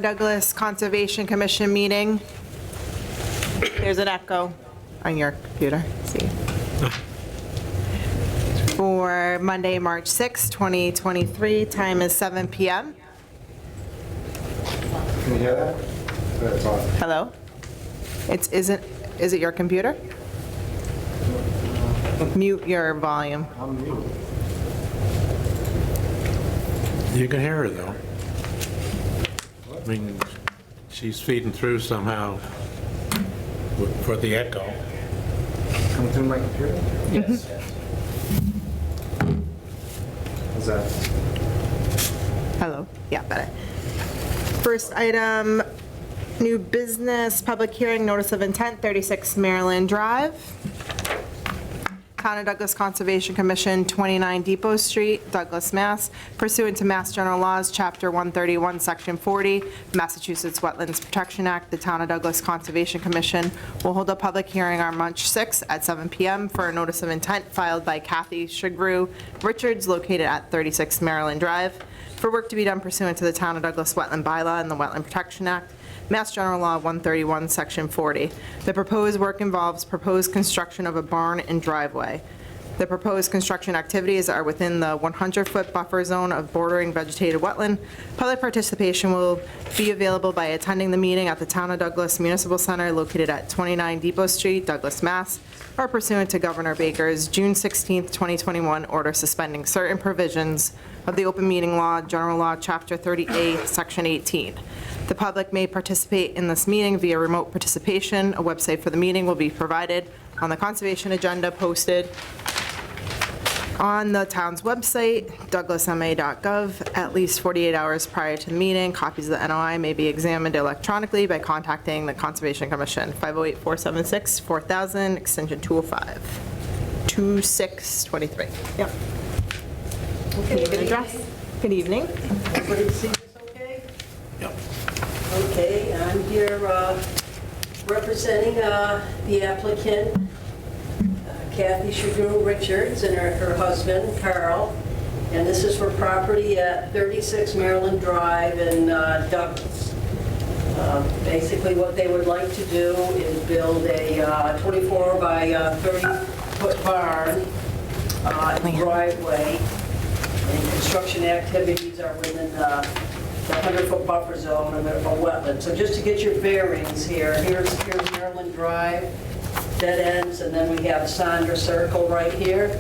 Douglas Conservation Commission meeting. There's an echo on your computer. See. For Monday, March 6, 2023, time is 7 p.m. Can you hear that? That's on. Hello? Is it your computer? Mute your volume. I'm mute. You can hear her, though. I mean, she's feeding through somehow for the echo. Coming through my computer? Yes. How's that? Hello? Yeah, better. First item, new business, public hearing, notice of intent, 36 Maryland Drive. Town of Douglas Conservation Commission, 29 Depot Street, Douglas, Mass. Pursuant to Mass General Laws, Chapter 131, Section 40, Massachusetts Wetlands Protection Act, the Town of Douglas Conservation Commission will hold a public hearing on March 6 at 7 p.m. for a notice of intent filed by Kathy Shigru Richards, located at 36 Maryland Drive, for work to be done pursuant to the Town of Douglas Wetland Bylaw and the Wetland Protection Act, Mass General Law 131, Section 40. The proposed work involves proposed construction of a barn and driveway. The proposed construction activities are within the 100-foot buffer zone of bordering vegetated wetland. Public participation will be available by attending the meeting at the Town of Douglas Municipal Center located at 29 Depot Street, Douglas, Mass., or pursuant to Governor Baker's June 16, 2021 order suspending certain provisions of the Open Meeting Law, General Law, Chapter 30A, Section 18. The public may participate in this meeting via remote participation. A website for the meeting will be provided on the conservation agenda posted on the town's website, douglasma.gov, at least 48 hours prior to the meeting. Copies of the NOI may be examined electronically by contacting the Conservation Commission, 508-476-4000, extension 205, 2623. Yep. Can you get address? Good evening. Everybody see this okay? Yep. Okay, I'm here representing the applicant, Kathy Shigru Richards, and her husband, Carl. And this is for property at 36 Maryland Drive in Douglas. Basically, what they would like to do is build a 24 by 30-foot barn, driveway, and construction activities are within the 100-foot buffer zone of a wetland. So just to get your bearings here, here's Maryland Drive, dead ends, and then we have Sandra Circle right here.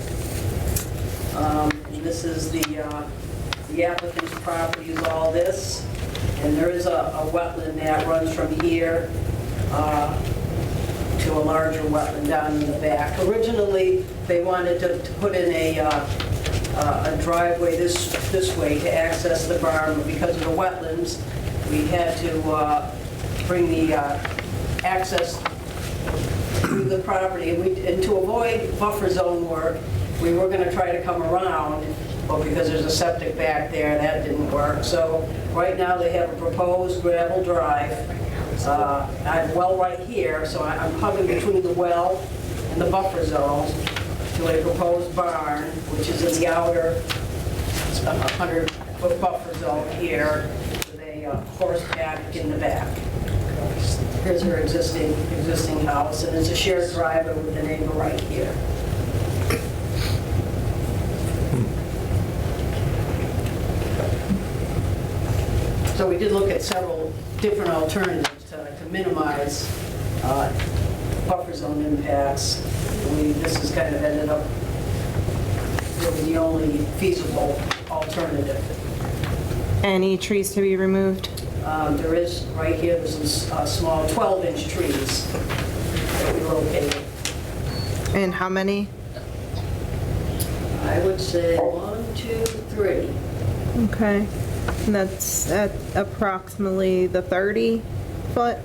And this is the applicant's property is all this. And there is a wetland that runs from here to a larger wetland down in the back. Originally, they wanted to put in a driveway this way to access the barn, but because of the wetlands, we had to bring the access through the property. And to avoid buffer zone work, we were going to try to come around, but because there's a septic back there, that didn't work. So right now they have a proposed gravel drive. I have a well right here, so I'm coming between the well and the buffer zone to a proposed barn, which is in the outer 100-foot buffer zone here, with a horse paddock in the back. Here's her existing house, and it's a shared driveway with the neighbor right here. So we did look at several different alternatives to minimize buffer zone impacts. This has kind of ended up really the only feasible alternative. Any trees to be removed? There is, right here, there's some small 12-inch trees that we located. And how many? I would say 1, 2, 3. Okay. And that's at approximately the 30-foot?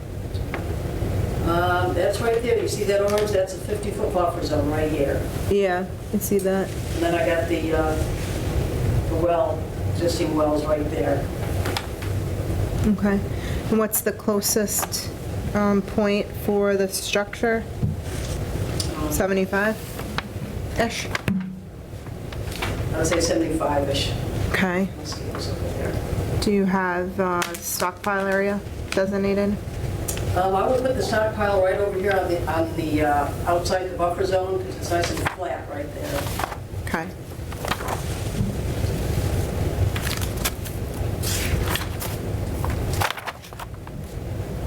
That's right there. You see that orange? That's a 50-foot buffer zone right here. Yeah, I see that. And then I got the well, existing wells right there. Okay. And what's the closest point for the structure? 75-ish? I would say 75-ish. Okay. Let's see what's over there. Do you have stockpile area designated? I would put the stockpile right over here on the outside the buffer zone, because it's nice and flat right there. Okay.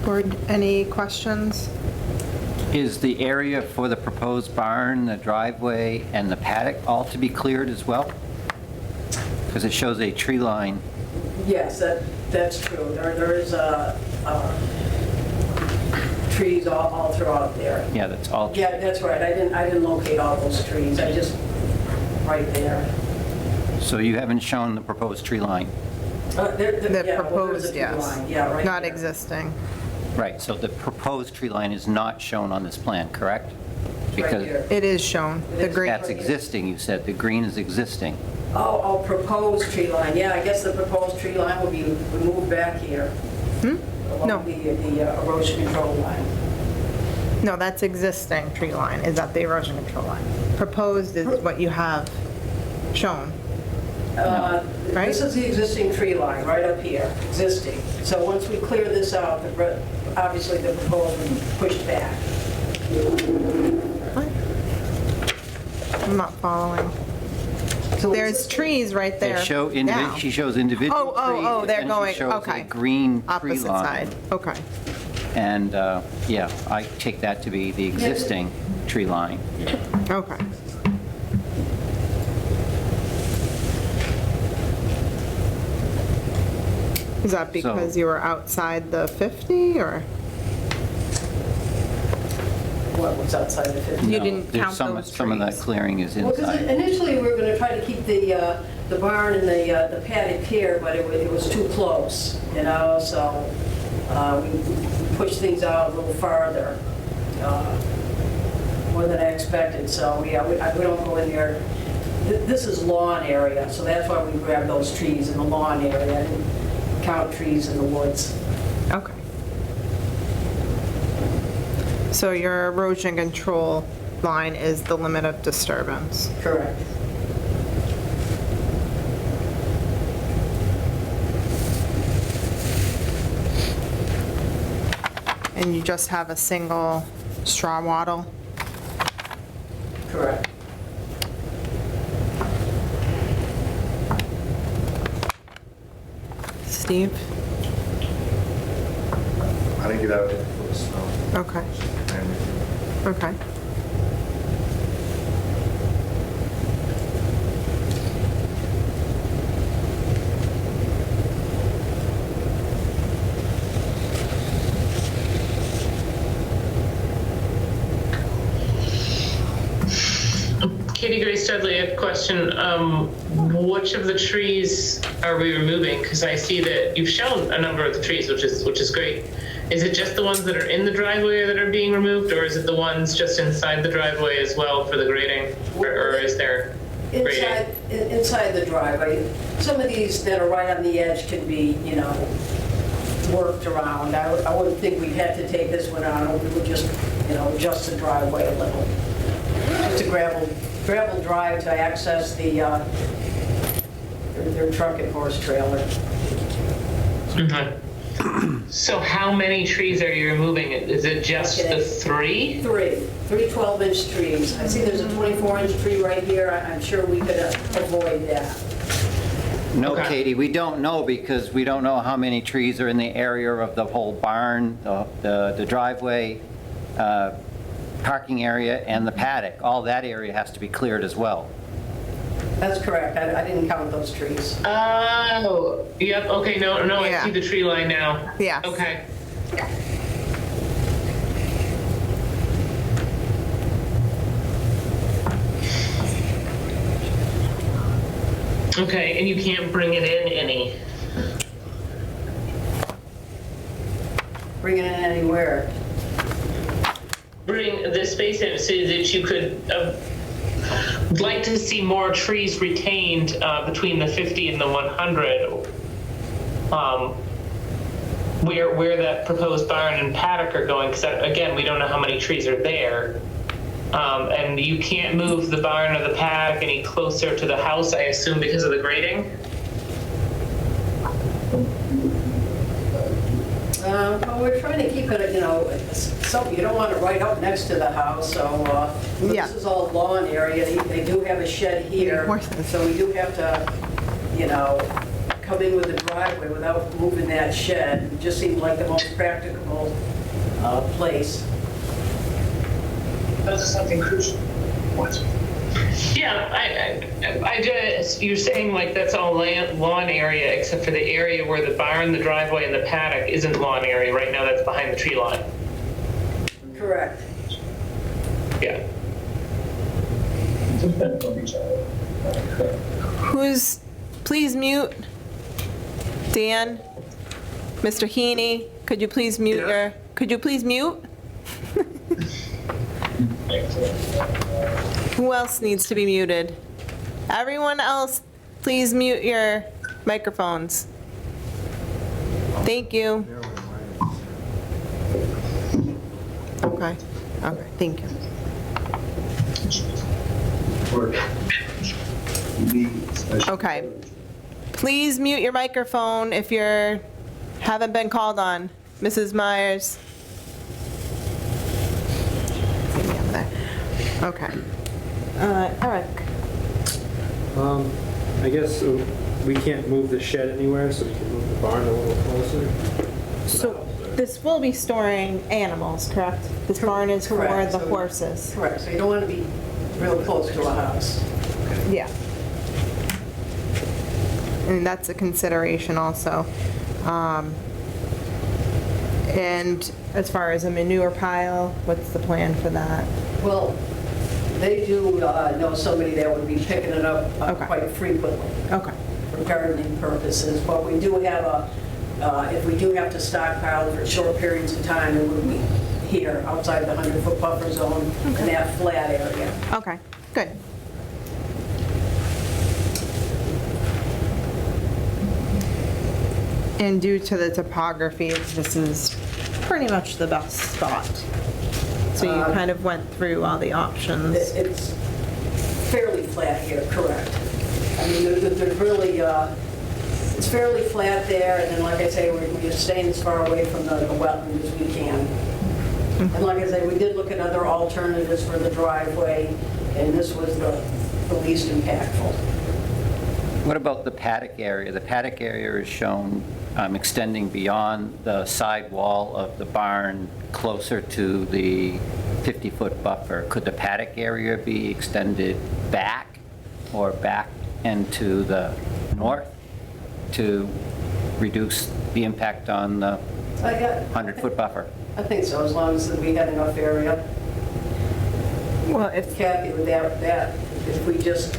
Board, any questions? Is the area for the proposed barn, the driveway, and the paddock all to be cleared as well? Because it shows a tree line. Yes, that's true. There is trees all throughout there. Yeah, that's all. Yeah, that's right. I didn't locate all those trees. I just, right there. So you haven't shown the proposed tree line? The The proposed, yes. Yeah, right Not there. existing. Right, so the proposed tree line is not shown on this plan, correct? Right Because here. It is shown, It the is. green. that's existing, you said. The green is existing. Oh, proposed tree line. Yeah, I guess the proposed tree line will be moved back here. No. Along the erosion control line. No, that's existing tree line, is at the erosion control line. Proposed is what you have shown. Right? This is the existing tree line, right up here, existing. So once we clear this out, obviously the proposed will be pushed back. What? I'm not following. So There's trees right They there show, now. she shows individual trees. Oh, they're and she going, shows a okay. green tree Opposite line. side, okay. And, yeah, I take that to be the existing tree line. Okay. Is that because you were outside the 50, or? what's outside the 50? You No, didn't there's count those Some of that trees. clearing is Well, because inside. initially we were going to try to keep the barn and the paddock here, but it was too close, you know, so we pushed things out a little farther, more than I expected, so yeah, we don't go in there. This is lawn area, so that's why we grabbed those trees in the lawn area. I didn't count trees in the woods. Okay. So your erosion control line is the limit of disturbance. Correct. And you just have a single straw wattle? Correct. Steve? I didn't get out there for the snow. Okay, And okay. Katie Grace Dudley, I have a question. Which of the trees are we removing? Because I see that you've shown a number of the trees, which is great. Is it just the ones that are in the driveway that are being removed, or is it the ones just inside the driveway as well for the grading? Or is there grading? Inside the driveway. Some of these that are right on the edge can be, you know, worked around. I wouldn't think we'd have to take this one out. We would just, you know, adjust the driveway a little. It's a gravel drive to access their truck and horse trailer. So how many trees are you removing? Is it just Okay. the three? Three 12-inch trees. I see there's a 24-inch tree right here. I'm sure we could avoid that. No, Okay. Katie, we don't know because we don't know how many trees are in the area of the whole barn, the driveway, parking area, and the paddock. All that area has to be cleared as well. That's correct. I didn't count those trees. Oh, yep, okay, no, Yeah. I see the tree line now. Yes. Okay. Okay, and you can't bring it in any? Bring it in anywhere. Bring this space in so that you could, like to see more trees retained between the 50 and the 100. Where that proposed barn and paddock are going, because again, we don't know how many trees are there. And you can't move the barn or the paddock any closer to the house, I assume, because of the grading? Well, we're trying to keep it, so you don't want it right up next to the house, so Yeah. this is all lawn area. They do have a shed here, Horses. so we do have to, come in with the driveway without moving that shed. It just seemed like the most practicable place. Those are something crucial. What? Yeah, I just, you're saying like that's all lawn area except for the area where the barn, the driveway, and the paddock isn't lawn area. Right now, that's behind the tree line. Correct. Yeah. Depending on each other. Who's, please mute. Dan, Mr. Heaney, could you please mute could you please mute? Who else needs to be muted? Everyone else, please mute your microphones. Thank you. Okay, thank you. Okay. Please mute your microphone if haven't been called on. Mrs. Myers. See me up there. Okay. Eric. I guess we can't move the shed anywhere, so we can move the barn a little closer. So this will be storing animals, correct? This barn is for Correct. the So- horses. Correct, so you don't want to be real close to a house. Yeah. And that's a consideration also. And as far as a manure pile, what's the plan for that? Well, they do know somebody that would be picking it up Okay. quite frequently Okay. for gardening purposes, but we do have if we do have to stockpile for short periods of time, it would be here, outside the 100-foot buffer zone, in that flat area. Okay, good. And due to the topography, this is pretty much the best spot. So you kind of went through all the options. It's fairly flat here, correct. I mean, there's really, it's fairly flat there, and then, like I say, we're staying as far away from the wetland as we can. And like I say, we did look at other alternatives for the driveway, and this was the least impactful. What about the paddock area? The paddock area is shown extending beyond the side wall of the barn closer to the 50-foot buffer. Could the paddock area be extended back or back into the north to reduce the impact on the 100-foot buffer? I think so, as long as we had enough area. Well, if, Happy with that. If we just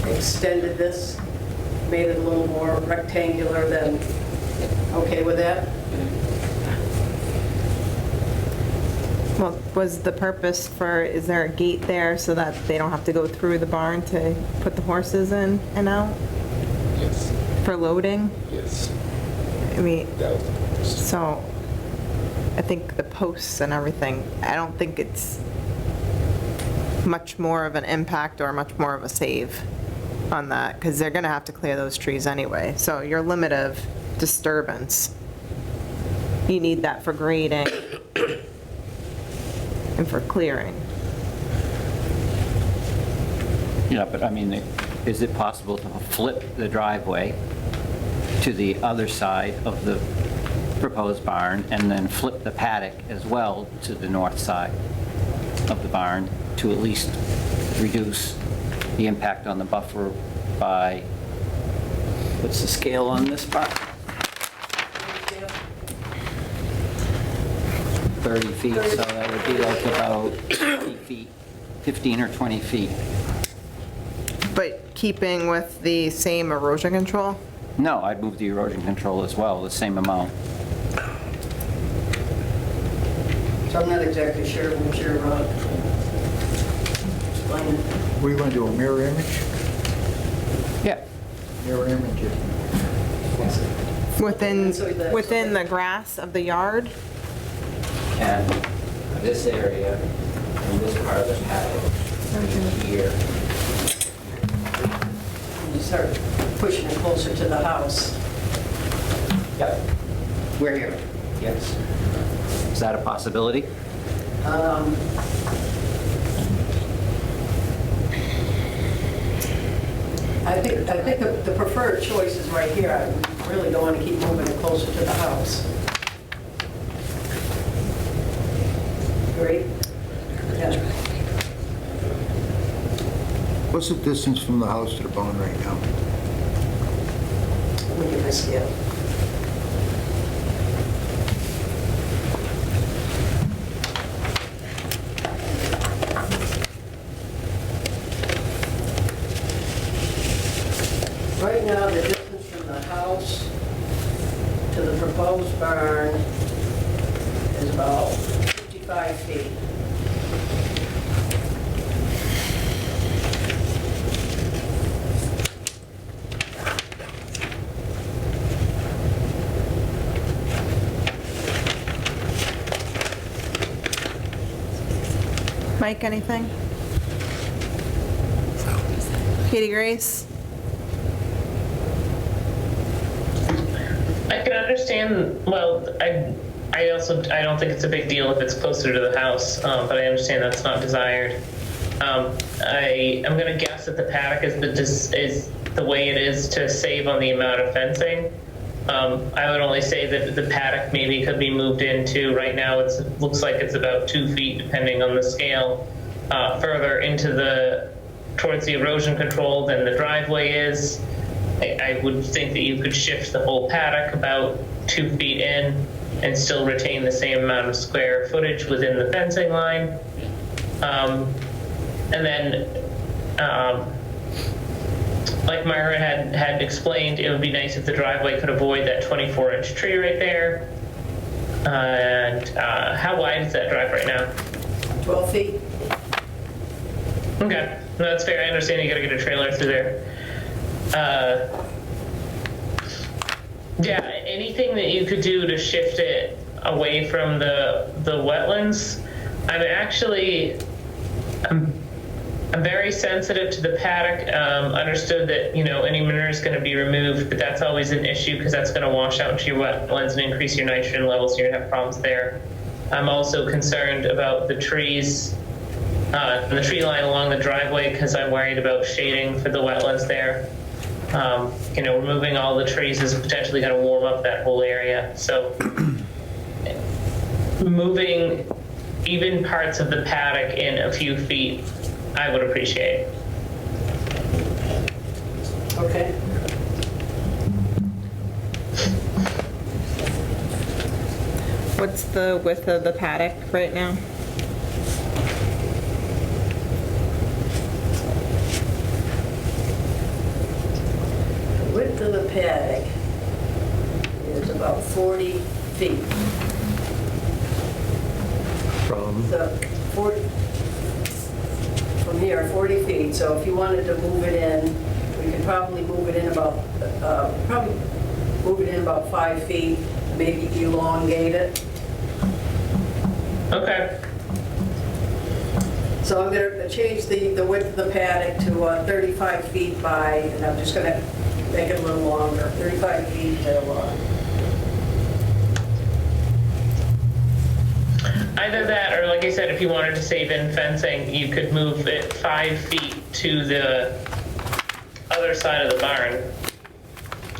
extended this, made it a little more rectangular, then okay with that? well, was the purpose for, is there a gate there so that they don't have to go through the barn to put the horses in and out Yes, for loading? yes. I mean, That was the purpose. so I think the posts and everything, I don't think it's much more of an impact or much more of a save on that, because they're going to have to clear those trees anyway. So your limit of disturbance, you need that for grading and for clearing. Yeah, but I mean, is it possible to flip the driveway to the other side of the proposed barn and then flip the paddock as well to the north side of the barn to at least reduce the impact on the buffer by, what's the scale on this part? 30 feet, so that would be like about 20 feet, 15 or 20 feet. But keeping with the same erosion control? No, I'd move the erosion control as well, the same amount. So I'm not exactly sure what you're explaining. We're going to do a mirror image? Yeah. Mirror image it. Within the grass of the yard? And this area, and this part of the paddock, here. You start pushing it closer to the house. Yep. We're here. Yes. Is that a possibility? I think the preferred choice is right here. I really don't want to keep moving it closer to the house. Great. Yeah. What's the distance from the house to the barn right now? Let me get my scale. Right now, the distance from the house to the proposed barn is about 55 feet. Mike, anything? Katie Grace? I can understand, well, I don't think it's a big deal if it's closer to the house, but I understand that's not desired. I'm gonna guess that the paddock is the way it is to save on the amount of fencing. I would only say that the paddock maybe could be moved into, right now it looks like it's about 2 feet, depending on the scale, further into towards the erosion control than the driveway is. I would think that you could shift the whole paddock about 2 feet in and still retain the same amount of square footage within the fencing line. And then, like Myra had explained, it would be nice if the driveway could avoid that 24-inch tree right there. And how wide is that drive right now? 12 feet? Okay, no, that's fair. I understand you gotta get a trailer through there. Yeah, anything that you could do to shift it away from the wetlands. I'm very sensitive to the paddock. Understood that, any manure is going to be removed, but that's always an issue because that's going to wash out into your wetlands and increase your nitrogen levels. You're going to have problems there. I'm also concerned about the trees, the tree line along the driveway because I'm worried about shading for the wetlands there. Removing all the trees is potentially going to warm up that whole area. So moving even parts of the paddock in a few feet, I would appreciate. Okay. What's the width of the paddock right now? The width of the paddock is about 40 feet. From, From here, 40 feet. So if you wanted to move it in, we could probably move it in about 5 feet, maybe elongate it. Okay. So I'm going to change the width of the paddock to 35 feet by, and I'm just going to make it a little longer, 35 feet to Either that, or like I said, if you wanted to save in fencing, you could move it 5 feet to the other side of the barn.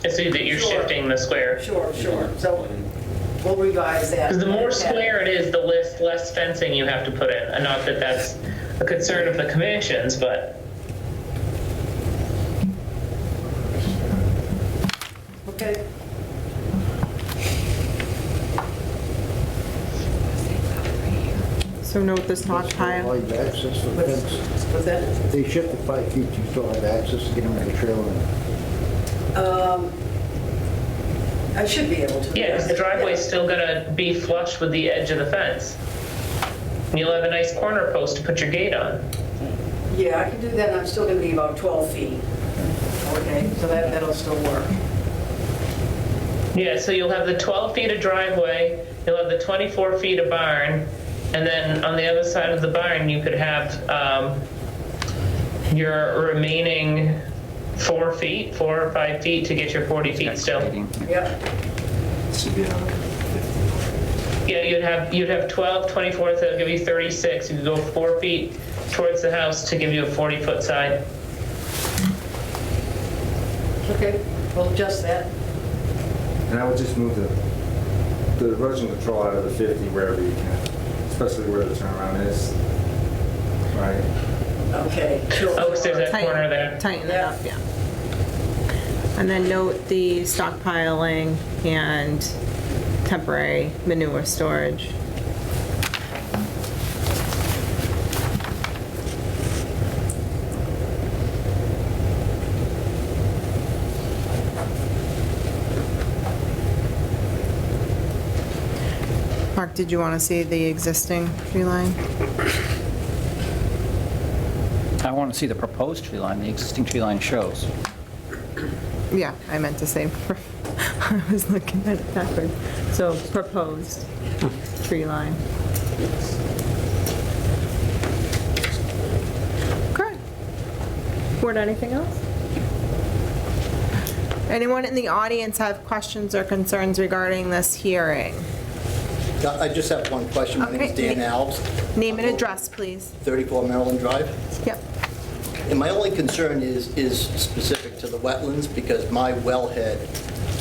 So that you're Sure. shifting the square. Sure. So we'll revise that. Because the more square it is, the less fencing you have to put in. And not that that's a concern of the commission's, but Okay. So note this notch Still pile. have access for the fence. What's that? If they shift to 5 feet, you still have access to get them in the trailer. I should be able to. yeah, because the driveway's still gonna be flush with the edge of the fence. And you'll have a nice corner post to put your gate on. Yeah, I can do that, and I'm still going to be about 12 feet. Okay, so that'll still work. Yeah, so you'll have the 12 feet of driveway, you'll have the 24 feet of barn, and then on the other side of the barn, you could have your remaining 4 or 5 feet to get your 40 feet still. Yep. you'd have 12, 24, so it'll give you 36. You could go 4 feet towards the house to give you a 40-foot side. Okay, we'll adjust that. And I would just move the erosion control out of the 50 wherever you can, especially where the turnaround is. Right? Okay, sure. Oh, 'cause there's that Tighten- corner there. Tighten it up, yeah. And then note the stockpiling and temporary manure storage. Mark, did you want to see the existing tree line? I want to see the proposed tree line, the existing tree line shows. Yeah, I meant to say, I was looking at it backward. So proposed tree line. Okay. Board, anything else? Anyone in the audience have questions or concerns regarding this hearing? I just have one question. My name is Okay. Dan Alves, Name and address, please. 34 Maryland Drive. Yep. And my only concern is specific to the wetlands, because my wellhead,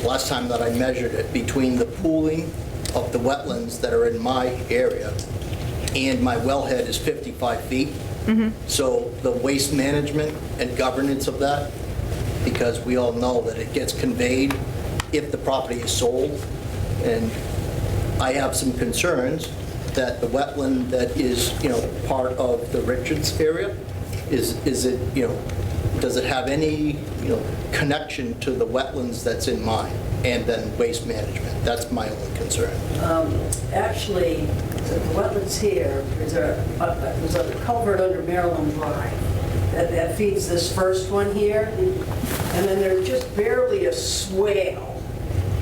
last time that I measured it, between the pooling of the wetlands that are in my area and my wellhead is 55 feet. So the waste management and governance of that, because we all know that it gets conveyed if the property is sold, and I have some concerns that the wetland that is, part of the Richards area, is it, does it have any, connection to the wetlands that's in mine? And then waste management, that's my only concern. Actually, the wetlands here, there's a culvert under Maryland Drive that feeds this first one here. And then there's just barely a swale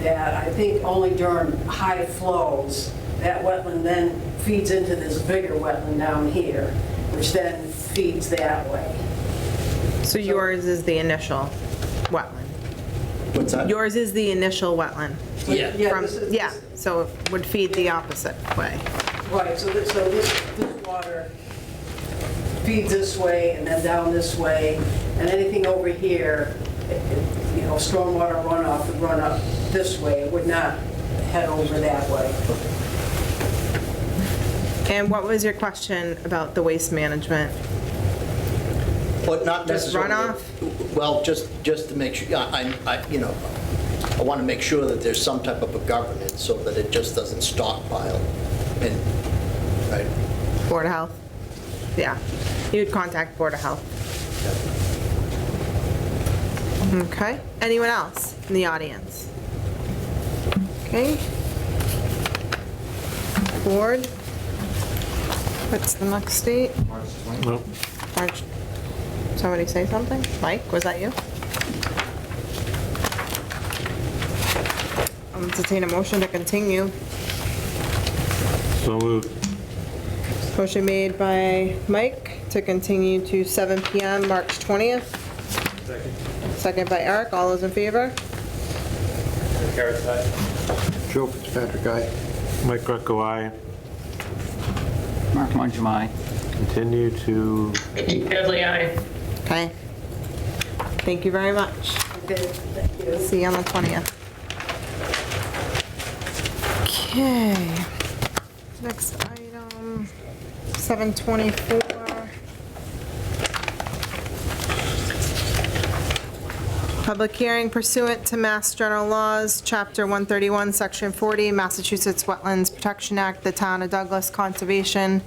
that I think only during high flows, that wetland then feeds into this bigger wetland down here, which then feeds that way. So yours is the initial wetland. What's that? Yours is the initial wetland. Yeah. Yeah, From- this is- Yeah, so it would feed the opposite way. Right, so this water feeds this way and then down this way, and anything over here, stormwater runoff would run up this way, it would not head over that way. And what was your question about the waste management? But not Just necessarily. runoff? Well, just to make sure, I want to make sure that there's some type of a governance so that it just doesn't stockpile. And, right? Board of Health? Yeah, you'd contact Board of Health. Okay, anyone else in the audience? Okay. Board? What's the next date? March 20th. Nope. March. Somebody say something? Mike, was that you? I'll entertain a motion to continue. So moved. Motion made by Mike to continue to 7 PM, March 20th. Second. Second by Eric. All those in favor? Carrot side. Joe Fitzpatrick, aye. Mike Greco, aye. Mark Mangumai. Continue to, Dudley, aye. Okay. Thank you very much. Okay, thank you. See you on the 20th. Okay. Next item, 724. Public hearing pursuant to Mass General Laws, Chapter 131, Section 40, Massachusetts Wetlands Protection Act, the Town of Douglas Conservation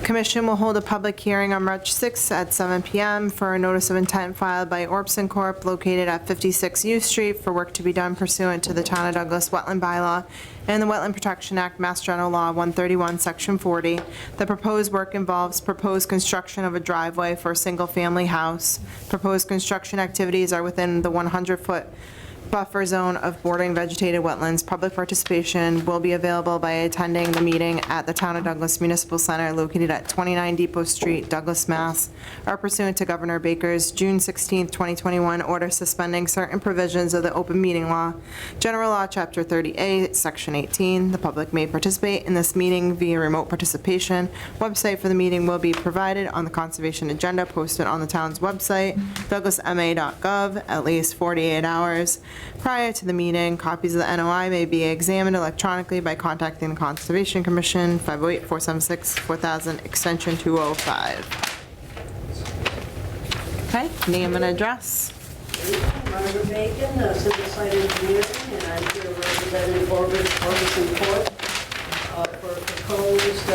Commission will hold a public hearing on March 6th at 7 PM for a notice of intent filed by Orbson Corp. located at 56 U Street for work to be done pursuant to the Town of Douglas Wetland Bylaw and the Wetland Protection Act, Mass General Law 131, Section 40. The proposed work involves proposed construction of a driveway for a single-family house. Proposed construction activities are within the 100-foot buffer zone of bordering vegetated wetlands. Public participation will be available by attending the meeting at the Town of Douglas Municipal Center located at 29 Depot Street, Douglas, Mass. Or pursuant to Governor Baker's June 16, 2021 order suspending certain provisions of the open meeting law, General Law, Chapter 30A, Section 18. The public may participate in this meeting via remote participation. Website for the meeting will be provided on the conservation agenda posted on the town's website, douglasma.gov, at least 48 hours prior to the meeting. Copies of the NOI may be examined electronically by contacting the Conservation Commission, 508-476-4000, extension 205. Okay, name and address. Margaret Bacon, civil site engineering, and I'm here representing Orbison Court for a proposed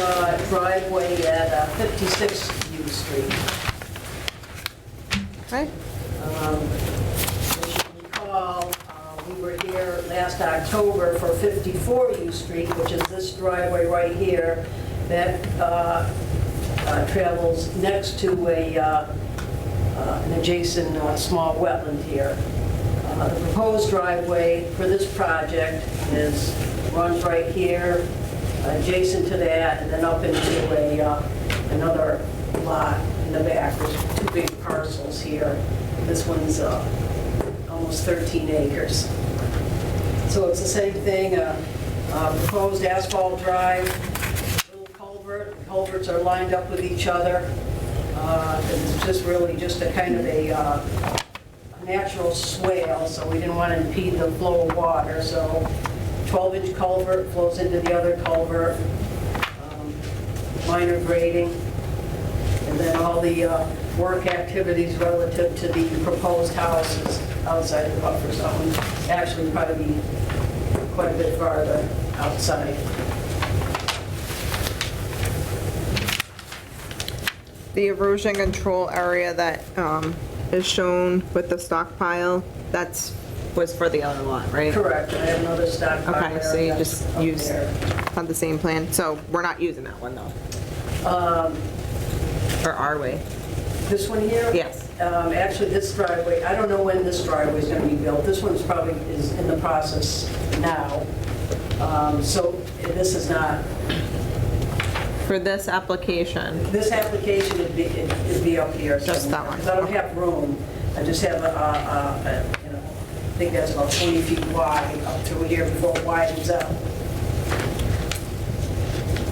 driveway at 56 U Street. Okay, As you recall, we were here last October for 54 U Street, which is this driveway right here that travels next to an adjacent small wetland here. The proposed driveway for this project runs right here, adjacent to that, and then up into another lot in the back. There's two big parcels here. This one's almost 13 acres. So it's the same thing, proposed asphalt drive, little culvert. The culverts are lined up with each other. It's just really just a kind of a natural swale, so we didn't want to impede the flow of water. So 12-inch culvert flows into the other culvert, minor grading, and then all the work activities relative to the proposed houses outside the buffer zone. Actually, probably be quite a bit farther outside. the erosion control area that is shown with the stockpile, was for the other lot, right? Correct, I have another stockpile Okay, there. so you that's just up used, there. had the same plan, so we're not using that one though, or are we? This one here? Yes. Actually, this driveway, I don't know when this driveway is going to be built. This one's probably is in the process now. So this is not, For this application, this application would be up here. Just that one. Because I don't have room. I just have I think that's about 20 feet wide up through here before it widens out.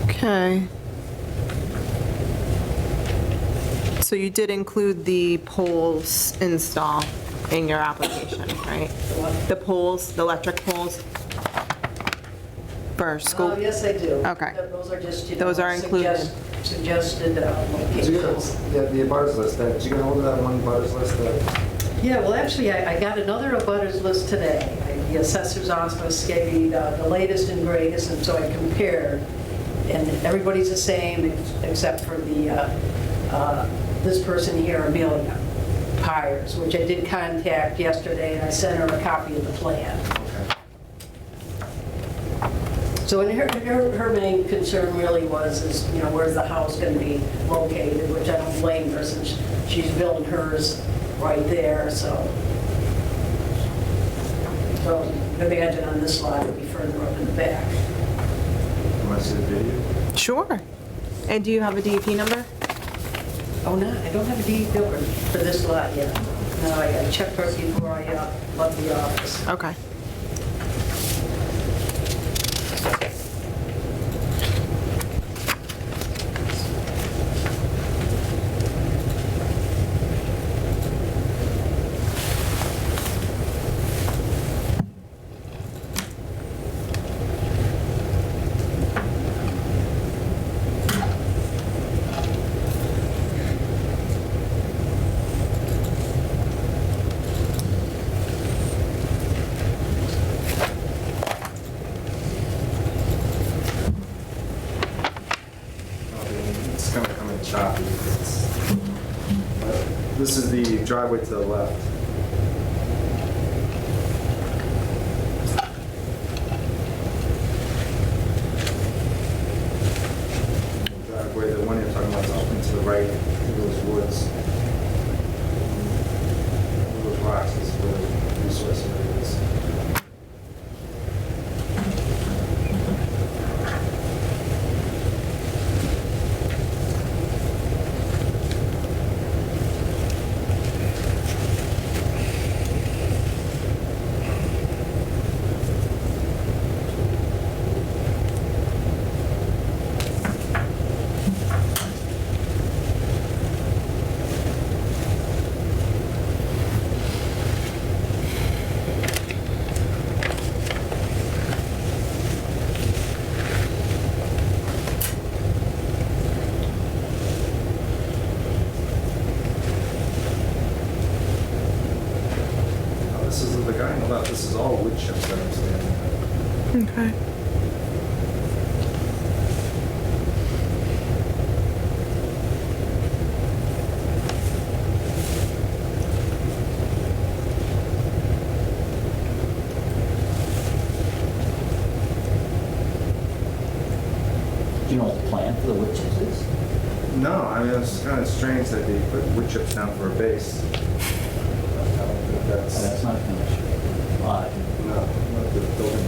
okay. So you did include the poles install in your application, right? The poles, the electric poles for school? Yes, I do. Okay. Those are just, Those are included. Suggested Did you get, locations. the abutters list, did you get hold of that one abutters list that? Yeah, well, actually, I got another abutters list today. The assessor's office gave me the latest and greatest, and so I compared. And everybody's the same except for this person here, Amelia Pyers, which I did contact yesterday, and I sent her a copy of the plan. So and her main concern really was, where's the house going to be located, which I don't blame her since she's building hers right there, so. So imagine on this lot, it'd be further up in the back. You want to see the video? Sure. And do you have a DEP number? Oh, no, I don't have a deed number for this lot yet. No, I checked first before I left the office. Okay. It's gonna come in choppy. But this is the driveway to the left. The driveway, the one you're talking about is up into the right, through those woods. Those rocks is where the resource area is. Do you know what the plan for the wood chips is? No, I mean, it's kind of strange that they put wood chips down for a base. I don't think that's, not finished. Why? no, not the building.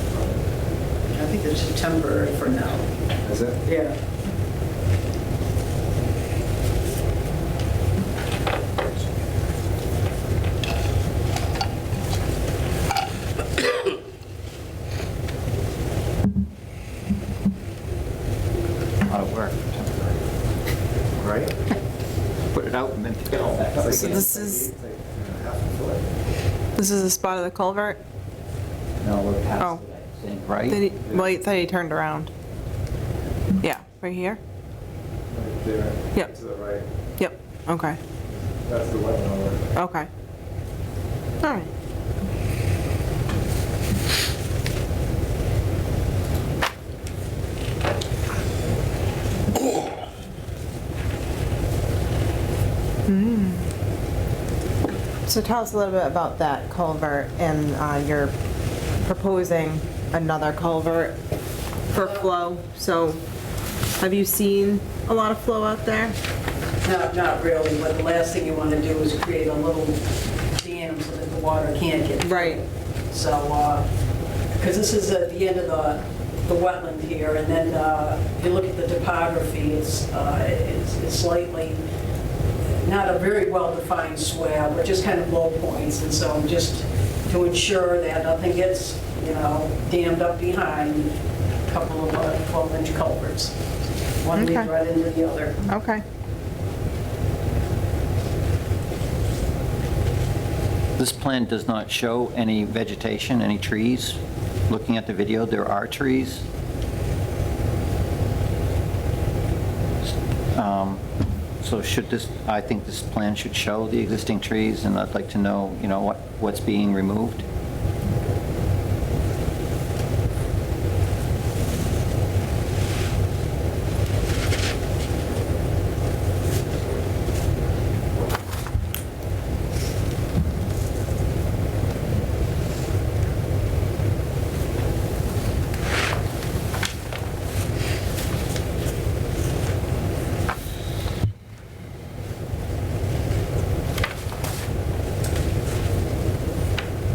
I think it's temporary for now. Is it? Yeah. A lot of work. Right? Put it out and then pick it all back up So again. this is, It's like, half a foot. this is the spot of the culvert? No, we're past Oh. it, I think, right? Did he, well, he thought he turned around. Yeah, right here? Right there. Yep. To the right. Yep, okay, That's the wetland over. okay. All right. So tell us a little bit about that culvert, and you're proposing another culvert for flow. So have you seen a lot of flow out there? Not really, but the last thing you want to do is create a little dam so that the water can't get through. Right. So, because this is at the end of the wetland here, and then if you look at the topography, it's slightly, not a very well-defined swell, but just kind of low points. And so just to ensure that nothing gets, dammed up behind, a couple of 12-inch culverts. One leads Okay. right into the other. Okay. This plan does not show any vegetation, any trees. Looking at the video, there are trees. So should this, I think this plan should show the existing trees, and I'd like to know, what's being removed.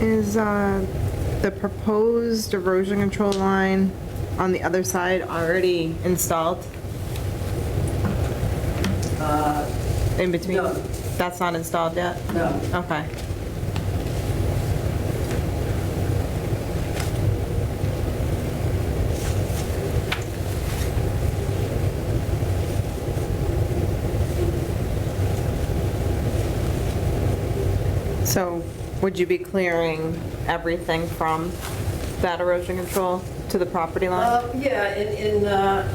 Is the proposed erosion control line on the other side already installed? In between? No. That's not installed yet? No. Okay. So would you be clearing everything from that erosion control to the property line? Yeah,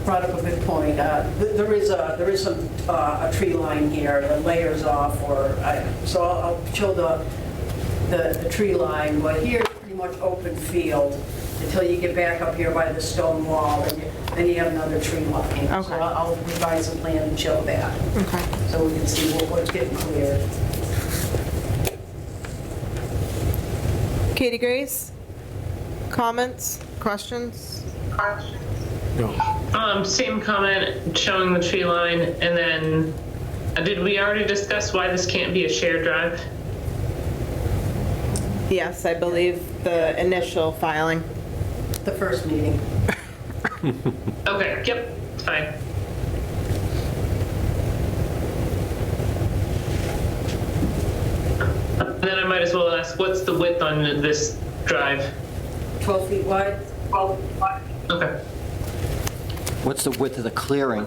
brought up a good point. There is some, a tree line here that layers off, so I'll show the tree line, but here it's pretty much open field until you get back up here by the stone wall, and then you have another tree line. Okay. So I'll revise the plan and show that, Okay. so we can see what's getting cleared. Katie Grace? Comments? Questions? No. Same comment showing the tree line, and then did we already discuss why this can't be a shared drive? Yes, I believe the initial filing. The first meeting. Okay, yep, fine. Then I might as well ask, what's the width on this drive? 12 feet wide? Okay. What's the width of the clearing?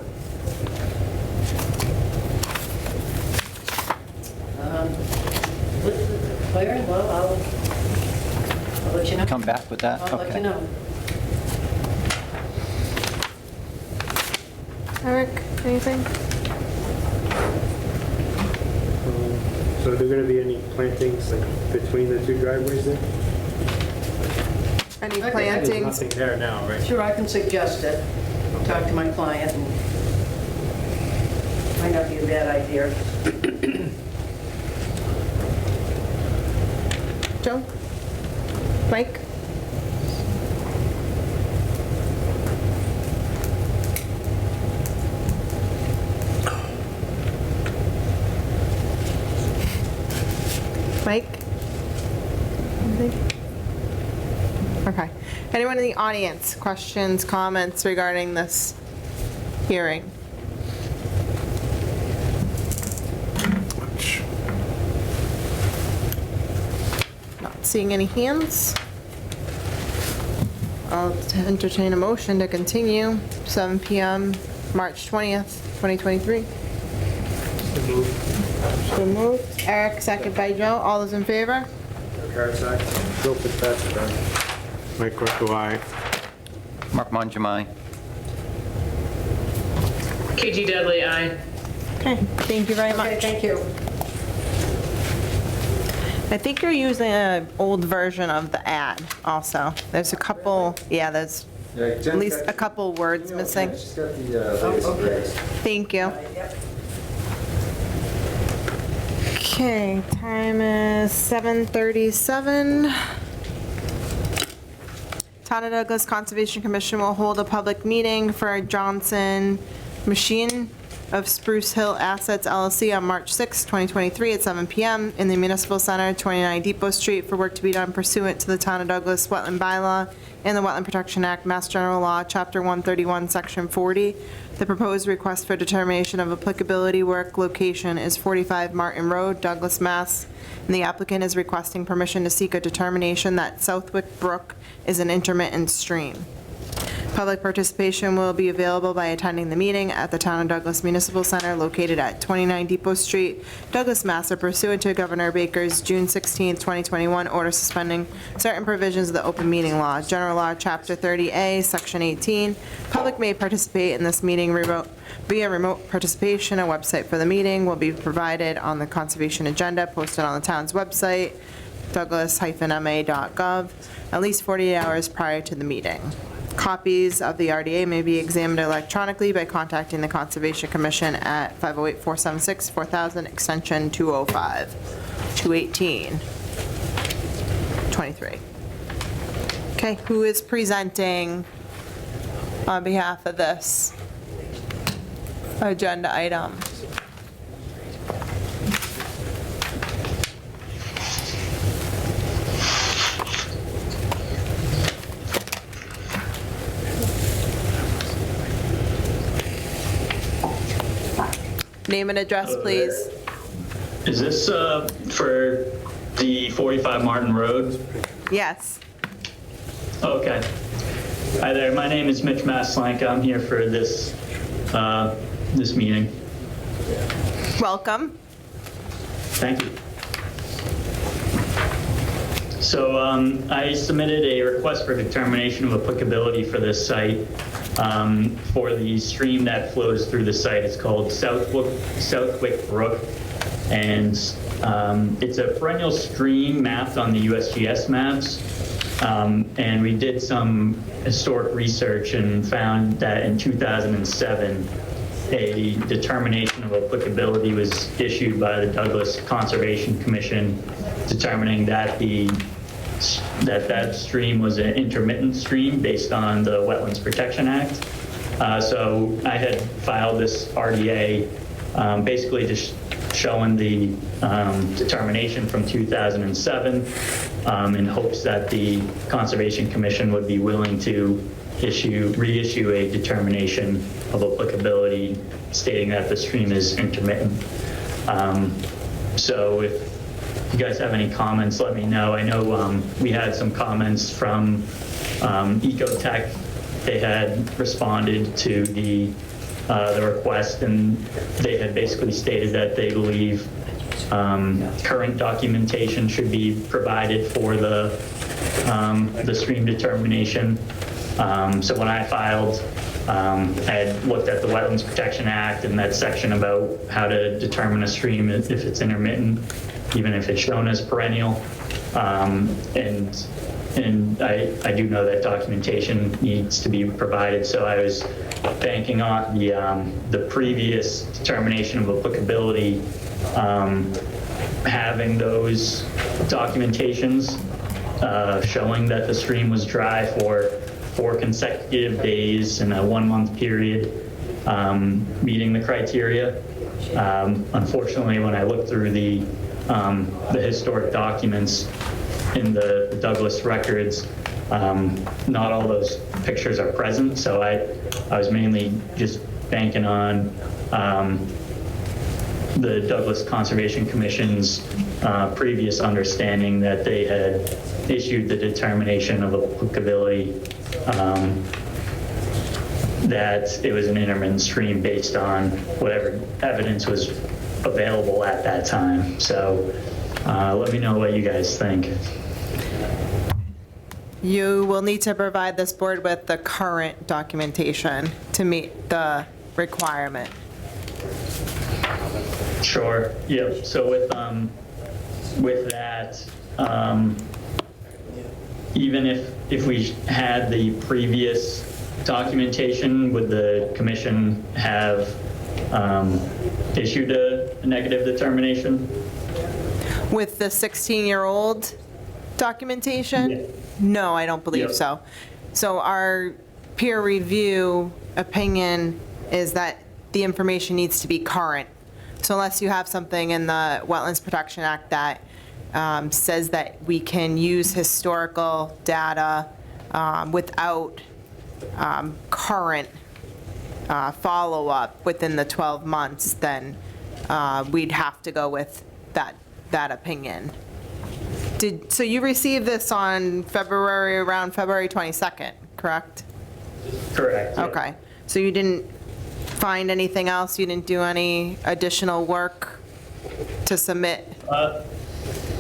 Clearing, well, I'll let you know. Come back with that? I'll let you Okay. know. Eric, anything? So are there going to be any plantings like between the two driveways there? Any Okay. There's plantings? nothing there now, right? Sure, I can suggest it. Talk to my client, and might not be a bad idea. Joe? Mike? Anyone in the audience, questions, comments regarding this hearing? Not seeing any hands. I'll entertain a motion to continue, 7 PM, March 20th, 2023. So moved. Eric, second by Joe. All those in favor? Eric, second. Joe Fitzpatrick, aye. Mike Greco, aye. Mark Mangum, KG Dudley, aye. Okay, thank you very much. Okay, thank you. I think you're using an old version of the ad also. There's a couple, yeah, there's Yeah, Jen's at least got- a couple words missing. She's got the latest and Okay. greatest. Thank you. Yep. Okay, time is 7:37. Town of Douglas Conservation Commission will hold a public meeting for Johnson Machine of Spruce Hill Assets LLC on March 6, 2023 at 7 PM in the Municipal Center, 29 Depot Street, for work to be done pursuant to the Town of Douglas Wetland Bylaw and the Wetland Protection Act, Mass General Law, Chapter 131, Section 40. The proposed request for determination of applicability work location is 45 Martin Road, Douglas, Mass. And the applicant is requesting permission to seek a determination that Southwick Brook is an intermittent stream. Public participation will be available by attending the meeting at the Town of Douglas Municipal Center located at 29 Depot Street, Douglas, Mass. Pursuant to Governor Baker's June 16, 2021 order suspending certain provisions of the open meeting law, General Law, Chapter 30A, Section 18. Public may participate in this meeting via remote participation. A website for the meeting will be provided on the conservation agenda posted on the town's website, douglas-ma.gov, at least 48 hours prior to the meeting. Copies of the RDA may be examined electronically by contacting the Conservation Commission at 508-476-4000, extension 205, 218, 23. Okay, who is presenting on behalf of this agenda item? Name and address, please. Is this for the 45 Martin Road? Yes. Okay. Hi there, my name is Mitch Maslanka. I'm here for this this meeting. Welcome. Thank you. So I submitted a request for determination of applicability for this site for the stream that flows through the site. It's called Southwick Brook, and it's a perennial stream mapped on the USGS maps. And we did some historic research and found that in 2007, a determination of applicability was issued by the Douglas Conservation Commission, determining that that stream was an intermittent stream based on the Wetlands Protection Act. So I had filed this RDA, basically just showing the determination from 2007 in hopes that the Conservation Commission would be willing to reissue a determination of applicability stating that the stream is intermittent. So if you guys have any comments, let me know. I know we had some comments from Ecotech. They had responded to the request, and they had basically stated that they believe current documentation should be provided for the stream determination. So when I filed, I had looked at the Wetlands Protection Act and that section about how to determine a stream if it's intermittent, even if it's shown as perennial. And I do know that documentation needs to be provided. So I was banking on the previous determination of applicability, having those documentations showing that the stream was dry for 4 consecutive days in a 1-month period, meeting the criteria. Unfortunately, when I looked through the historic documents in the Douglas records, Not all those pictures are present, so I was mainly just banking on the Douglas Conservation Commission's previous understanding that they had issued the determination of applicability, that it was an intermittent stream based on whatever evidence was available at that time. So let me know what you guys think. You will need to provide this board with the current documentation to meet the requirement. Sure, yep. So with that, even if we had the previous documentation, would the commission have issued a negative determination? With the 16-year-old documentation? Yeah. No, I don't believe Yep. so. So our peer review opinion is that the information needs to be current. So unless you have something in the Wetlands Protection Act that says that we can use historical data without current follow-up within the 12 months, then we'd have to go with that opinion. So you received this on around February 22nd, correct? Correct. yeah. Okay. So you didn't find anything else? You didn't do any additional work to submit?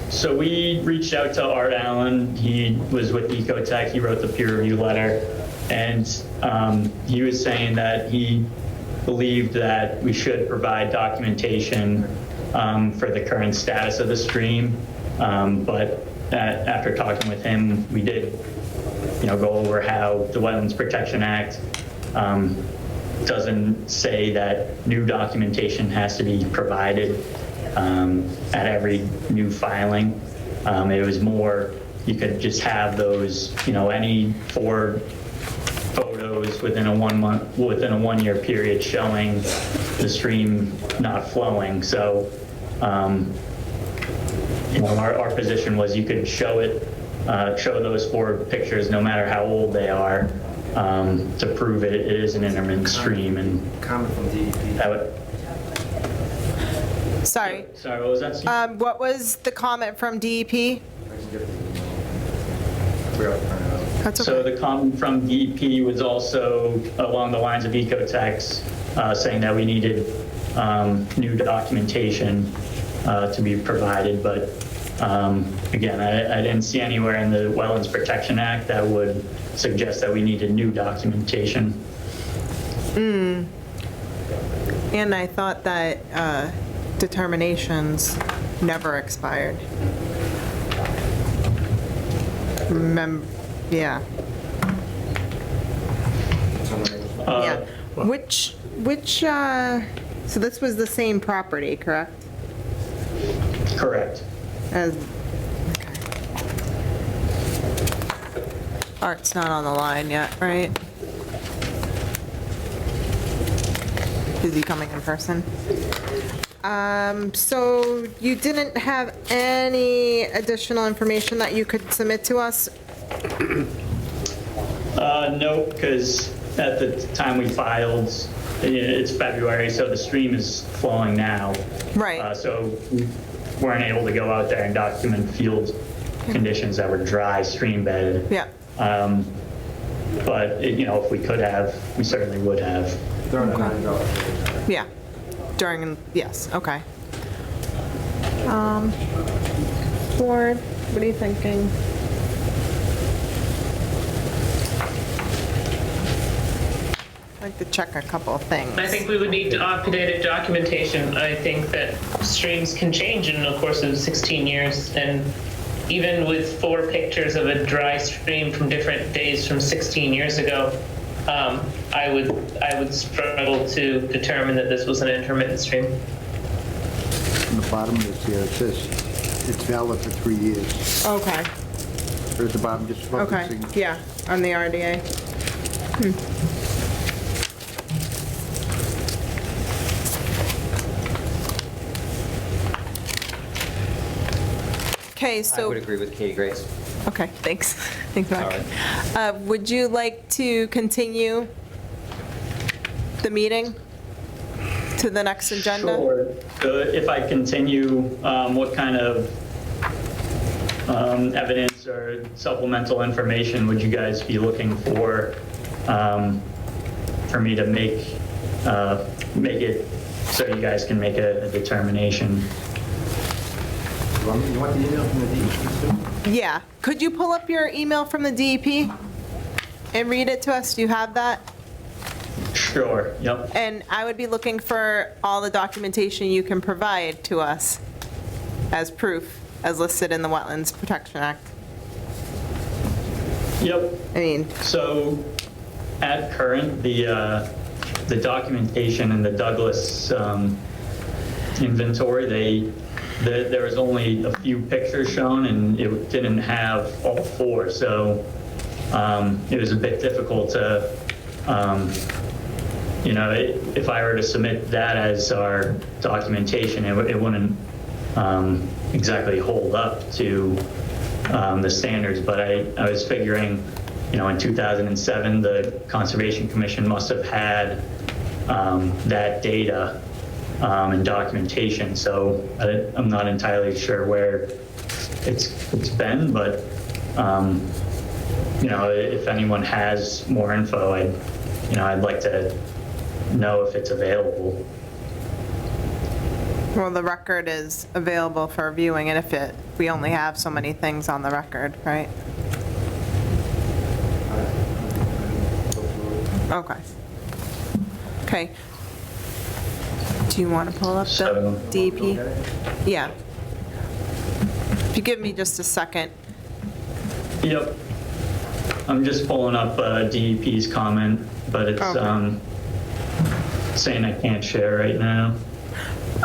So we reached out to Art Allen. He was with Ecotech. He wrote the peer review letter. And he was saying that he believed that we should provide documentation for the current status of the stream. But after talking with him, we did, go over how the Wetlands Protection Act doesn't say that new documentation has to be provided at every new filing. It was more, you could just have those, any 4 photos within a 1 year period showing the stream not flowing. So, our position was you could show those 4 pictures, no matter how old they are, to prove it is an intermittent stream. And Comment from DEP. that would, Sorry. sorry, what was that, Steve? What was the comment from DEP? I can get the email. We have to print it out. That's So okay. the comment from DEP was also along the lines of Ecotech's, saying that we needed new documentation to be provided. But again, I didn't see anywhere in the Wetlands Protection Act that would suggest that we needed new documentation. And I thought that determinations never expired. Yeah. Yeah. Which, so this was the same property, correct? Correct. As, okay. Art's not on the line yet, right? Is he coming in person? So you didn't have any additional information that you could submit to us? No, because at the time we filed, it's February, so the stream is flowing now. Right. So we weren't able to go out there and document field conditions that were dry stream bed. Yeah. But, if we could have, we certainly would have. They're on the $90. Yeah. Yes, okay. Board, what are you thinking? I'd like to check a couple of things. I think we would need updated documentation. I think that streams can change in the course of 16 years, and even with 4 pictures of a dry stream from different days from 16 years ago, I would struggle to determine that this was an intermittent stream. On the bottom of this here, it says it's valid for 3 years. Okay, Or at the bottom, just above the okay, signature. yeah, on the RDA. Okay, I so, would agree with Katie Grace. okay, thanks. Thanks, Mark. Would you like to continue the meeting to the next agenda? Sure. So if I continue, what kind of evidence or supplemental information would you guys be looking for me to make it so you guys can make a determination? You want the email from the DEP too? Yeah. Could you pull up your email from the DEP and read it to us? Do you have that? Sure, yep. And I would be looking for all the documentation you can provide to us as proof, as listed in the Wetlands Protection Act. Yep. I mean, So at current, the documentation in the Douglas inventory, there was only a few pictures shown and it didn't have all four. So it was a bit difficult to, if I were to submit that as our documentation, it wouldn't exactly hold up to the standards. But I was figuring, in 2007, the Conservation Commission must have had that data and documentation. So I'm not entirely sure where it's been, but if anyone has more info, I'd like to know if it's available. well, the record is available for viewing, and we only have so many things on the record, right? Okay. Okay. Do you want to pull up the So- DEP? Yeah. If you give me just a second. Yep. I'm just pulling up DEP's comment, but it's Okay. saying I can't share right now.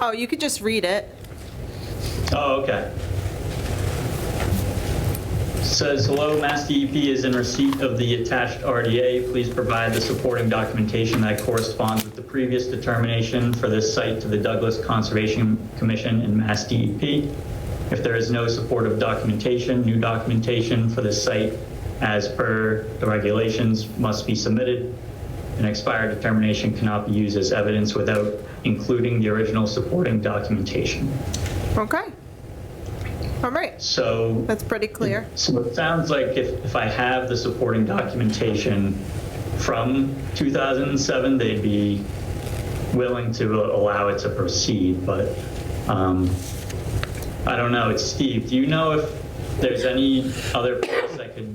Oh, you could just read it. Oh, okay. Says, hello, Mass DEP is in receipt of the attached RDA. Please provide the supporting documentation that corresponds with the previous determination for this site to the Douglas Conservation Commission and Mass DEP. If there is no supportive documentation, new documentation for this site as per the regulations must be submitted. An expired determination cannot be used as evidence without including the original supporting documentation. Okay. All right. So That's pretty clear. So it sounds like if I have the supporting documentation from 2007, they'd be willing to allow it to proceed, but I don't know. It's Steve. Do you know if there's any other place I could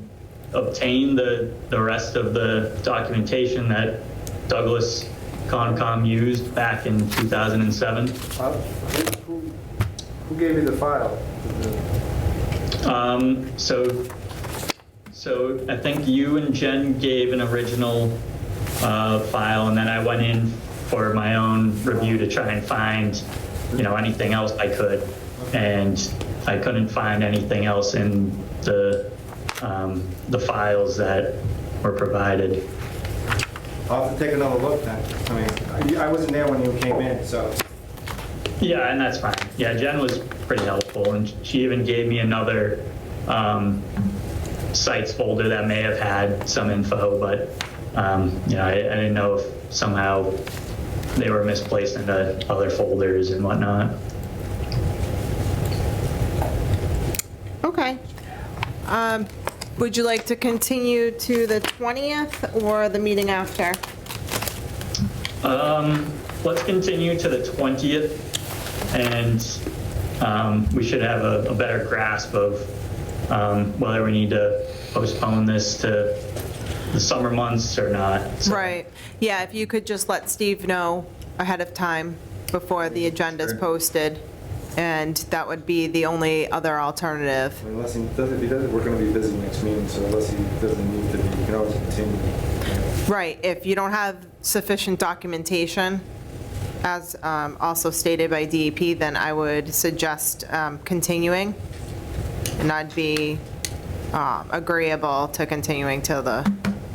obtain the rest of the documentation that Douglas Concom used back in 2007? Who gave you the file? So I think you and Jen gave an original file, and then I went in for my own review to try and find, anything else I could, and I couldn't find anything else in the files that were provided. I'll have to take another look then. I mean, I wasn't there when you came in, so. Yeah, and that's fine. Yeah, Jen was pretty helpful, and she even gave me another sites folder that may have had some info, but I didn't know if somehow they were misplaced into other folders and whatnot. Okay. Would you like to continue to the 20th or the meeting after? Let's continue to the 20th, and we should have a better grasp of whether we need to postpone this to the summer months or not. So- Right. Yeah, if you could just let Steve know ahead of time before the agenda's posted, and that would be the only other alternative. Unless he does, if he doesn't, we're gonna be busy next meeting, so unless he doesn't need to be, you can always continue. Right, if you don't have sufficient documentation, as also stated by DEP, then I would suggest continuing, and I'd be agreeable to continuing till the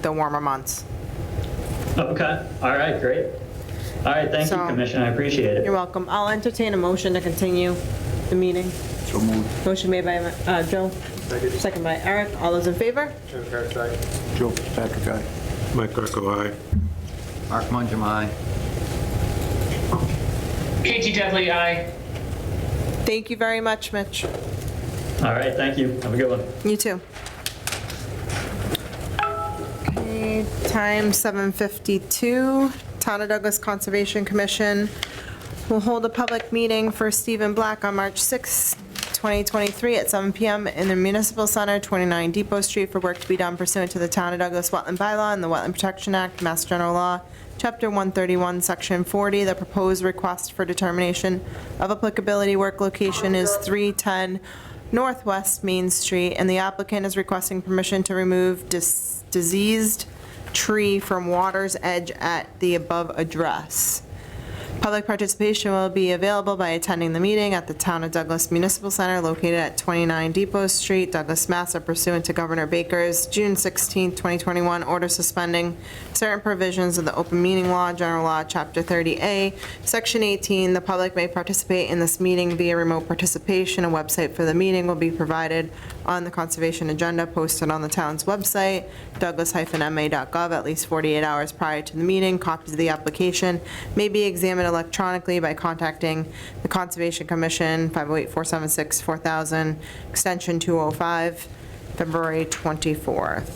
warmer months. Okay, all right, great. All right, thank you, So- Commissioner, I appreciate it. You're welcome. I'll entertain a motion to continue the meeting. So moved. Motion made by Joe, Second. Second by Eric. All those in favor? John Carroll, aye. Joe Fitzpatrick, aye. Mike Greco, aye. Mark Mangum, aye. Katie Dudley, aye. Thank you very much, Mitch. All right, thank you. Have a good one. You too. Okay, time 7:52. Town of Douglas Conservation Commission will hold a public meeting for Stephen Black on March 6, 2023 at 7 PM in the Municipal Center, 29 Depot Street, for work to be done pursuant to the Town of Douglas Wetland Bylaw and the Wetland Protection Act, Mass General Law, Chapter 131, Section 40. The proposed request for determination of applicability work location is 310 Northwest Main Street, and the applicant is requesting permission to remove diseased tree from water's edge at the above address. Public participation will be available by attending the meeting at the Town of Douglas Municipal Center located at 29 Depot Street, Douglas, Mass. Pursuant to Governor Baker's June 16, 2021 order suspending certain provisions of the Open Meeting Law, General Law, Chapter 30A, Section 18. The public may participate in this meeting via remote participation. A website for the meeting will be provided on the conservation agenda posted on the town's website, douglas-ma.gov, at least 48 hours prior to the meeting. Copies of the application may be examined electronically by contacting the Conservation Commission, 508-476-4000, extension 205, February 24th.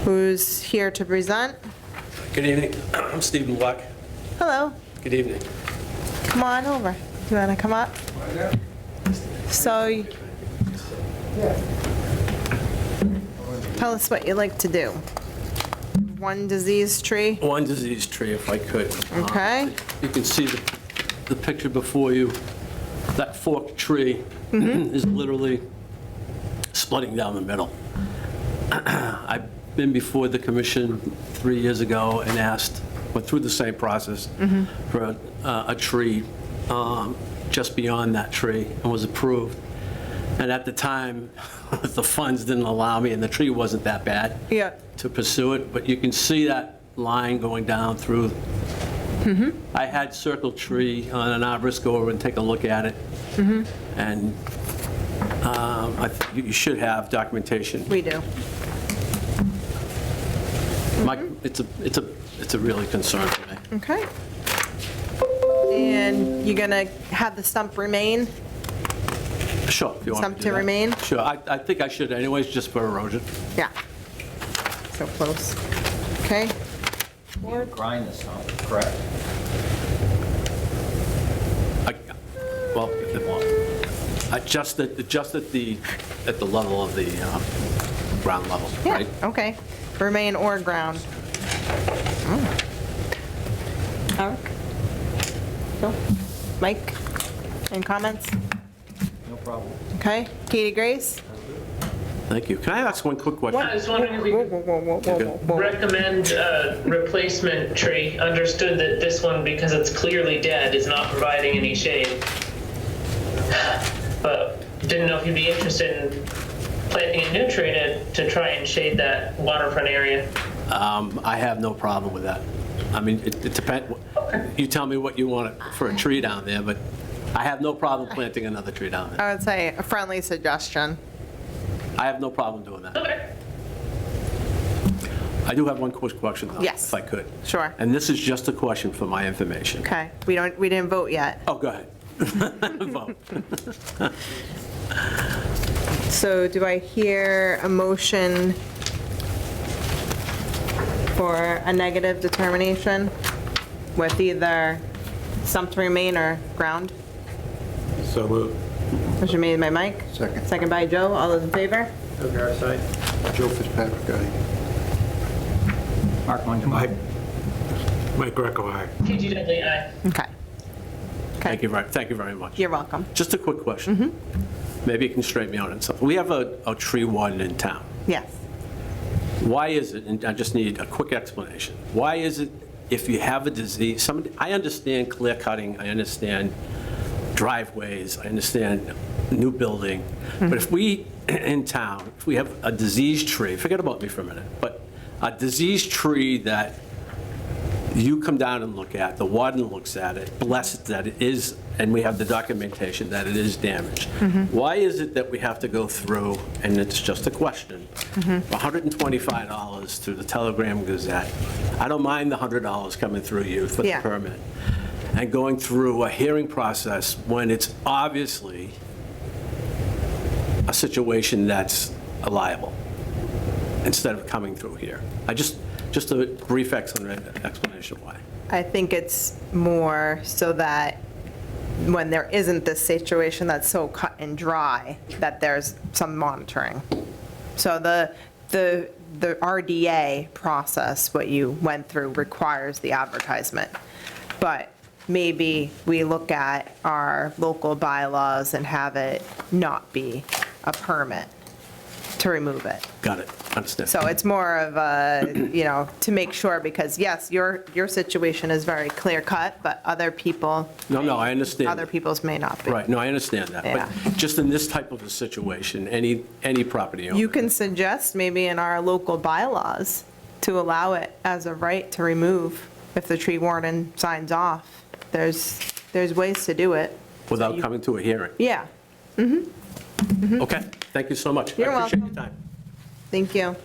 Who's here to present? Good evening. I'm Stephen Black. Hello, Good evening. come on over. You want to come up? So, tell us what you like to do. One diseased tree? One disease tree, if I could. Okay. You can see the picture before you. That forked tree is literally splitting down the middle. I've been before the commission 3 years ago and went through the same process for a tree just beyond that tree and was approved. And at the time, the funds didn't allow me, and the tree wasn't that bad Yeah. to pursue it, but you can see that line going down through. I had Circle Tree on an arborist go over and take a look at it. And you should have documentation. We do. It's a really concern for me. Okay. And you're gonna have the stump remain? Sure, if you want Stump me to do that. remain? Sure, I think I should anyways, just for erosion. Yeah. So close. Okay. You grind the stump, correct? Well, if they want. Just at the level of the ground level, Yeah, right? okay. Remain or ground. Eric? Phil? Mike? Any comments? No problem. Okay. Katie Grace? Thank you. Can I ask one quick question? I was wondering if we could recommend a replacement tree. Understood that this one, because it's clearly dead, is not providing any shade. But didn't know if you'd be interested in planting a new tree to try and shade that waterfront area. I have no problem with that. I mean, it depends. You tell me what you want for a tree down there, but I have no problem planting another tree down there. I would say a friendly suggestion. I have no problem doing that. Okay. I do have one quick question, though. Yes. If I could. Sure. And this is just a question for my information. Okay. We didn't vote yet. Oh, go ahead. Vote. So do I hear a motion for a negative determination with either stump to remain or ground? So moved. Motion made by Mike. Second. Second by Joe. All those in favor? John Carroll, aye. Joe Fitzpatrick, aye. Mark Mangum, aye. Mike Greco, aye. Katie Dudley, aye. Okay. Thank you very much. You're welcome. Just a quick question. Maybe you can straighten me out on something. We have a tree warden in town. Yes. Why is it, and I just need a quick explanation, why is it if you have a disease, I understand clear cutting, I understand driveways, I understand new building, but if we, in town, if we have a diseased tree, forget about me for a minute, but a diseased tree that you come down and look at, the warden looks at it, blesses that it is, and we have the documentation that it is damaged. Why is it that we have to go through, and it's just a question, $125 through the Telegram Gazette? I don't mind the $100 coming through you for the Yeah. permit, and going through a hearing process when it's obviously a situation that's liable, instead of coming through here. Just a brief explanation why. I think it's more so that when there isn't this situation that's so cut and dry, that there's some monitoring. So the RDA process, what you went through, requires the advertisement. But maybe we look at our local bylaws and have it not be a permit to remove it. Got it, understand. So it's more of a, to make sure, because yes, your situation is very clear cut, but other people. No, I understand. Other people's may not be. Right, no, I understand that. Yeah. But just in this type of a situation, any property owner. You can suggest maybe in our local bylaws to allow it as a right to remove if the tree warden signs off. There's ways to do it. Without coming to a hearing. Yeah, Okay, thank you so much. You're I appreciate welcome. your time. thank you.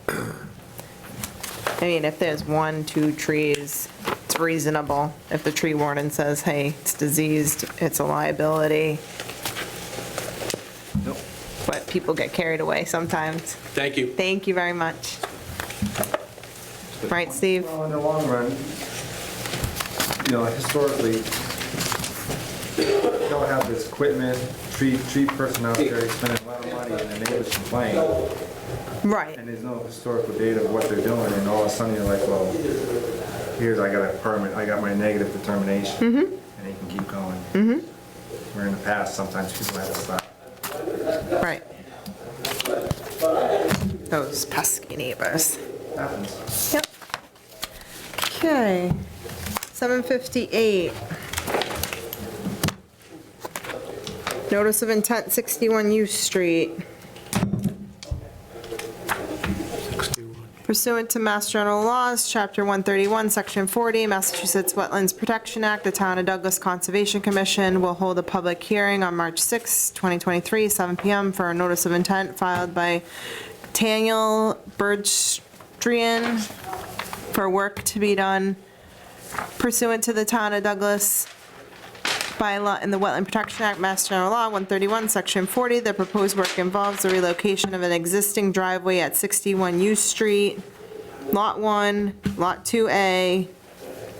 I mean, if there's 1, 2 trees, it's reasonable. If the tree warden says, hey, it's diseased, it's a liability. But people get carried away sometimes. Thank you. Thank you very much. Right, Steve? Well, in the long run, historically, you don't have this equipment, tree person out there spending a lot of money, and the neighbors complain, Right. and there's no historical data of what they're doing, and all of a sudden you're like, well, I got a permit, I got my negative determination, and you can keep going. Where in the past, sometimes people have to stop. Right. Those pesky neighbors. Happens. Yep. Okay. 7:58. Notice of intent, 61 U Street. Pursuant to Mass General Laws, Chapter 131, Section 40, Massachusetts Wetlands Protection Act, the Town of Douglas Conservation Commission will hold a public hearing on March 6, 2023, 7 PM for a notice of intent filed by Daniel Bergstrian for work to be done pursuant to the Town of Douglas bylaw in the Wetland Protection Act, Mass General Law 131, Section 40. The proposed work involves the relocation of an existing driveway at 61 U Street, Lot 1, Lot 2A,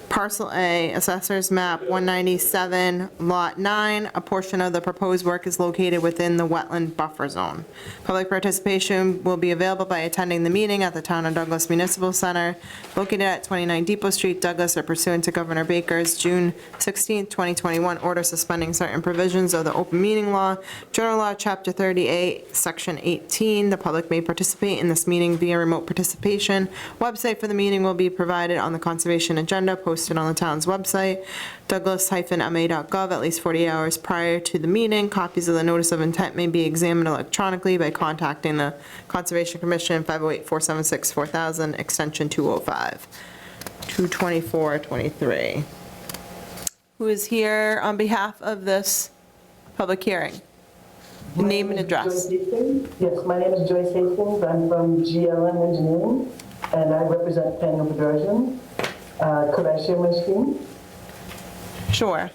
Parcel A, Assessor's Map 197, Lot 9. A portion of the proposed work is located within the wetland buffer zone. Public participation will be available by attending the meeting at the Town of Douglas Municipal Center, located at 29 Depot Street, Douglas, or pursuant to Governor Baker's June 16, 2021 order suspending certain provisions of the open meeting law, General Law, Chapter 38, Section 18. The public may participate in this meeting via remote participation. Website for the meeting will be provided on the conservation agenda posted on the town's website, douglas-ma.gov, at least 48 hours prior to the meeting. Copies of the notice of intent may be examined electronically by contacting the Conservation Commission, 508-476-4000, extension 205, 224-23. Who is here on behalf of this public hearing? Name and address. Yes, my name is Joyce Hastings. I'm from GLM Engineering, and I represent Daniel Bedrosian. Could I share my screen? Sure.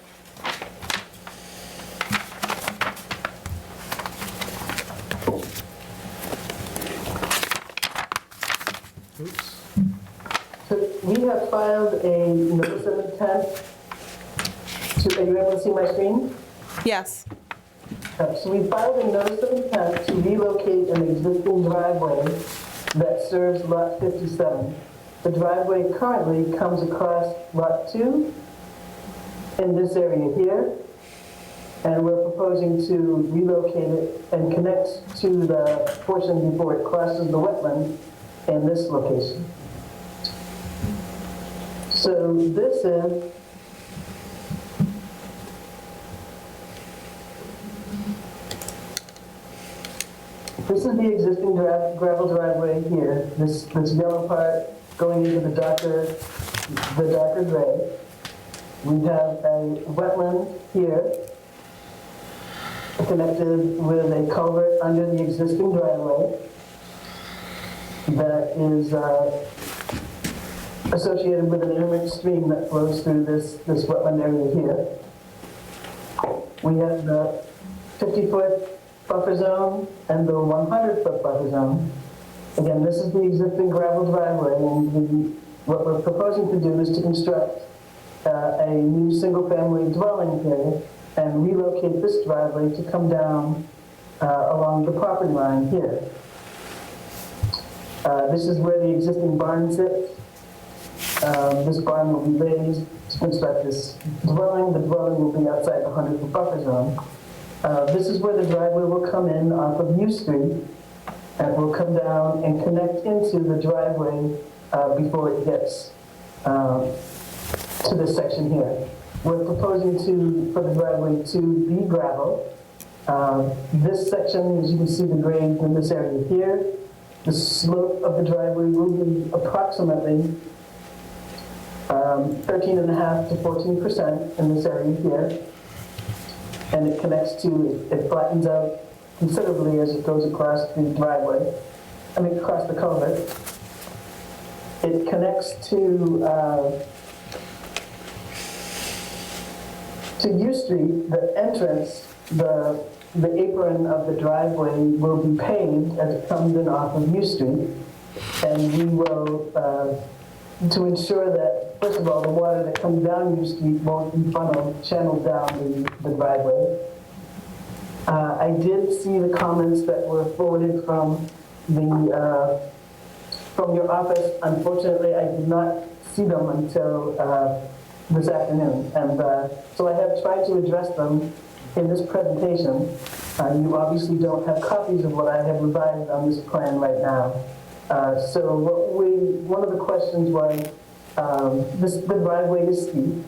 So we have filed a notice of intent to, are you able to see my screen? Yes. So we filed a notice of intent to relocate an existing driveway that serves Lot 57. The driveway currently comes across Lot 2 in this area here, and we're proposing to relocate it and connect to the portion before it crosses the wetland in this location. So this is the existing gravel driveway here, this yellow part going into the darker the darker gray. We have a wetland here connected with a culvert under the existing driveway that is associated with an inlet stream that flows through this wetland area here. We have the 50-foot buffer zone and the 100-foot buffer zone. Again, this is the existing gravel driveway, and what we're proposing to do is to construct a new single-family dwelling here and relocate this driveway to come down along the property line here. This is where the existing barn sits. This barn will be raised to construct this dwelling. The dwelling will be outside the 100-foot buffer zone. This is where the driveway will come in off of U Street and will come down and connect into the driveway before it gets to this section here. We're proposing for the driveway to be gravel. This section, as you can see the grade in this area here, the slope of the driveway will be approximately 13.5% to 14% in this area here. And it connects to, it flattens out considerably as it goes across the driveway, across the culvert. It connects to U Street. The entrance, the apron of the driveway will be paved as it comes in off of U Street. And we will, to ensure that, first of all, the water that comes down U Street won't be channeled down the driveway. I did see the comments that were forwarded from your office. Unfortunately, I did not see them until this afternoon. And so I have tried to address them in this presentation. You obviously don't have copies of what I have revised on this plan right now. So one of the questions was, the driveway is steep,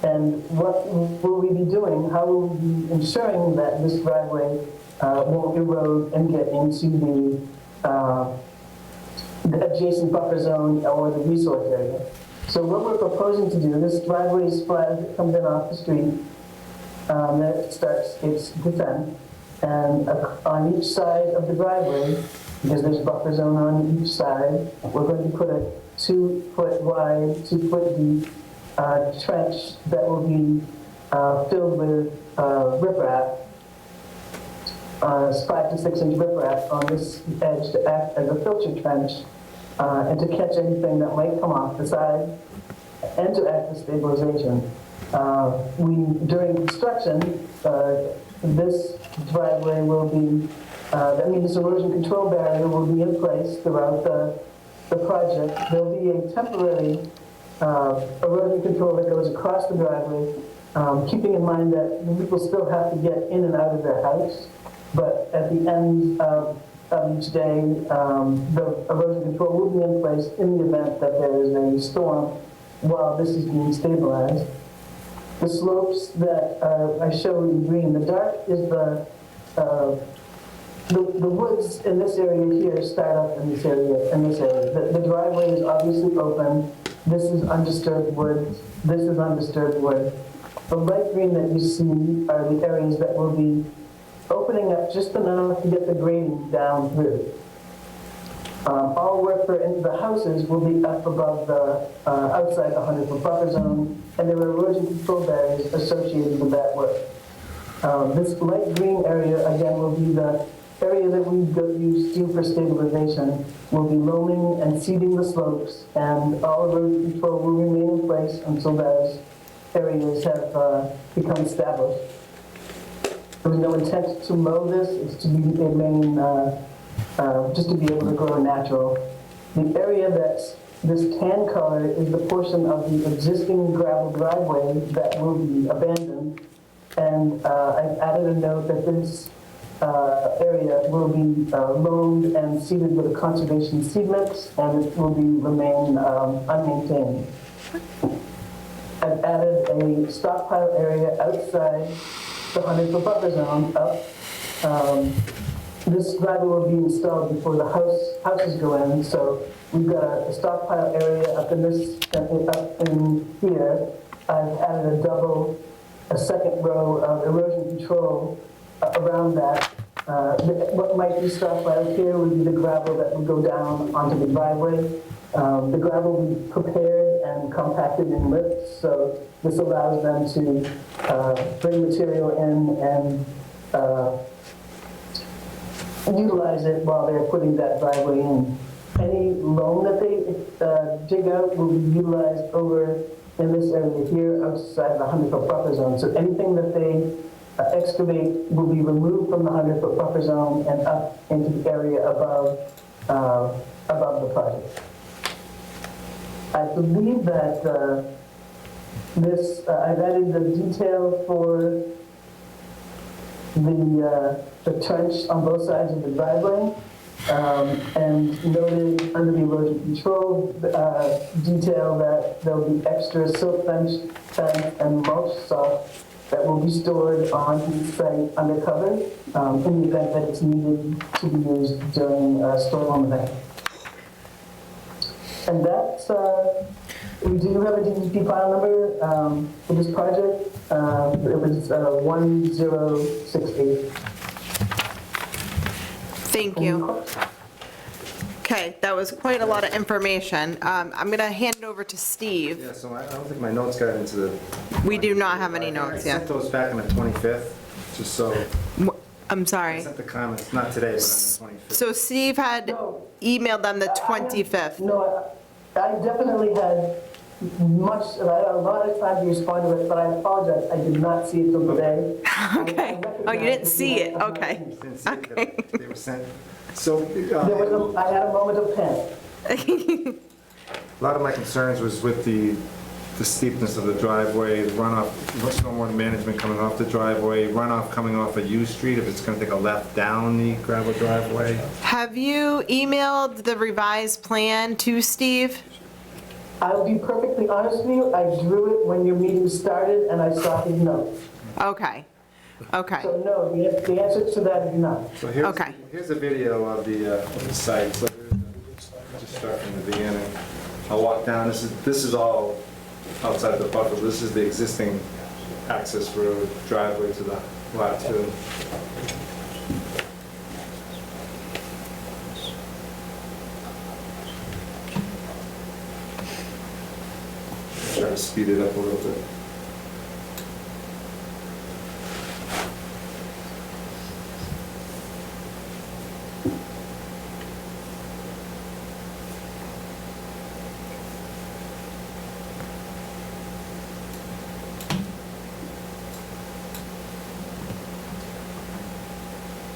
and what will we be doing? How will we be ensuring that this driveway won't erode and get into the adjacent buffer zone or the resource area? So what we're proposing to do, this driveway is flat as it comes in off the street, then it starts its descent, and on each side of the driveway, because there's buffer zone on each side, we're going to put a 2-foot wide, 2-foot deep trench that will be filled with riprap, 5 to 6 inch riprap on this edge to act as a filter trench and to catch anything that might come off the side and to act as stabilization. During construction, this driveway will be, this erosion control barrier will be in place throughout the project. There'll be a temporary erosion control that goes across the driveway, keeping in mind that people still have to get in and out of their house. But at the end of each day, the erosion control will be in place in the event that there is a storm while this is being stabilized. The slopes that I showed in green, the dark is the woods in this area here start up in this area. The driveway is obviously open. This is undisturbed wood. This is undisturbed wood. The light green that you see are the areas that will be opening up just enough to get the grading down through. All work for the houses will be up above the outside the 100-foot buffer zone, and there are erosion control barriers associated with that work. This light green area, again, will be the area that we use steel for stabilization. We'll be loaming and seeding the slopes, and all erosion control will remain in place until those areas have become established. There was no intent to mow this. It's to remain, just to be able to grow natural. The area that's this tan color is the portion of the existing gravel driveway that will be abandoned. And I've added a note that this area will be loamed and seeded with a conservation seed mix, and it will remain unmaintained. I've added a stockpile area outside the 100-foot buffer zone up this driveway will be installed before the houses go in, so we've got a stockpile area up in this, up in here. I've added a second row of erosion control around that. What might be stockpiled here would be the gravel that would go down onto the driveway. The gravel will be prepared and compacted in lifts, so this allows them to bring material in and utilize it while they're putting that driveway in. Any loam that they dig out will be utilized over in this area here outside the 100-foot buffer zone. So anything that they excavate will be removed from the 100-foot buffer zone and up into the area above the project. I believe that I've added the detail for the trench on both sides of the driveway, and noted under the erosion control detail that there'll be extra silt fence and mulch salt that will be stored on the site undercover in the event that it's needed to be used during a storm event. And that's, we do have a DEP file number for this project. It was 1068. Thank you. Okay, that was quite a lot of information. I'm going to hand it over to Steve. Yeah, so I don't think my notes got into the. We do not have any notes, I yeah. sent those back on the 25th, just so, I'm I sorry. sent the comments, not today, but on the 25th. So Steve had emailed them the 25th. No, I definitely had I had a lot of time to respond to it, but I apologize, I did not see it till today. Okay. Oh, you didn't see it, okay. Didn't see it, Okay. They were sent, so, I had a moment of panic. a lot of my concerns was with the steepness of the driveway, the runoff, stormwater management coming off the driveway, runoff coming off of U Street, if it's gonna take a left down the gravel driveway. Have you emailed the revised plan to Steve? I'll be perfectly honest with you, I drew it when your meeting started and I saw his note. Okay, okay. So no, the answer to that is no. So here's, Okay. here's a video of the site, so just start from the beginning. I'll walk down, this is all outside the buffer, this is the existing access road driveway to the lot 2. Try to speed it up a little bit.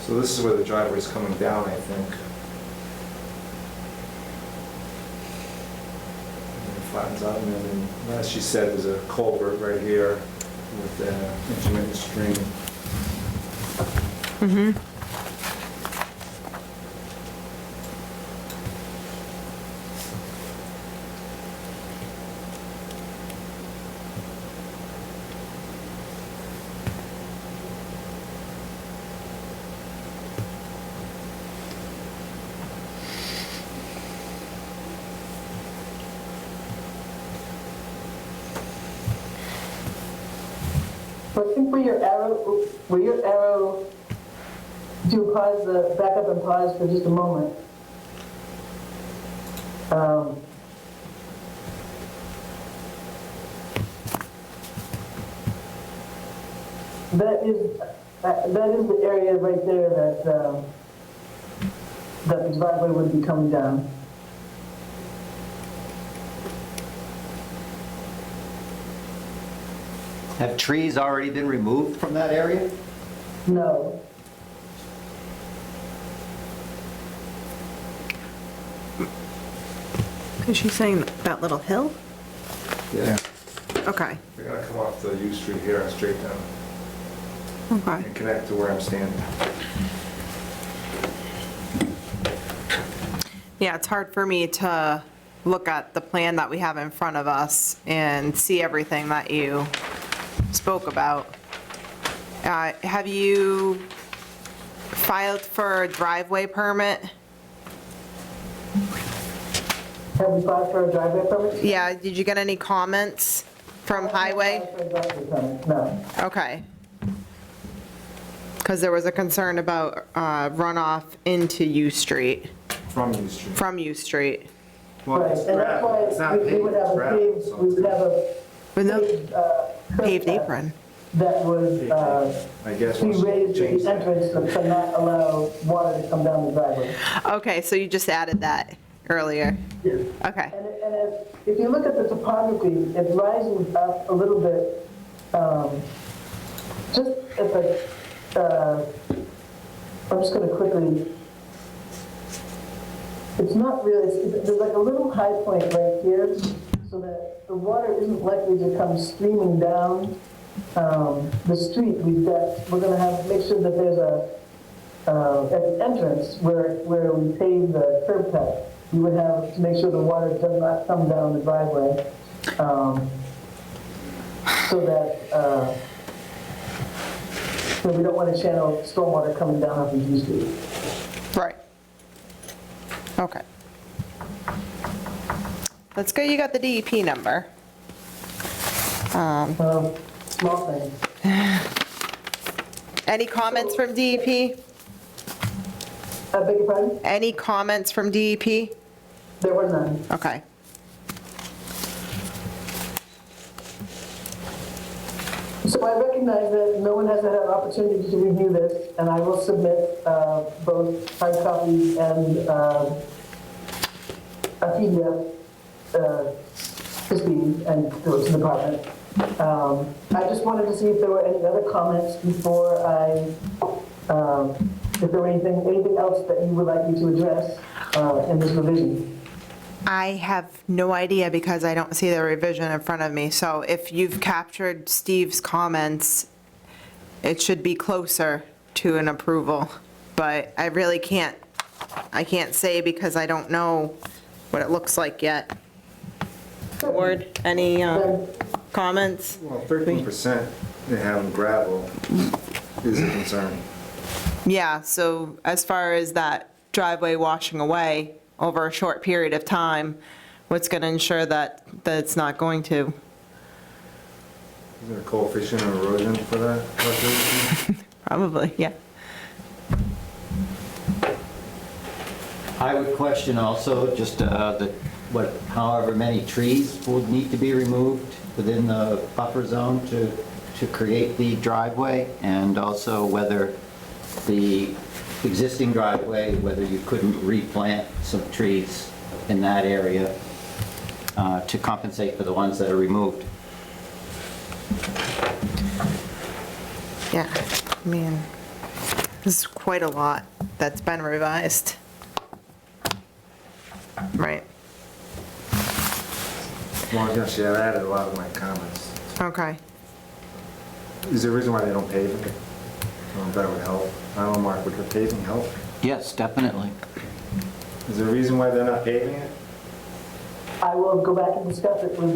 So this is where the driveway is coming down, I think. And it flattens out, and then, as she said, there's a culvert right here with an intermittent stream. So I think where your arrow, do pause, back up and pause for just a moment. That is the area right there that the driveway would be coming down. Have trees already been removed from that area? No. Is she saying that little hill? Yeah. Okay, We're gonna come off the U Street here and straight down okay. and connect to where I'm standing. Yeah, it's hard for me to look at the plan that we have in front of us and see everything that you spoke about. Have you filed for a driveway permit? Have we filed for a driveway permit? Yeah, did you get any comments from Highway? For a driveway permit, no. Okay. Because there was a concern about runoff into U Street, From U Street. from U Street. Well, Right, it's and that's gravel. It's why not we paved, would it's have a gravel, paved, so we would have a With no curb paved cut apron. that would I guess be we'll raised change at the that. entrance to not allow water to come down the driveway. Okay, so you just added that earlier. Yes. Okay. And if you look at the topography, it rises up a little bit, just at the, I'm just going to quickly, it's not really, there's like a little high point right here, so that the water isn't likely to come streaming down the street. We're going to have, make sure that there's at the entrance where we pave the curb cut, you would have to make sure the water does not come down the driveway, so that so we don't want to channel stormwater coming down off of U Street. Right. Okay. That's good, you got the DEP number. Small thing. Any comments from DEP? I beg your pardon? Any comments from DEP? There were none. Okay. So I recognize that no one has had an opportunity to review this, and I will submit both hard copies and a PDF to Steve and to the department. I just wanted to see if there were any other comments before if there were anything else that you would like me to address in this revision. I have no idea because I don't see the revision in front of me. So if you've captured Steve's comments, it should be closer to an approval. But I really can't say because I don't know what it looks like yet. Ward, any comments? Well, 13% in having gravel is a concern. Yeah, so as far as that driveway washing away over a short period of time, what's going to ensure that it's not going to? Is there a coefficient of erosion for that calculation? Probably, yeah. I would question also just however many trees would need to be removed within the buffer zone to create the driveway, and also whether the existing driveway, whether you couldn't replant some trees in that area to compensate for the ones that are removed. Yeah, I mean, this is quite a lot that's been revised. Right, Well, I was gonna say, I've added a lot of my comments. okay. Is there a reason why they don't pave it? I don't know if that would help. I don't know, Mark, would the paving help? Yes, definitely. Is there a reason why they're not paving it? I will go back and discuss it with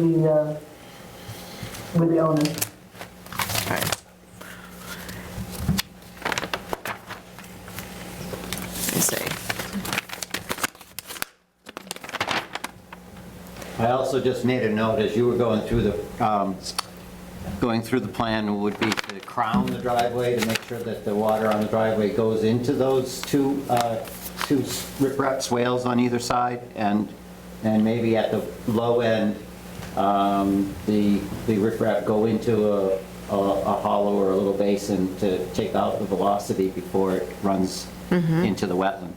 the owner. All right. Let me see. I also just made a note, as you were going through the plan, would be to crown the driveway to make sure that the water on the driveway goes into those two riprap swales on either side, and maybe at the low end, the riprap go into a hollow or a little basin to take out the velocity before it runs into the wetland.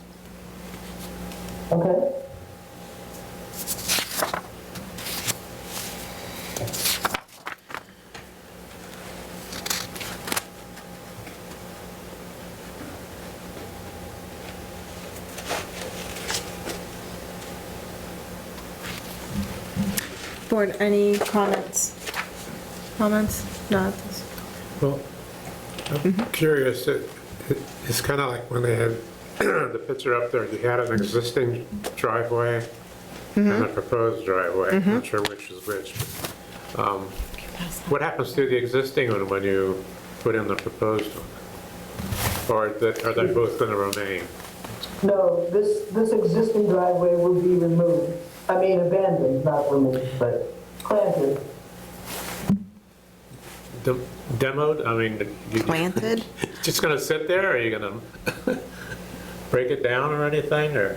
Okay? Board, any comments? Comments? No. Well, I'm curious, it's kind of like when they had the picture up there, you had an existing driveway and a proposed driveway. I'm not sure which is which. But, what happens to the existing one when you put in the proposed one? Or are they both going to remain? No, this existing driveway will be removed. I mean abandoned, not removed, but planted. Demoed? I mean, you Planted? just going to sit there, or are you going to break it down or anything, or?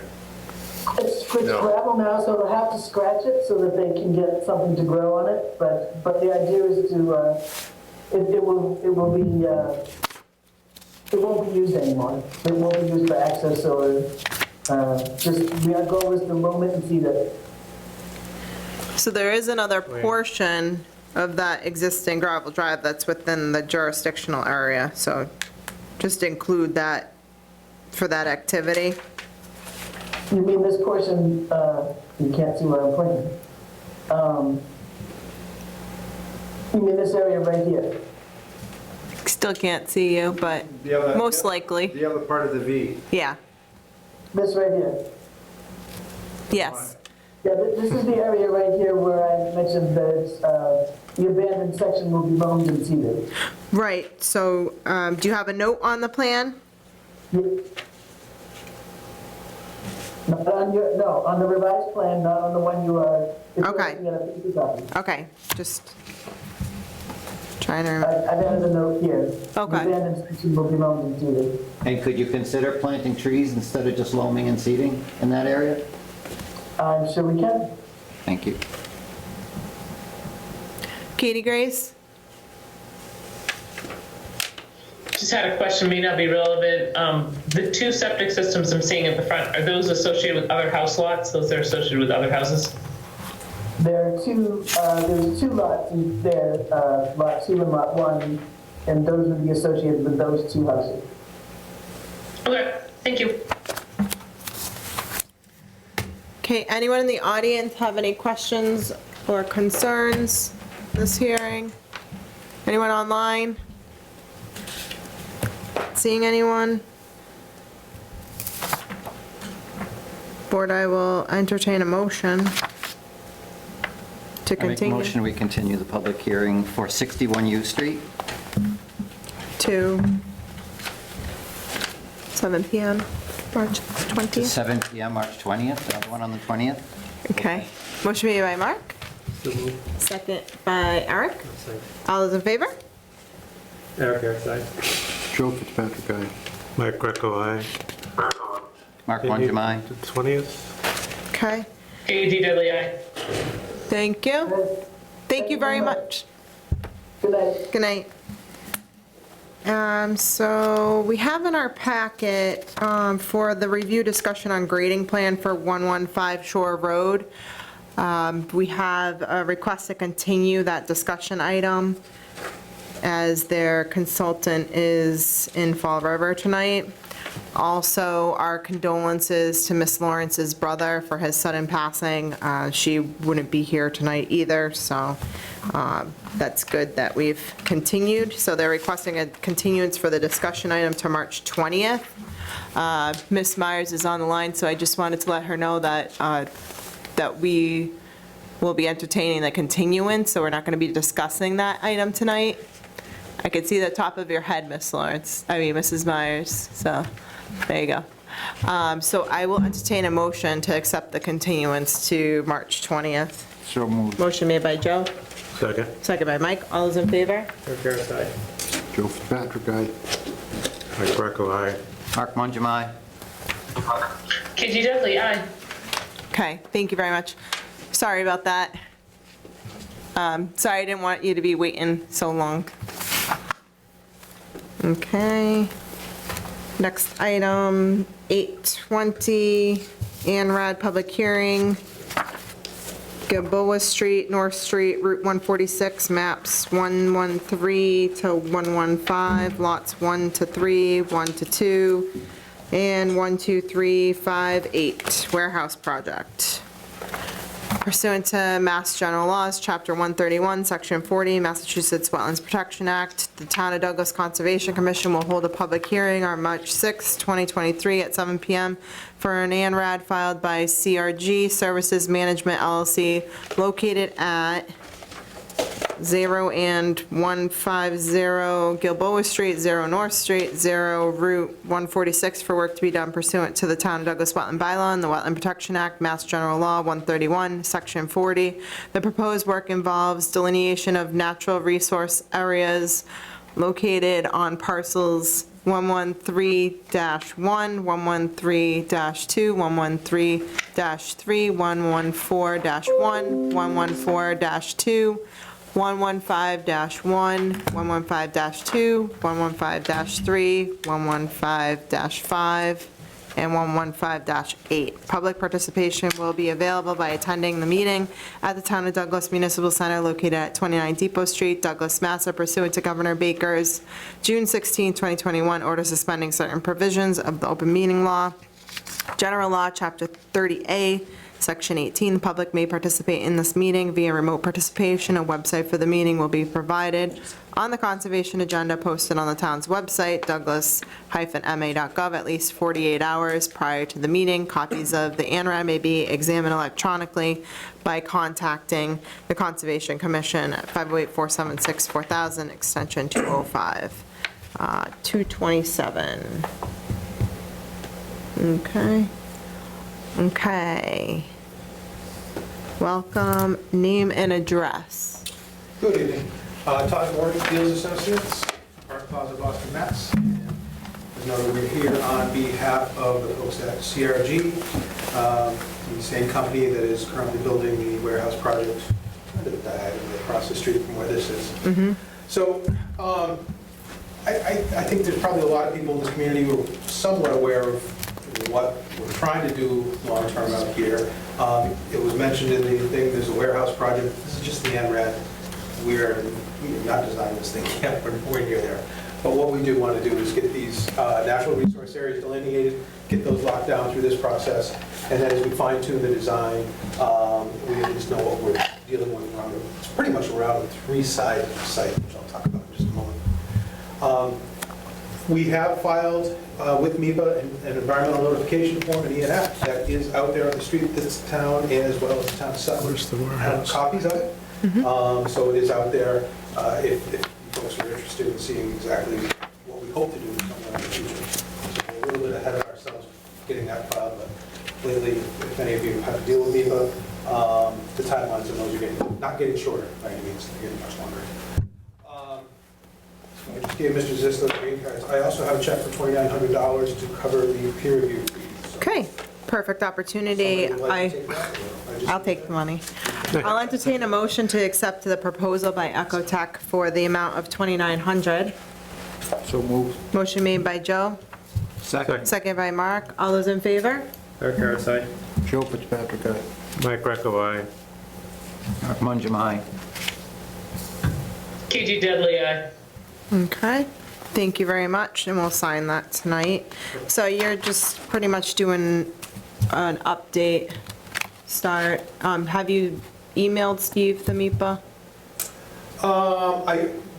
It's No. gravel now, so they'll have to scratch it so that they can get something to grow on it, but the idea is to, it won't be used anymore. It won't be used for access or, our goal is to loam it and seed it. So there is another portion of that existing gravel drive that's within the jurisdictional area, so just include that for that activity. You mean this portion, you can't see where I'm pointing. You mean this area right here? Still can't see you, but most likely, The other part of the V. yeah, This right here? yes. Yeah, this is the area right here where I mentioned that the abandoned section will be loamed and seeded. Right, so do you have a note on the plan? Not on your, no, on the revised plan, not on the one you are. Okay. looking at a piece of copy. Okay, just trying to remember. I've added a note here. Okay. The abandoned section will be loamed and seeded. And could you consider planting trees instead of just loaming and seeding in that area? I'm sure we can. Thank you. Katie Grace? Just had a question, may not be relevant. The two septic systems I'm seeing at the front, are those associated with other house lots? Those are associated with other houses? There are there's two lots in there, lot 2 and lot 1, and those would be associated with those two houses. Okay, thank you. Okay, anyone in the audience have any questions or concerns this hearing? Anyone online? Seeing anyone? Board, I will entertain a motion to I make a continue motion, we continue the public hearing for 61 U Street. to 7 PM, March To 20th. 7 PM, March 20th, the other one on the 20th. Okay, motion made by Mark, second by Eric. All those in favor? Eric, outside. Joe Fitzpatrick, aye. Mike Greco, aye. Mark Bonjamai. The 20th? Okay, Katie Dudley, aye. thank you. Thank you very much. Good night. Good night. So we have in our packet for the review discussion on grading plan for 115 Shore Road. We have a request to continue that discussion item as their consultant is in Fall River tonight. Also, our condolences to Miss Lawrence's brother for his sudden passing. She wouldn't be here tonight either, so that's good that we've continued. So they're requesting a continuance for the discussion item to March 20th. Miss Myers is on the line, so I just wanted to let her know that, that we will be entertaining the continuance, so we're not going to be discussing that item tonight. I could see the top of your head, Miss Lawrence, Mrs. Myers, so there you go. So I will entertain a motion to accept the continuance to March 20th. So moved. Motion made by Joe, Second? second by Mike. All those in favor? Eric, outside. Joe Fitzpatrick, aye. Mike Greco, aye. Mark Bonjamai. Katie Dudley, aye. Okay, thank you very much. Sorry about that. Sorry, I didn't want you to be waiting so long. Okay. Next item, 820 Anrad Public Hearing, Gilboa Street, North Street, Route 146, maps 113 to 115, lots 1 to 3, 1 to 2, and 1, 2, 3, 5, 8, warehouse project. Pursuant to Mass General Laws, Chapter 131, Section 40, Massachusetts Wetlands Protection Act, the Town of Douglas Conservation Commission will hold a public hearing on March 6, 2023 at 7 PM for an ANRAD filed by CRG Services Management LLC located at 0 and 150 Gilboa Street, 0 North Street, 0 Route 146 for work to be done pursuant to the Town of Douglas Wetland Bylaw and the Wetland Protection Act, Mass General Law 131, Section 40. The proposed work involves delineation of natural resource areas located on parcels 113-1, 113-2, 113-3, 114-1, 114-2, 115-1, 115-2, 115-3, 115-5, and 115-8. Public participation will be available by attending the meeting at the Town of Douglas Municipal Center located at 29 Depot Street, Douglas, Mass. Pursuant to Governor Baker's June 16, 2021 order suspending certain provisions of the open meeting law. General Law, Chapter 30A, Section 18, the public may participate in this meeting via remote participation. A website for the meeting will be provided on the conservation agenda posted on the town's website, douglas-ma.gov, at least 48 hours prior to the meeting. Copies of the ANRAD may be examined electronically by contacting the Conservation Commission at 508-476-4000, extension 205. 227. Okay. Welcome, name and address. Good evening. Todd Morgan, Fields Associates, Park Plaza, Boston, Mass. As noted, we're here on behalf of the folks at CRG, the same company that is currently building the warehouse project diagonally across the street from where this is. So I think there's probably a lot of people in this community who are somewhat aware of what we're trying to do long-term out here. It was mentioned in the thing, there's a warehouse project. This is just the NRED. We're not designing this thing yet, we're near there. But what we do want to do is get these natural resource areas delineated, get those locked down through this process, and then as we fine-tune the design, we at least know what we're dealing with around it. It's pretty much around the 3 sides of the site, which I'll talk about in just a moment. We have filed with MEPA an environmental notification form, an ENF, that is out there on the street, this town, and as well as the town of Sutton. Where's the warehouse? Have copies of it. So it is out there if folks are interested in seeing exactly what we hope to do somewhere in the future. So we're a little bit ahead of ourselves getting that filed, but lately, if any of you have to deal with MEPA, the timelines on those are not getting shorter by any means, they're getting much longer. I just gave Mr. Zisler the green cards. I also have a check for $2,900 to cover the peer review fees. So Okay, perfect opportunity. somebody would like to take that, or I just- I'll take the money. I'll entertain a motion to accept the proposal by Ecotech for the amount of $2,900. So moved. Motion made by Joe, Second. second by Mark. All those in favor? Eric Harris, aye. Joe Fitzpatrick, aye. Mike Greco, aye. Mark Mungem, aye. KG Dudley, aye. Okay, thank you very much, and we'll sign that tonight. So you're just pretty much doing an update start. Have you emailed Steve the MIPA?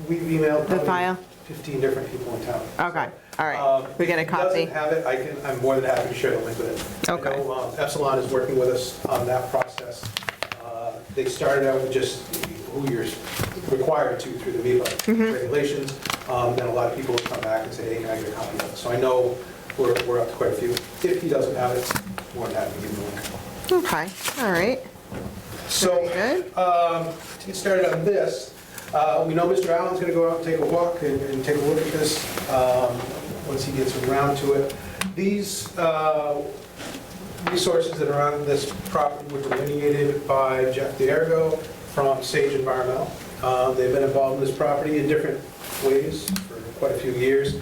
We've emailed The probably file? 15 different people in town. Okay, all right, we get a If copy. he doesn't have it, I'm more than happy to share the link with him. Okay. I know Epsilon is working with us on that process. They started out with just who you're required to through the MIPA regulations. Then a lot of people have come back and say, hey, can I get a copy of it? So I know we're up to quite a few. If he doesn't have it, more than happy to give him the link. Okay, all right. So, Very good. to get started on this, we know Mr. Allen's going to go out and take a walk and take a look at this once he gets around to it. These resources that are on this property were delineated by Jeff DeArgo from Sage Environmental. They've been involved in this property in different ways for quite a few years.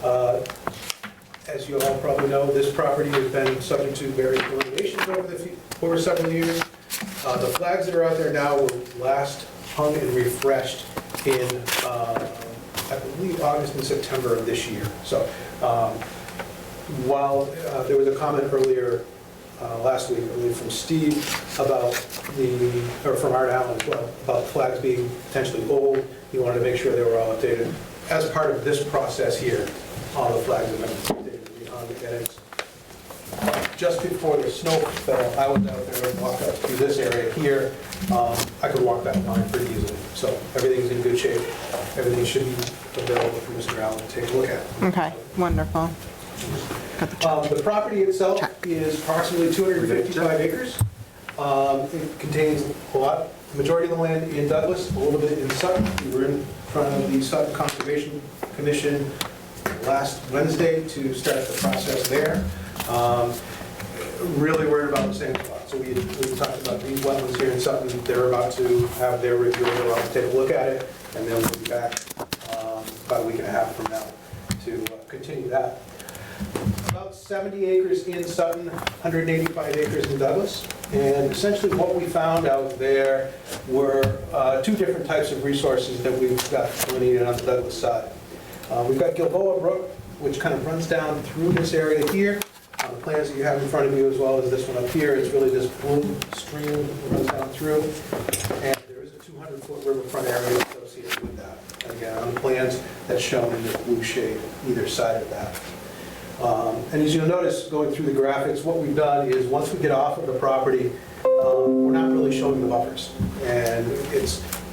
As you all probably know, this property has been subject to various delineations over several years. The flags that are out there now were last hung and refreshed in, I believe, August and September of this year. So while there was a comment earlier last week, I believe, from Steve about or from Art Allen as well, about flags being potentially old, he wanted to make sure they were all updated. As part of this process here, all the flags have been updated. And it's just before the snow fell, I was out there and walked up through this area here. I could walk that line pretty easily. So everything's in good shape. Everything should be available for Mr. Allen to take a look at. Okay, wonderful. The property itself is approximately 255 acres. It contains a lot, majority of the land in Douglas, a little bit in Sutton. We were in front of the Sutton Conservation Commission last Wednesday to start the process there. Really worried about the same spot. So we talked about these wetlands here in Sutton. They're about to have their review. They're about to take a look at it, and then we'll be back about a week and a half from now to continue that. About 70 acres in Sutton, 185 acres in Douglas. And essentially what we found out there were two different types of resources that we've got delineated on the Douglas side. We've got Gilboa Brook, which kind of runs down through this area here. The plans that you have in front of you, as well as this one up here, it's really this blue stream that runs down through. And there is a 200-foot riverfront area associated with that. And again, on the plans, that's shown in the blue shade, either side of that. And as you'll notice, going through the graphics, what we've done is once we get off of the property, we're not really showing the buffers. And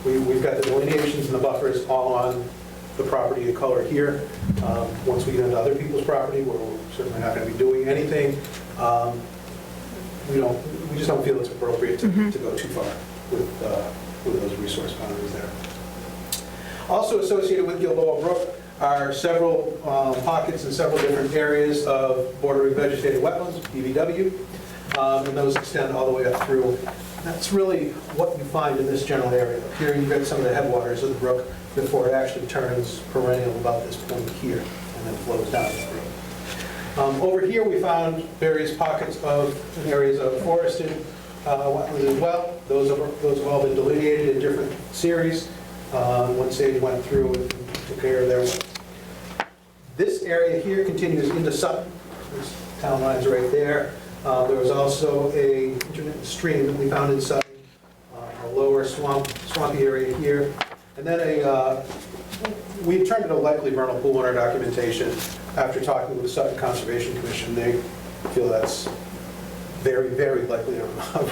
we've got the delineations and the buffers all on the property in color here. Once we get into other people's property, where we're certainly not going to be doing anything, we just don't feel it's appropriate to go too far with those resource boundaries there. Also associated with Gilboa Brook are several pockets in several different areas of bordering vegetated wetlands, BVW, and those extend all the way up through. That's really what you find in this general area. Here you've got some of the headwaters of the brook before it actually turns perennial about this point here and then flows down through. Over here we found various pockets of areas of forested wetlands as well. Those have all been delineated in different series. One stage went through and took care of their work. This area here continues into Sutton. There's town lines right there. There was also a intermittent stream that we found in Sutton, a lower swampy area here. And then we turned it a likely vernal pool in our documentation. After talking with the Sutton Conservation Commission, they feel that's very, very likely a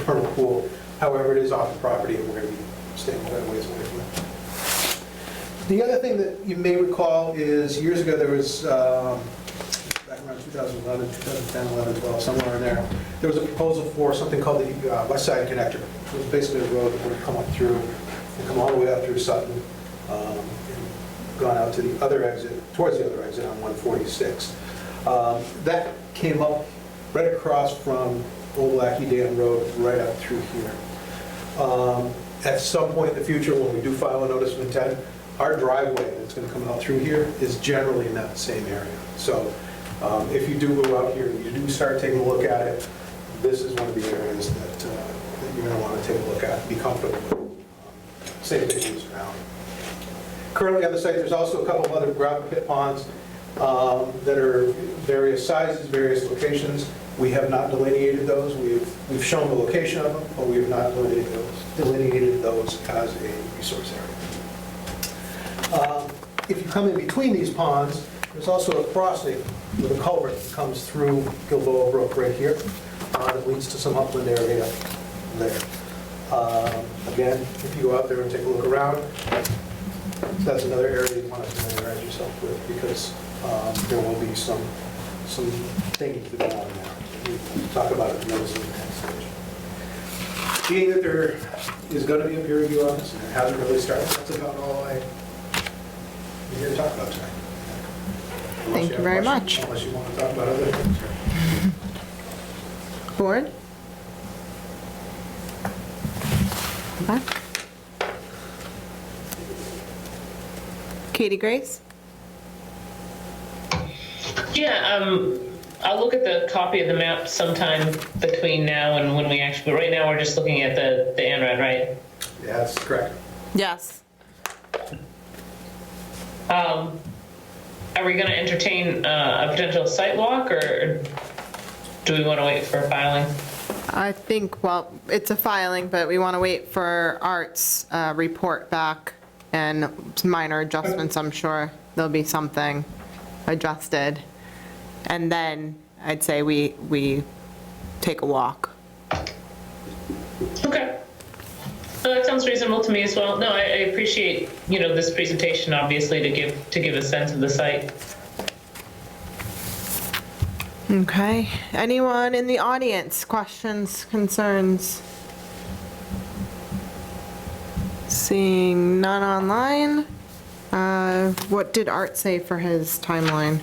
vernal pool. However, it is off the property and we're going to be staying quite a ways away from it. The other thing that you may recall is years ago there was, back around 2011, 2010, 11, 12, somewhere in there was a proposal for something called the West Side Connector. It was basically a road that would come up through and come all the way up through Sutton and gone out to the other exit, towards the other exit on 146. That came up right across from Old Lackey Dam Road, right up through here. At some point in the future, when we do file a notice of intent, our driveway that's going to come out through here is generally in that same area. So if you do go out here and you do start taking a look at it, this is one of the areas that you're going to want to take a look at and be comfortable with. Same thing moves around. Currently on the site, there's also a couple of other gravel pit ponds that are various sizes, various locations. We have not delineated those. We've shown the location of them, but we have not delineated those as a resource area. If you come in between these ponds, there's also a crossing with a culvert that comes through Gilboa Brook right here that leads to some upland area there. Again, if you go out there and take a look around, that's another area you want to familiarize yourself with because there will be some things to go on there. We'll talk about it in the notice of intent stage. Being that there is going to be a peer review on this and it hasn't really started, that's about all I'm here to talk about tonight. Thank you very much. Unless you want to talk about other things. Board? Back. Katie Grace? Yeah, I'll look at the copy of the map sometime between now and when we actually, but right now we're just looking at the ANRAD, right? Yeah, that's correct. Yes. Are we going to entertain a potential site walk, or do we want to wait for filing? I think, well, it's a filing, but we want to wait for Art's report back and minor adjustments, I'm sure. There'll be something adjusted. And then I'd say we take a walk. Okay. No, that sounds reasonable to me as well. No, I appreciate, this presentation, obviously, to give a sense of the site. Okay, anyone in the audience, questions, concerns? Seeing none online. What did Art say for his timeline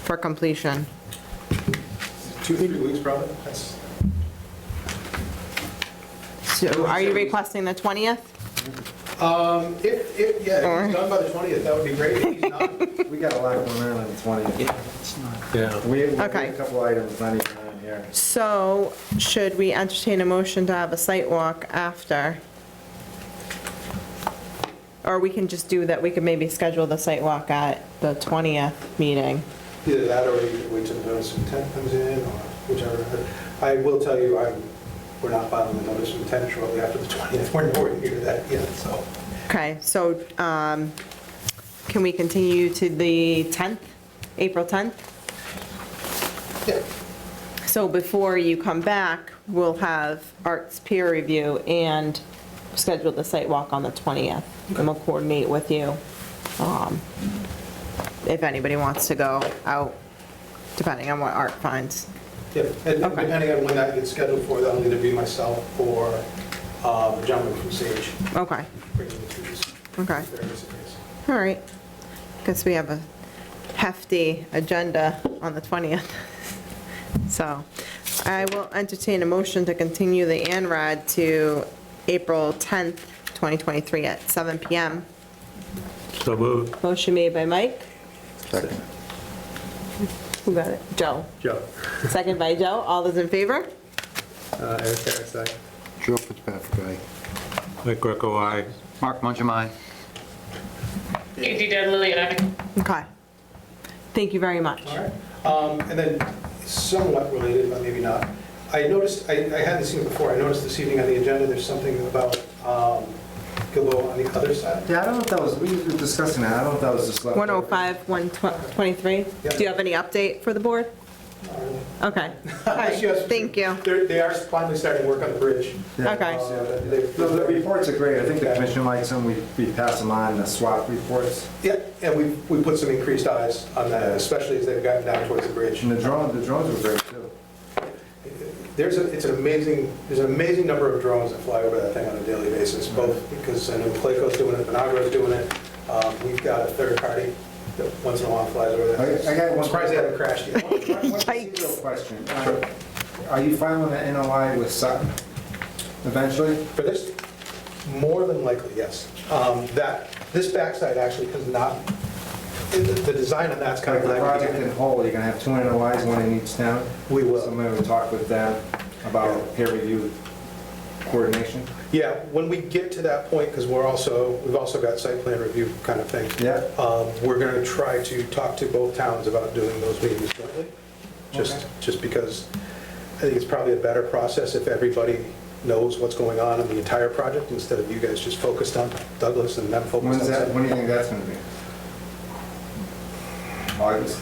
for completion? 2-3 weeks probably. That's, So are you requesting the 20th? if he's done by the 20th, that would be great. If he's not, We got a lot going on the 20th. Yeah. We have Okay. a couple items not even on here. So should we entertain a motion to have a site walk after? Or we can just do that, we could maybe schedule the site walk at the 20th meeting. either that or you wait till the notice of intent comes in, or whichever. I will tell you, we're not filing the notice of intent shortly after the 20th. We're nowhere near that yet, so. Okay, so can we continue to the 10th, April 10th? Yeah. So before you come back, we'll have Art's peer review and schedule the site walk on the 20th. And we'll coordinate with you if anybody wants to go out, depending on what Art finds. Yeah, and depending on when that gets scheduled for, that'll either be myself or the gentleman from Sage. Okay, Bringing the trees. okay. Various areas. All right. Guess we have a hefty agenda on the 20th. So I will entertain a motion to continue the ANRAD to April 10th, 2023 at 7 PM. So moved. Motion made by Mike. Second. Who got it? Joe. Joe. Second by Joe. All those in favor? Eric Harris, aye. Joe Fitzpatrick, aye. Mike Greco, aye. Mark Mongemi. Katie Dudley, aye. Okay. Thank you very much. All right. And then somewhat related, but maybe not. I noticed, I hadn't seen it before, I noticed this evening on the agenda, there's something about Gilboa on the other side. Yeah, I don't know if that was, we were discussing that, I don't know if that was just left. 105, 123. Do you have any update for the board? Okay. All right, Yes. thank you. They are finally starting work on the bridge. Yeah. Okay. No, the reports are great, I think the commission likes them, we pass them on, the SWAT reports. Yeah, and we put some increased eyes on that, especially as they've gotten down towards the bridge. And the drones were great too. There's an amazing number of drones that fly over that thing on a daily basis, both because I know Clayco's doing it, Monagro's doing it. We've got a third party that once in a while flies over that. I got one. I'm surprised they haven't crashed yet. One procedural question. Are you filing the NOI with Sutton eventually? For this, more than likely, yes. This backside actually has not, the design on that's kind Like of the project in whole, you're gonna have 2 NOIs, one in each town? We will. So maybe we'll talk with them about peer review coordination? Yeah, when we get to that point, because we've also got site plan review kind of thing. Yeah. We're going to try to talk to both towns about doing those meetings jointly, just because I think it's probably a better process if everybody knows what's going on in the entire project instead of you guys just focused on Douglas and them focused on. When do you think that's gonna be? August?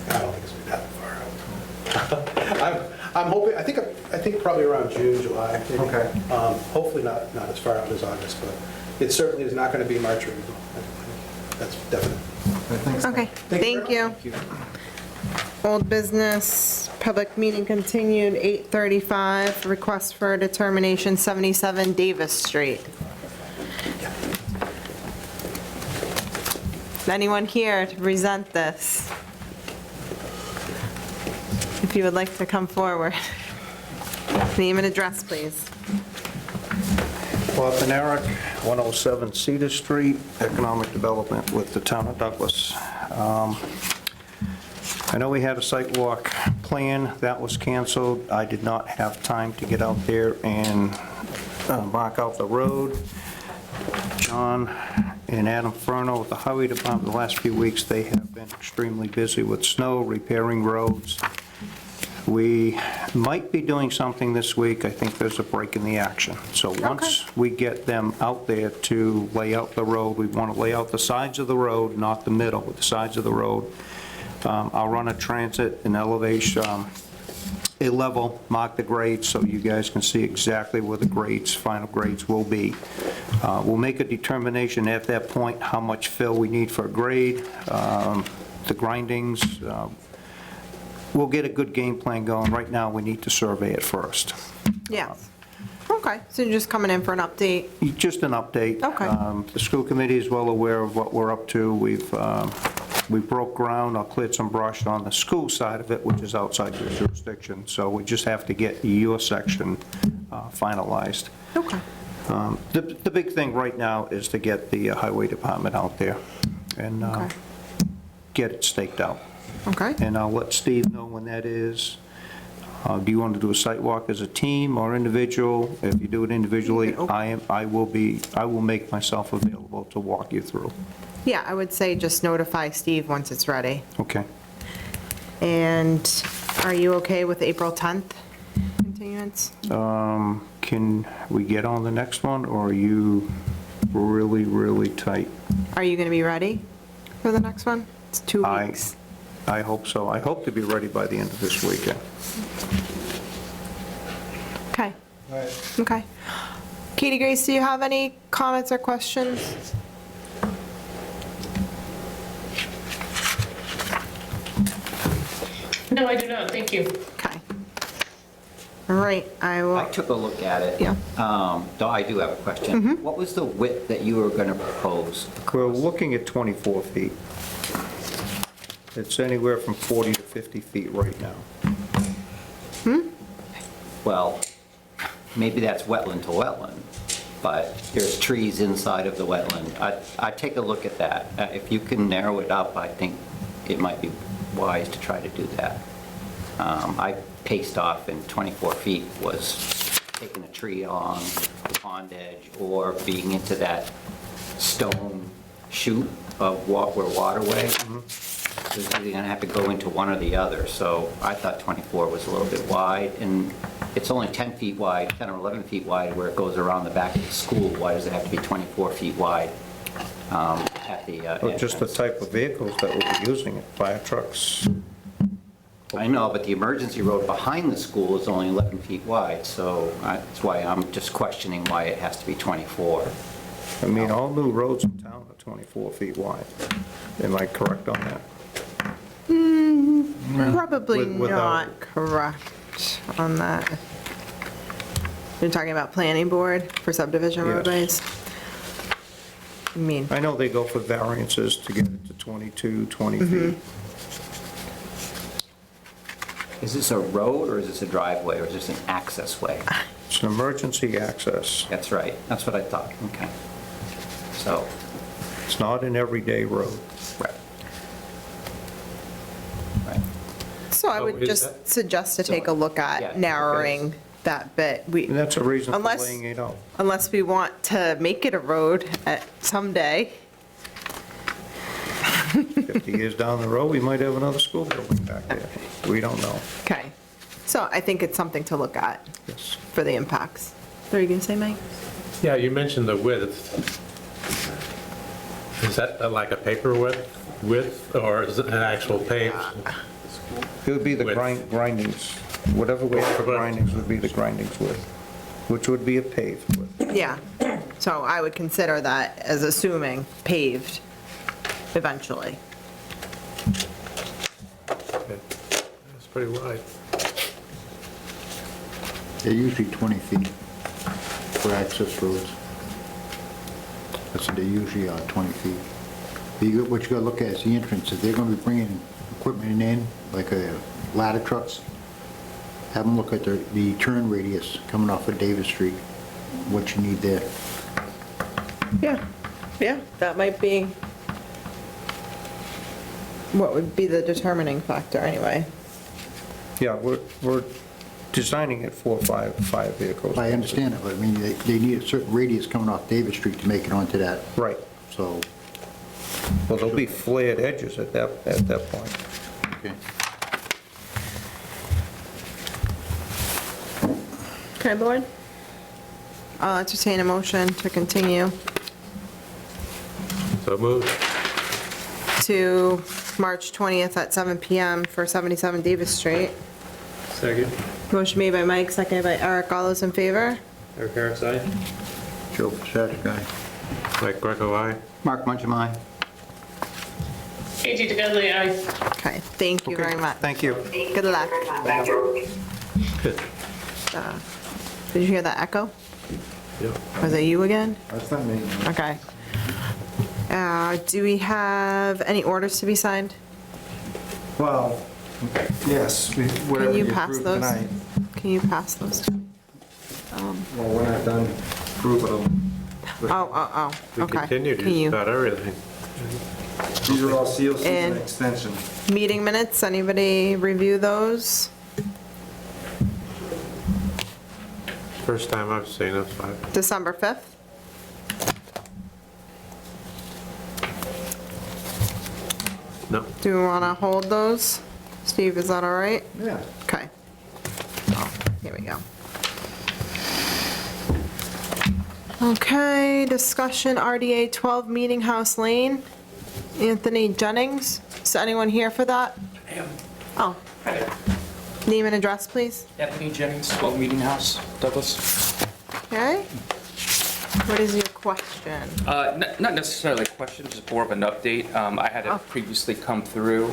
I don't think it's gonna be that far out. I'm hoping, I think probably around June, July. Maybe. Okay. Hopefully not as far out as August, but it certainly is not going to be March or April. That's definite. Thanks. Okay, thank you. Old business, public meeting continued, 8:35, request for determination, 77 Davis Street. Is anyone here to present this? If you would like to come forward. Name and address, please. Bob Benarek, 107 Cedar Street, Economic Development with the Town of Douglas. I know we had a site walk plan, that was canceled. I did not have time to get out there and mark out the road. John and Adam Furno with the Highway Department, the last few weeks, they have been extremely busy with snow, repairing roads. We might be doing something this week. I think there's a break in the action. So once we get them out there to lay out the road, we want to lay out the sides of the road, not the middle, but the sides of the road. I'll run a transit and elevation a level, mark the grades, so you guys can see exactly where the grades, final grades will be. We'll make a determination at that point how much fill we need for a grade, the grindings. We'll get a good game plan going. Right now, we need to survey it first. Yeah. Okay, so you're just coming in for an update? Just an update. Okay. The school committee is well aware of what we're up to. We broke ground, or cleared some brush on the school side of it, which is outside your jurisdiction, so we just have to get your section finalized. Okay. The big thing right now is to get the highway department out there and Okay. get it staked out. Okay. And I'll let Steve know when that is. Do you want to do a site walk as a team or individual? If you do it individually, I will make myself available to walk you through. Yeah, I would say just notify Steve once it's ready. Okay. And are you okay with April 10th continuance? Can we get on the next one, or are you really, really tight? Are you going to be ready for the next one? It's 2 weeks. I hope so. I hope to be ready by the end of this weekend. Okay. Okay. Katie Grace, do you have any comments or questions? No, I do not, thank you. Okay. All right, I will. I took a look at it. Yeah. Though I do have a question. What was the width that you were going to propose? We're looking at 24 feet. It's anywhere from 40 to 50 feet right now. Well, maybe that's wetland to wetland, but there's trees inside of the wetland. I'd take a look at that. If you can narrow it up, I think it might be wise to try to do that. I paced off, and 24 feet was taking a tree along the pond edge or being into that stone chute of where waterway. Because you're going to have to go into one or the other. So I thought 24 was a little bit wide, and it's only 10 feet wide, 10 or 11 feet wide where it goes around the back of the school. Why does it have to be 24 feet wide at the Just the entrance? type of vehicles that will be using it, fire trucks. I know, but the emergency road behind the school is only 11 feet wide, so that's why I'm just questioning why it has to be 24. I mean, all new roads in town are 24 feet wide. Am I correct on that? Probably Without- not correct on that. You're talking about planning board for subdivision Yes. roadways? I mean, I know they go for variances to get it to 22, 20 feet. Is this a road, or is this a driveway, or is this an access way? It's an emergency access. That's right, that's what I thought, okay. So, It's not an everyday road. right. Right. so I Oh, would is just that- suggest to take a look Yeah, okay. at narrowing that bit. And that's a reason for Unless- laying it out. Unless we want to make it a road at someday. 50 years down the road, we might have another school building back there. We don't know. Okay. So I think it's something to look at Yes. for the impacts. What are you going to say, Mike? Yeah, you mentioned the width. Is that like a paper width, or is it an actual paved? It would be the Width. grindings, whatever we have for Width. grindings would be the grindings width, which would be a paved width. Yeah. So I would consider that as assuming paved eventually. It's pretty wide. They're usually 20 feet for access roads. That's what they usually are, 20 feet. What you gotta look at is the entrance. If they're gonna be bringing equipment in, like ladder trucks, have them look at the turn radius coming off of Davis Street, what you need there. Yeah. Yeah, that might be what would be the determining factor anyway. Yeah, we're designing it for five vehicles. I understand it, but I mean, they need a certain radius coming off Davis Street to make it onto that, Right. so. Well, there'll be flared edges at that point. Okay. Okay, board? I'll entertain a motion to continue So moved. to March 20th at 7 PM for 77 Davis Street. Second. Motion made by Mike, seconded by Eric. All those in favor? Eric Harris, aye. Joe Pacific, aye. Mike Greco, aye. Mark Mungem, aye. Katie DeGudley, aye. Okay, thank you very much. Thank you. Good luck. Did you hear that echo? Yeah. Was it you again? That's not me. Okay. Do we have any orders to be signed? Well, yes, whatever Can you you pass approve those? tonight. Can you pass those? Well, we're not done approving them. We Okay. continue to Can use you, about everything. These are all COCs and And- extension. meeting minutes, anybody review those? First time I've seen it, but December 5th? no. Do we want to hold those? Steve, is that all right? Yeah. Okay. Oh, here we go. Okay, discussion RDA 12 Meeting House Lane. Anthony Jennings. Is anyone here for that? I am. Oh, name and address, please. Anthony Jennings, 12 Meeting House, Douglas. Okay. What is your question? Not necessarily a question, just more of an update. I had previously come through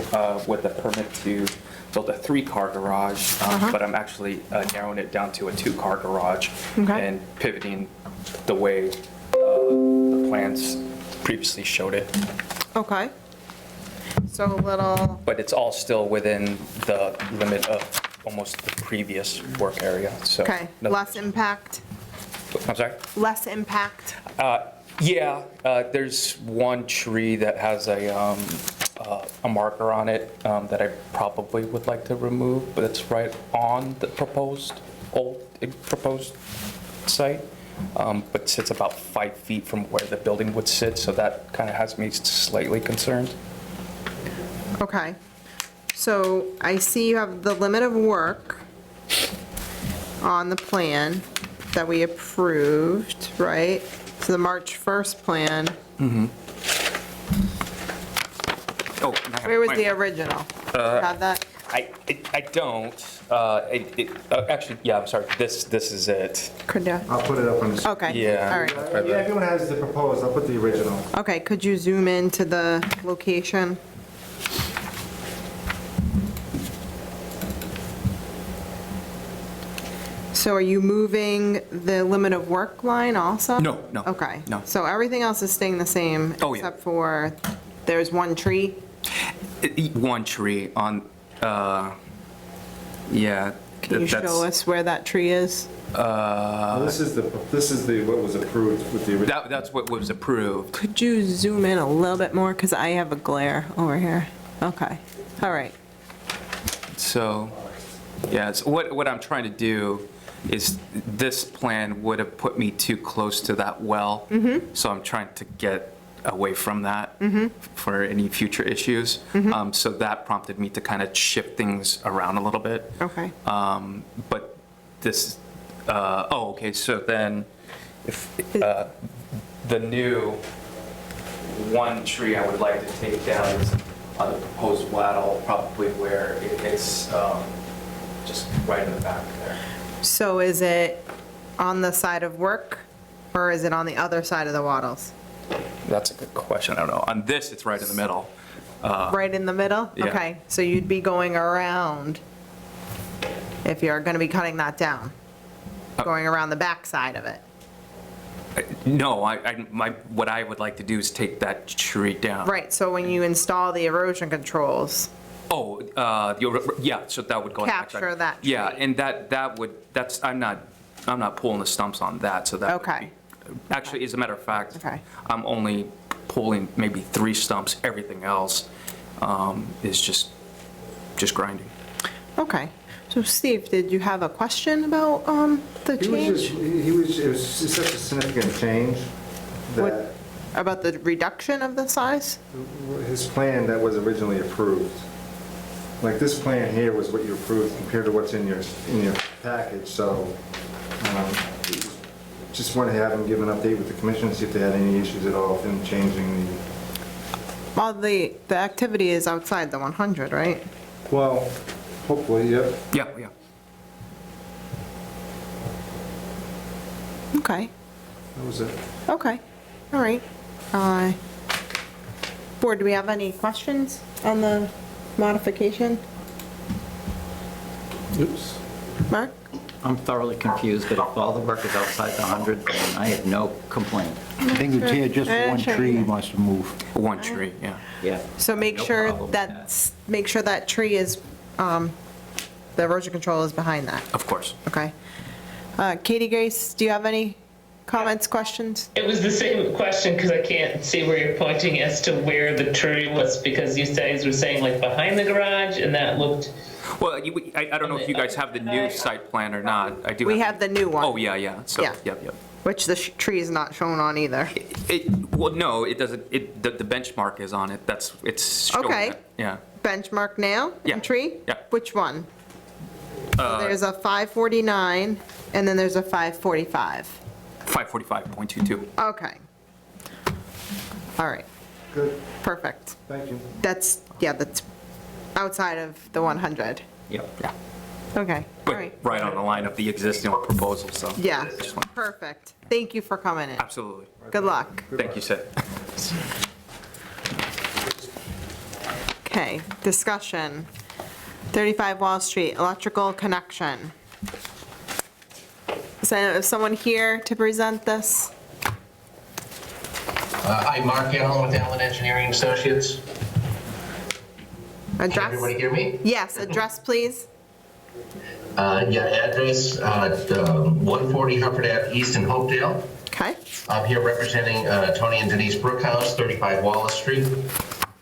with a permit to build a 3-car garage, but I'm actually narrowing it down to a 2-car garage Okay. and pivoting the way the plans previously showed it. Okay. So a little, But it's all still within the limit of almost the previous work area, so. okay, less impact, I'm sorry? less impact. Yeah, there's one tree that has a marker on it that I probably would like to remove, but it's right on the proposed site, but sits about 5 feet from where the building would sit, so that kind of has me slightly concerned. Okay. So I see you have the limit of work on the plan that we approved, right? So the March 1st plan. Oh, Where was the original? Have that? I don't. Actually, yeah, I'm sorry. This is it. Could you? I'll put it up on the. Okay. Yeah. All right. Yeah, everyone has the proposed, I'll put the original. Okay, could you zoom in to the location? So are you moving the limit of work line also? No. Okay. No. So everything else is staying the same? Oh, yeah. Except for, there's one tree? One tree on, yeah. Can you show us where that tree is? This is what was approved with the original. That's what was approved. Could you zoom in a little bit more? Because I have a glare over here. Okay, all right. So, yeah, so what I'm trying to do is, this plan would have put me too close to that well. So I'm trying to get away from that for any future issues. So that prompted me to kind of shift things around a little bit. Okay. But this, okay, so then if the new one tree I would like to take down is on the proposed wattle, probably where it's just right in the back there. So is it on the side of work, or is it on the other side of the wattles? That's a good question. I don't know. On this, it's right in the middle. Right in the middle? Yeah. Okay, so you'd be going around if you're going to be cutting that down, going around the back side of it. No, what I would like to do is take that tree down. Right, so when you install the erosion controls, Oh, yeah, so that would go. on the backside. capture that tree. Yeah, and that would, I'm not pulling the stumps on that, so that would Okay. be- Actually, as a matter of fact, Okay. I'm only pulling maybe 3 stumps. Everything else is just grinding. Okay, so Steve, did you have a question about the change? It was such a significant change that About the reduction of the size? his plan that was originally approved, like this plan here was what you approved compared to what's in your package, so just wanted to have him give an update with the commission, see if they had any issues at all with him changing the. Well, the activity is outside the 100, right? Well, hopefully, yep. Yeah. Okay, That was it. okay, all right. Board, do we have any questions on the modification? Oops. Mark? I'm thoroughly confused, but if all the work is outside the 100, then I have no complaint. I think it's here just one tree he wants to move. One tree, yeah. Yeah. So make No sure problem with that. make sure that tree is, the erosion control is behind that, Of course. okay? Katie Grace, do you have any comments, questions? It was the same question because I can't see where you're pointing as to where the tree was, because you guys were saying like behind the garage and that looked. Well, I don't know if you guys have the new site plan or not. I do. We have the new one. Oh, yeah. So, Yeah. yep. Which the tree is not shown on either. Well, no, it doesn't, the benchmark is on it, it's showing Okay. that, yeah. Benchmark now? Yeah. Tree? Yeah. Which one? So there's a 549, and then there's a 545. 545.22. Okay. All right, Good, perfect. thank you. That's outside of the 100. Yep. Yeah, Okay, all but right. right on the line of the existing proposal, so. Yeah, Just want- perfect. Thank you for coming in. Absolutely. Good luck. Thank you, Sid. Okay, discussion. 35 Wall Street, electrical connection. Is someone here to present this? Hi, Mark Allen with Allen Engineering Associates. Can Address? everybody hear me? Yes, address, please. Yeah, address 140 Hartford Ave East in Hopedale. Okay. I'm here representing Tony and Denise Brookhouse, 35 Wallace Street.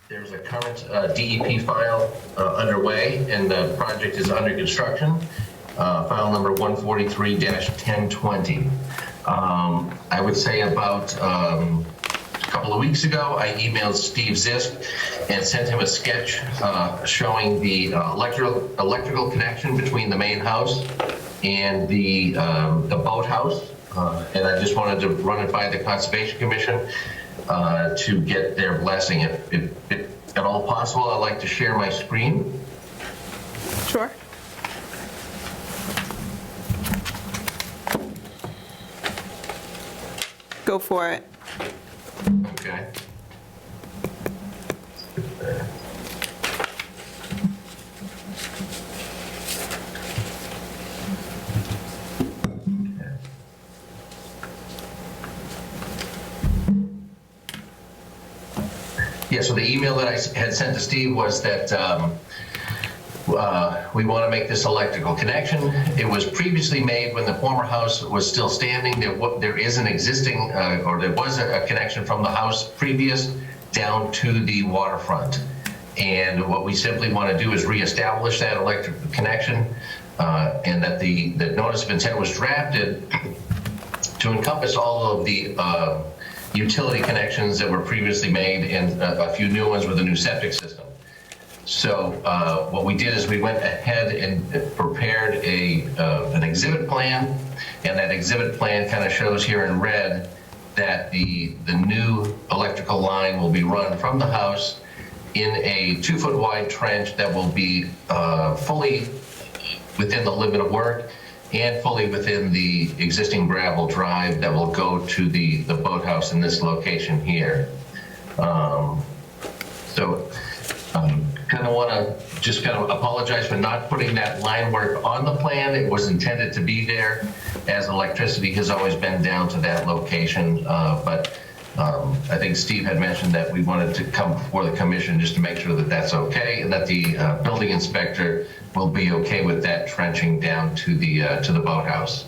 There's a current DEP file underway, and the project is under construction. File number 143-1020. I would say about a couple of weeks ago, I emailed Steve Zisk and sent him a sketch showing the electrical connection between the main house and the boathouse. And I just wanted to run it by the Conservation Commission to get their blessing. If at all possible, I'd like to share my screen. Sure. Go for it. Okay. Yeah, so the email that I had sent to Steve was that we want to make this electrical connection. It was previously made when the former house was still standing. There is an existing, or there was a connection from the house previous down to the waterfront. And what we simply want to do is reestablish that electric connection, and that the notice of intent was drafted to encompass all of the utility connections that were previously made and a few new ones with a new septic system. So what we did is we went ahead and prepared an exhibit plan, and that exhibit plan kind of shows here in red that the new electrical line will be run from the house in a 2-foot wide trench that will be fully within the limit of work and fully within the existing gravel drive that will go to the boathouse in this location here. Kind of want to just kind of apologize for not putting that line work on the plan. It was intended to be there, as electricity has always been down to that location. But I think Steve had mentioned that we wanted to come before the commission just to make sure that that's okay, and that the building inspector will be okay with that trenching down to the boathouse.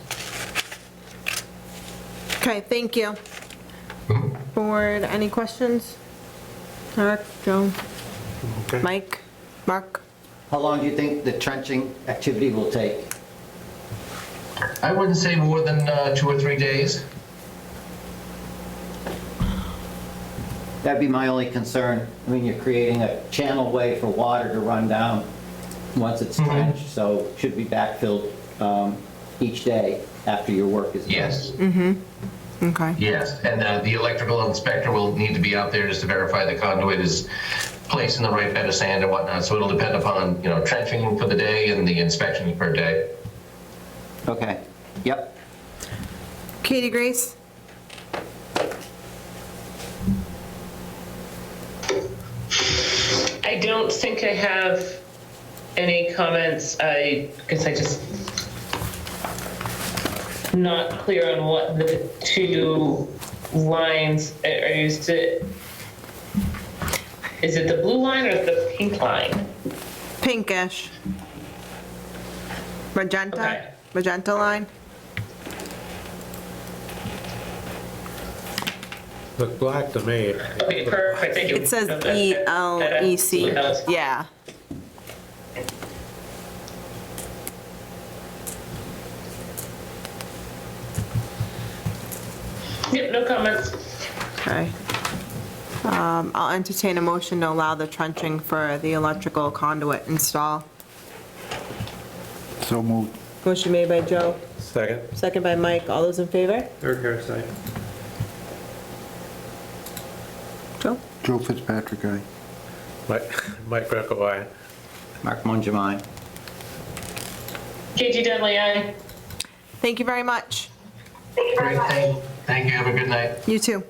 Okay, thank you. Board, any questions? Eric, Joe, Mike, Mark? How long do you think the trenching activity will take? I wouldn't say more than 2 or 3 days. That'd be my only concern. I mean, you're creating a channel way for water to run down once it's trenched, so it should be backfilled each day after your work is done. Yes. Okay. Yes, and the electrical inspector will need to be out there just to verify the conduit is placed in the right bed of sand and whatnot. So it'll depend upon, trenching for the day and the inspection per day. Okay, yep. Katie Grace? I don't think I have any comments. I guess I just not clear on what the two lines are. Is it the blue line or the pink line? Pinkish. Magenta? Okay. Magenta line? Look black to me. Okay, perfect, thank you. It says ELEC, yeah. Yep, no comments. Okay. I'll entertain a motion to allow the trenching for the electrical conduit install. So moved. Motion made by Joe, Second. second by Mike. All those in favor? Eric Harris, aye. Joe? Joe Fitzpatrick, aye. Mike Greco, aye. Mark Mongewine. Katie Dudley, aye. Thank you very much. Great, thank you, have a good night. You too.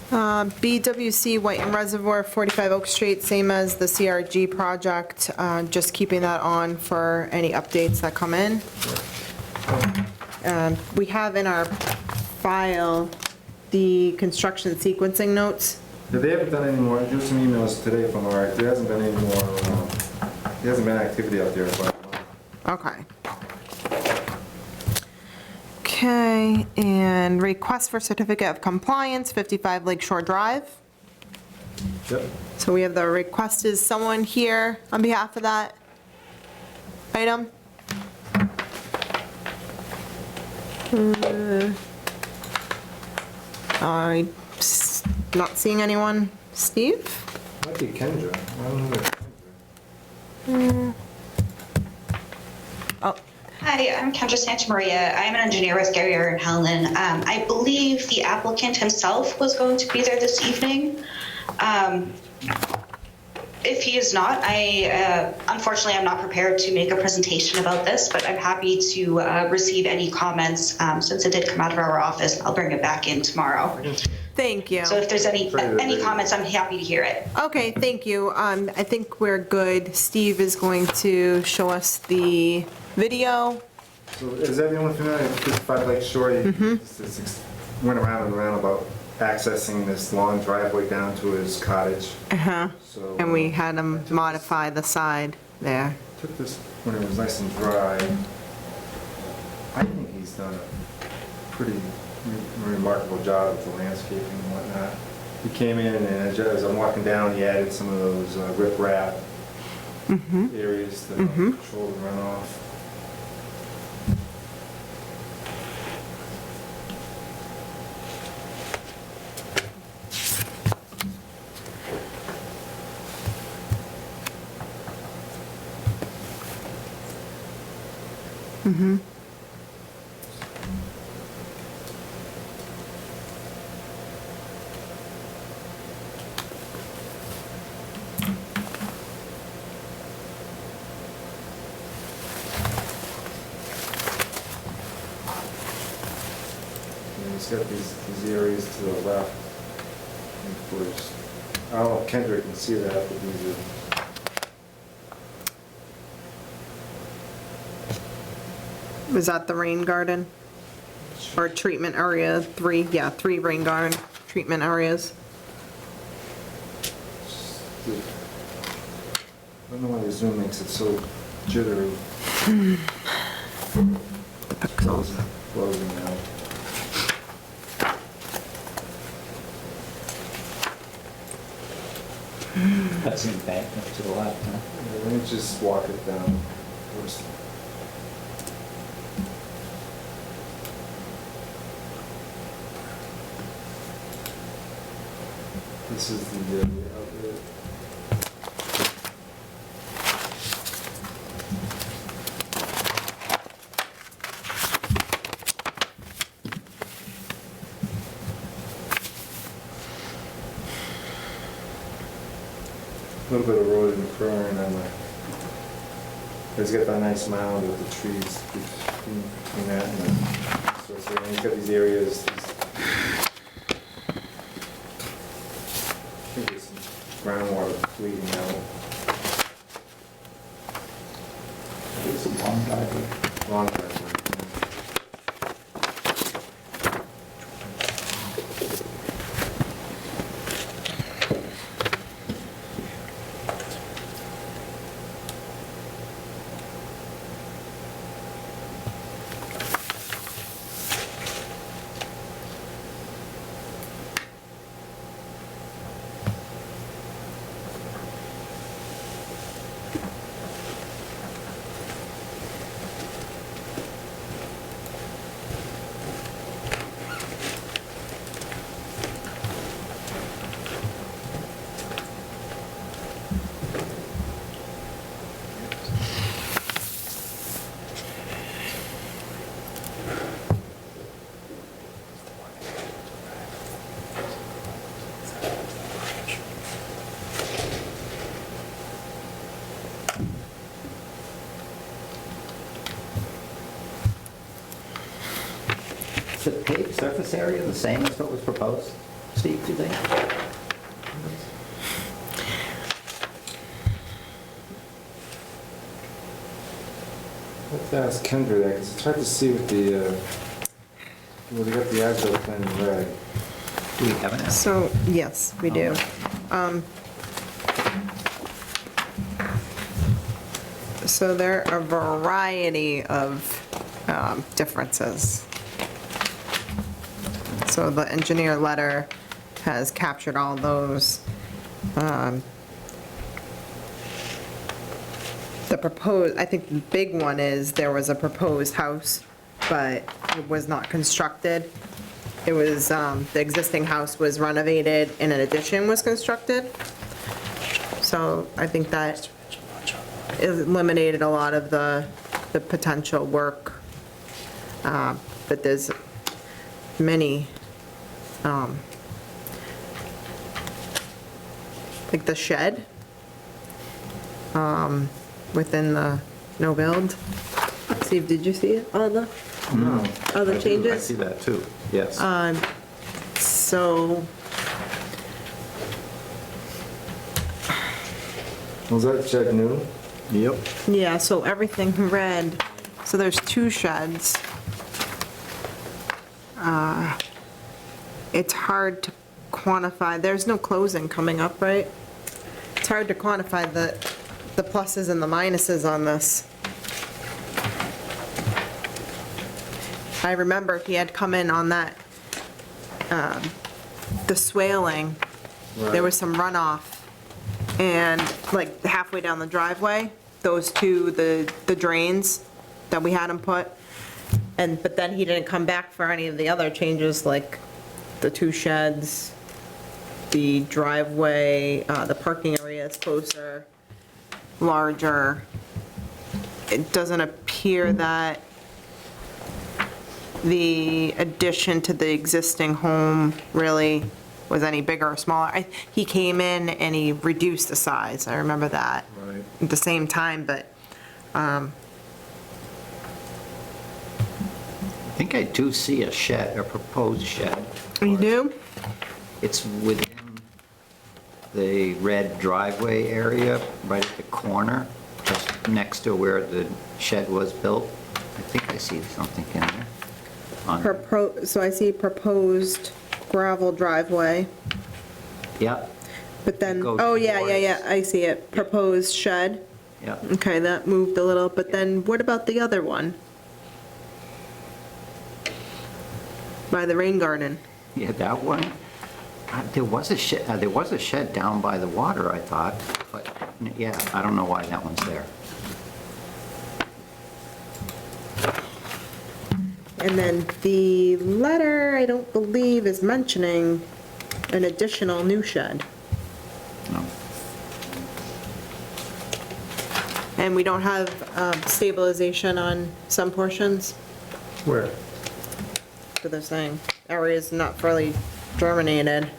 BWC Whiten Reservoir, 45 Oak Street, same as the CRG project, just keeping that on for any updates that come in. We have in our file the construction sequencing notes. They haven't done any more, just some emails today from Art, there hasn't been any more, there hasn't been activity out there, but. Okay. Okay, and request for certificate of compliance, 55 Lakeshore Drive. Yep. So we have the request, is someone here on behalf of that item? I'm not seeing anyone. Steve? Might be Kendra, I don't know. Oh, Hi, I'm Kendra Santamaria. I'm an engineer with Gary and Helen. I believe the applicant himself was going to be there this evening. If he is not, unfortunately, I'm not prepared to make a presentation about this, but I'm happy to receive any comments since it did come out of our office. I'll bring it back in tomorrow. thank you. So if there's any comments, I'm happy to hear it. Okay, thank you. I think we're good. Steve is going to show us the video. So is everyone familiar with 55 Lakeshore? This went around and around about accessing this long driveway down to his cottage. Uh-huh. So, And we had him modify the side there. Took this when it was nice and dry. I think he's done a pretty remarkable job with the landscaping and whatnot. He came in and as I'm walking down, he added some of those riprap areas to control the runoff. And he's got these areas to the left. And of course, I don't know if Kendrick can see that, but these are. Was that the rain garden? Or treatment area, three rain garden treatment areas. I don't know why the Zoom makes it so jittery. The pixels. Closing now. That's in back up to the left, huh? Yeah, let me just walk it down first. This is the outlet. A little bit of road and fern on the, it's got that nice mound with the trees between that and the So it's, and you've got these areas, I think there's some groundwater leading out. It's a long driveway. Long driveway. Is the paved surface area the same as what was proposed? Steve, do you think? Let's ask Kendra that, because it's hard to see with the, well, we got the as-built plan in red. Do we have an So, yes, we do. So there are a variety of differences. So the engineer letter has captured all those. The proposed, I think the big one is there was a proposed house, but it was not constructed. It was, the existing house was renovated and an addition was constructed. So I think that eliminated a lot of the potential work. But there's many, like the shed within the no build. Steve, did you see it? All the other changes? I see that too, yes. So, Was that shed new? Yep. yeah, so everything red, so there's 2 sheds. It's hard to quantify, there's no closing coming up, right? It's hard to quantify the pluses and the minuses on this. I remember he had come in on that, the swaling, there was some runoff, and like halfway down the driveway, those 2, the drains that we had him put, but then he didn't come back for any of the other changes, like the 2 sheds, the driveway, the parking area is closer, larger. It doesn't appear that the addition to the existing home really was any bigger or smaller. He came in and he reduced the size, I remember that. Right. At the same time, but, I think I do see a shed, a proposed shed. you do? It's within the red driveway area, right at the corner, just next to where the shed was built. I think I see something in there. So I see proposed gravel driveway, Yep, but then, goes oh, yeah, towards- I see it, proposed shed. yep. Okay, that moved a little, but then what about the other one? By the rain garden? Yeah, that one, there was a shed down by the water, I thought, but, yeah, I don't know why that one's there. And then the letter, I don't believe, is mentioning an additional new shed. No. And we don't have stabilization on some portions, Where? so they're saying areas not fully germinated.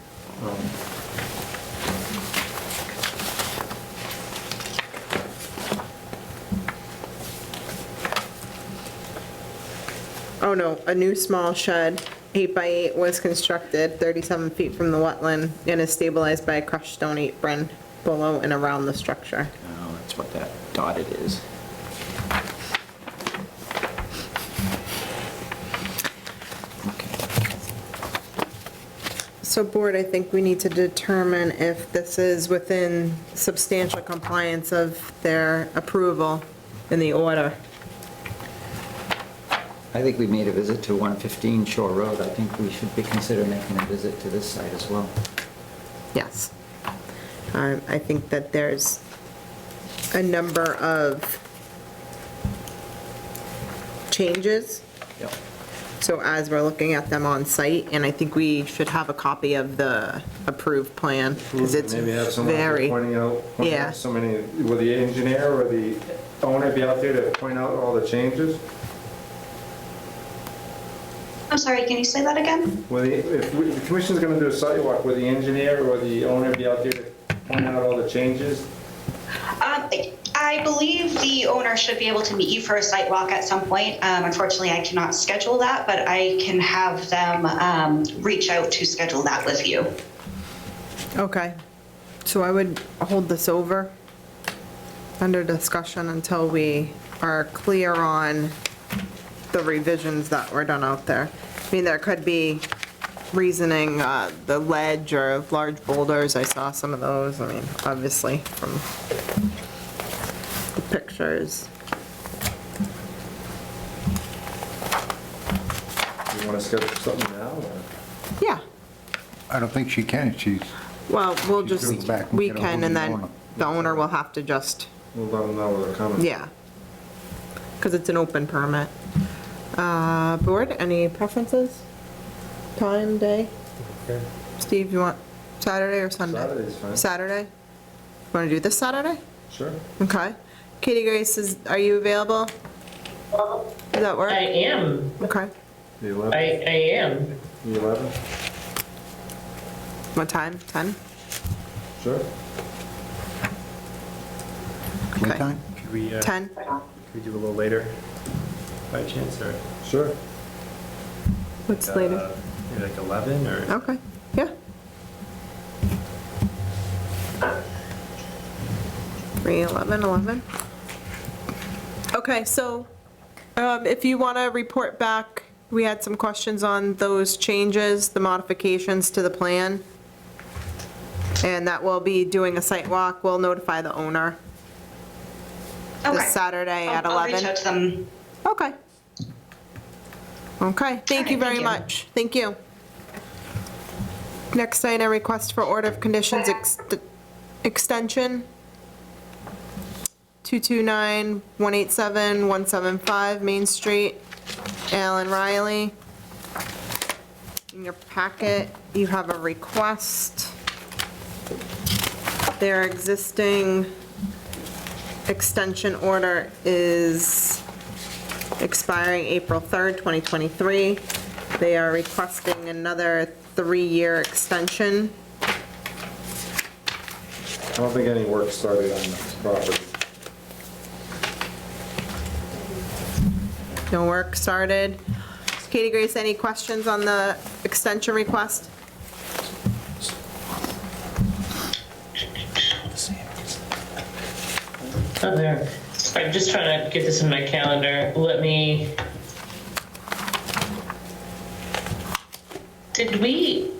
oh no, a new small shed, 8 by 8 was constructed 37 feet from the wetland and is stabilized by a crushed stone apron below and around the structure. Oh, that's what that dotted is. So board, I think we need to determine if this is within substantial compliance of their approval in the order. I think we made a visit to 115 Shore Road. I think we should be considering making a visit to this site as well. Yes. I think that there's a number of changes. Yep. So as we're looking at them on site, and I think we should have a copy of the approved plan, because it's Maybe have someone very, pointing out yeah. so many, will the engineer or the owner be out there to point out all the changes? I'm sorry, can you say that again? If the commission's gonna do a site walk, will the engineer or the owner be out there to point out all the changes? I believe the owner should be able to meet you for a site walk at some point. Unfortunately, I cannot schedule that, but I can have them reach out to schedule that with you. Okay. So I would hold this over under discussion until we are clear on the revisions that were done out there. I mean, there could be reasoning, the ledge or large boulders, I saw some of those, I mean, obviously, from the pictures. You wanna schedule something now, or? Yeah, I don't think she can, she's, well, we'll She's just, going back. we Get a can, hold and of the then owner. the owner will have to just, We'll let them know they're coming. yeah, because it's an open permit. Board, any preferences? Time, day? Okay. Steve, you want Saturday or Sunday? Saturday's fine. Saturday? Want to do this Saturday? Sure. Okay. Katie Grace, are you available? Does that work? I am. Okay. The I 11th? am. The 11th? What time? 10? Sure. what Okay. time? Could we, 10? could we do a little later by chance, or? Sure. What's later? Maybe like 11, or? Okay, yeah. 3, 11, 11. Okay, so if you want to report back, we had some questions on those changes, the modifications to the plan. And that we'll be doing a site walk. We'll notify the owner Okay. this Saturday at I'll reach 11. out to them. Okay. Okay, thank you All right, very thank you. much. Thank you. Next item, request for order of conditions extension. 229-187-175 Main Street, Allen Riley. In your packet, you have a request. Their existing extension order is expiring April 3rd, 2023. They are requesting another 3-year extension. I don't think any work started on this property. No work started. Katie Grace, any questions on the extension request? Oh, there. I'm just trying to get this in my calendar. Let me. Did we?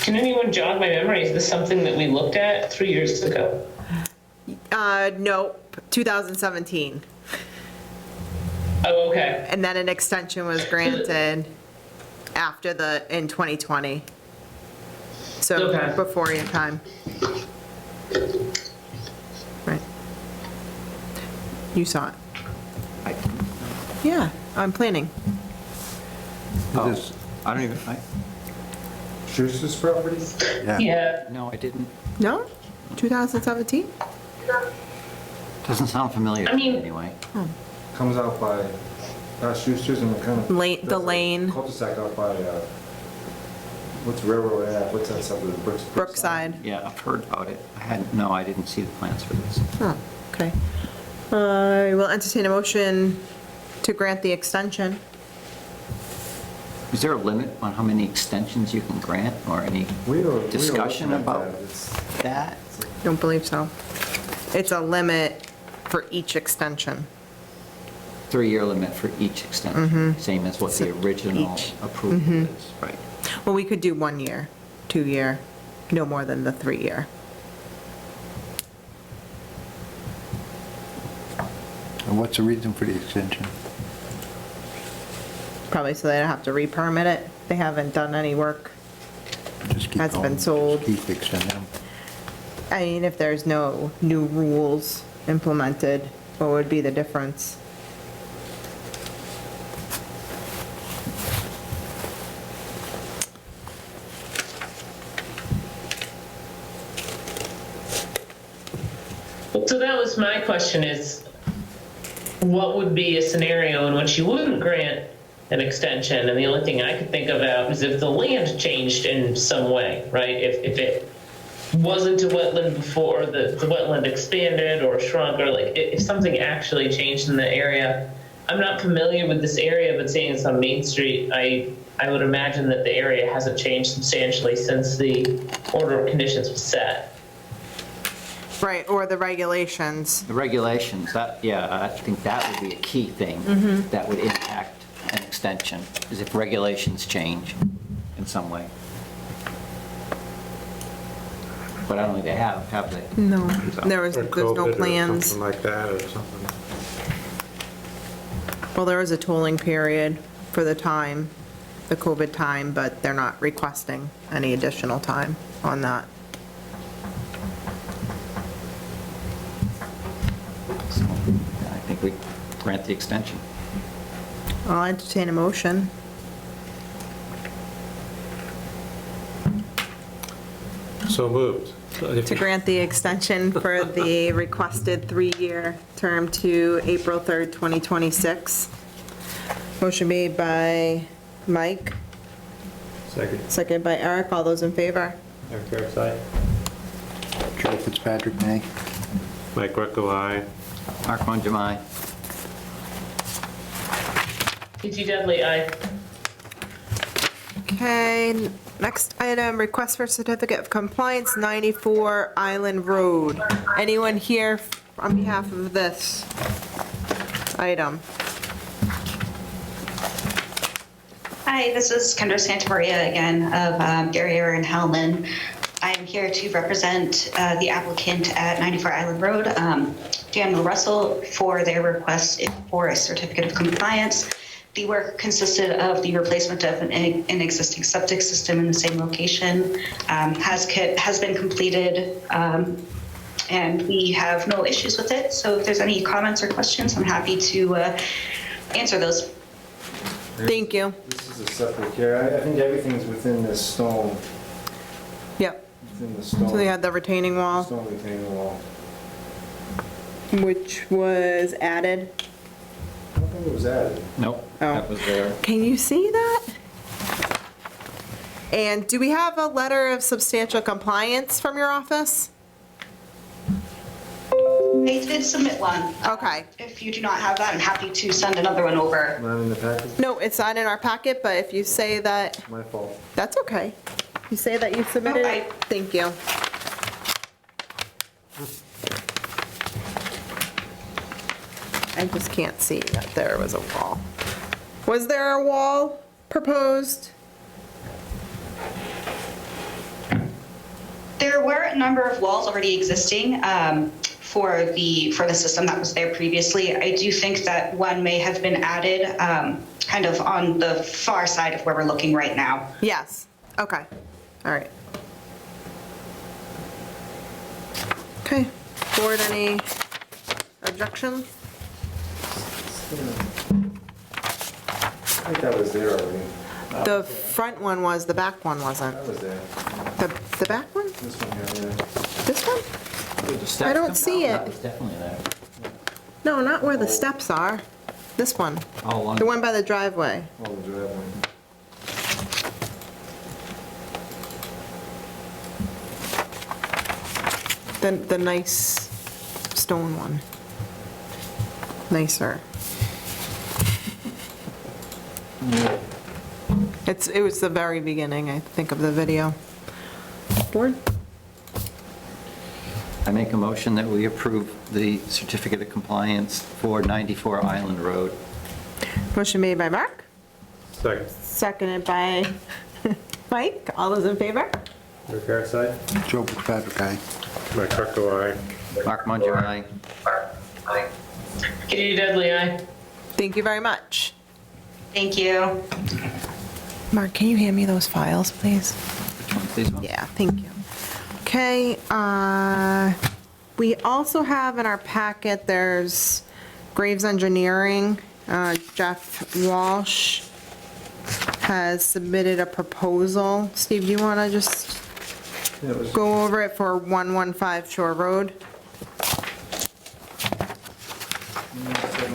Can anyone jog my memory? Is this something that we looked at 3 years ago? Nope, 2017. Oh, okay. And then an extension was granted after in 2020. So Okay. before your time. Right. You saw it. Yeah, I'm planning. Is this, I don't even, Schuster's property? Yeah. no, I didn't. No? 2017? Doesn't sound familiar to I me mean- anyway. Comes out by, Schuster's and kind of. The lane, Cul-de-sac out by, what's Railroad Ave, what's that stuff, Brookside. Yeah, I've heard about it. I didn't see the plans for this. Oh, okay. I will entertain a motion To grant the extension. Is there a limit on how many extensions you can grant, or any discussion about that? Don't believe so. It's a limit for each extension. 3-year limit for each extension, same as what the original approval is, right? Well, we could do 1 year, 2 year, no more than the 3 year. And what's the reason for the extension? Probably so they don't have to re-permit it. They haven't done any work. Just keep Hasn't been going, sold. just keep extending them. I mean, if there's no new rules implemented, what would be the difference? So that was my question is, what would be a scenario in which you wouldn't grant an extension? And the only thing I could think about is if the land changed in some way, right? If it wasn't a wetland before, the wetland expanded or shrunk, or like if something actually changed in the area. I'm not familiar with this area, but seeing it's on Main Street, I would imagine that the area hasn't changed substantially since the order of conditions was set. Right, or the regulations. The regulations, I think that would be a key thing that would impact an extension, is if regulations change in some way. But I don't think they have they? No, there's Or no COVID or plans. something like that, or something. Well, there is a tolling period for the time, the COVID time, but they're not requesting any additional time on that. So I think we grant the extension. I'll entertain a motion. So moved. To grant the extension for the requested 3-year term to April 3rd, 2026. Motion made by Mike, Second. seconded by Eric. All those in favor? Eric Ferris, aye. Joe Fitzpatrick, nay. Mike Greco, aye. Mark Monjamai. P.T. Dudley, aye. Okay, next item, request for certificate of compliance, 94 Island Road. Anyone here on behalf of this item? Hi, this is Kendra Santamaria again of Derriere and Hellman. I am here to represent the applicant at 94 Island Road, Daniel Russell, for their request for a certificate of compliance. The work consisted of the replacement of an existing septic system in the same location, has been completed, and we have no issues with it. So if there's any comments or questions, I'm happy to answer those. Thank you. This is a septic here. I think everything's within this stone, Yep, within the stone. so they had the retaining wall, Stone retaining wall. which was added. I don't think it was added. Nope, Oh. that was there. Can you see that? And do we have a letter of substantial compliance from your office? They did submit one. Okay. If you do not have that, I'm happy to send another one over. Not in the package? No, it's not in our packet, but if you say that, My fault. that's okay. You say that you submitted Okay. it? Thank you. I just can't see that there was a wall. Was there a wall proposed? There were a number of walls already existing for the system that was there previously. I do think that one may have been added kind of on the far side of where we're looking right now. Yes. Okay. All right. Okay. Board, any objection? I think that was there already. The front one was, the back one wasn't. That was there. The back one? This one here, yeah. This one? The steps I don't come see down, it. That was definitely there. No, not where the steps are. This one. All along. The one by the driveway. Oh, the driveway. The nice stone one. Nicer. It was the very beginning, I think, of the video. Board? I make a motion that we approve the certificate of compliance for 94 Island Road. Motion made by Mark, Second. seconded by Mike. All those in favor? Rick Harris, aye. Joe Fitzpatrick, aye. Mike Greco, aye. Mark Mungin, aye. Katie Dudley, aye. Thank you very much. Thank you. Mark, can you hand me those files, please? Which one, please? Yeah, thank you. Okay, we also have in our packet, there's Graves Engineering. Jeff Walsh has submitted a proposal. Steve, do you want to just go over it for 115 Shore Road?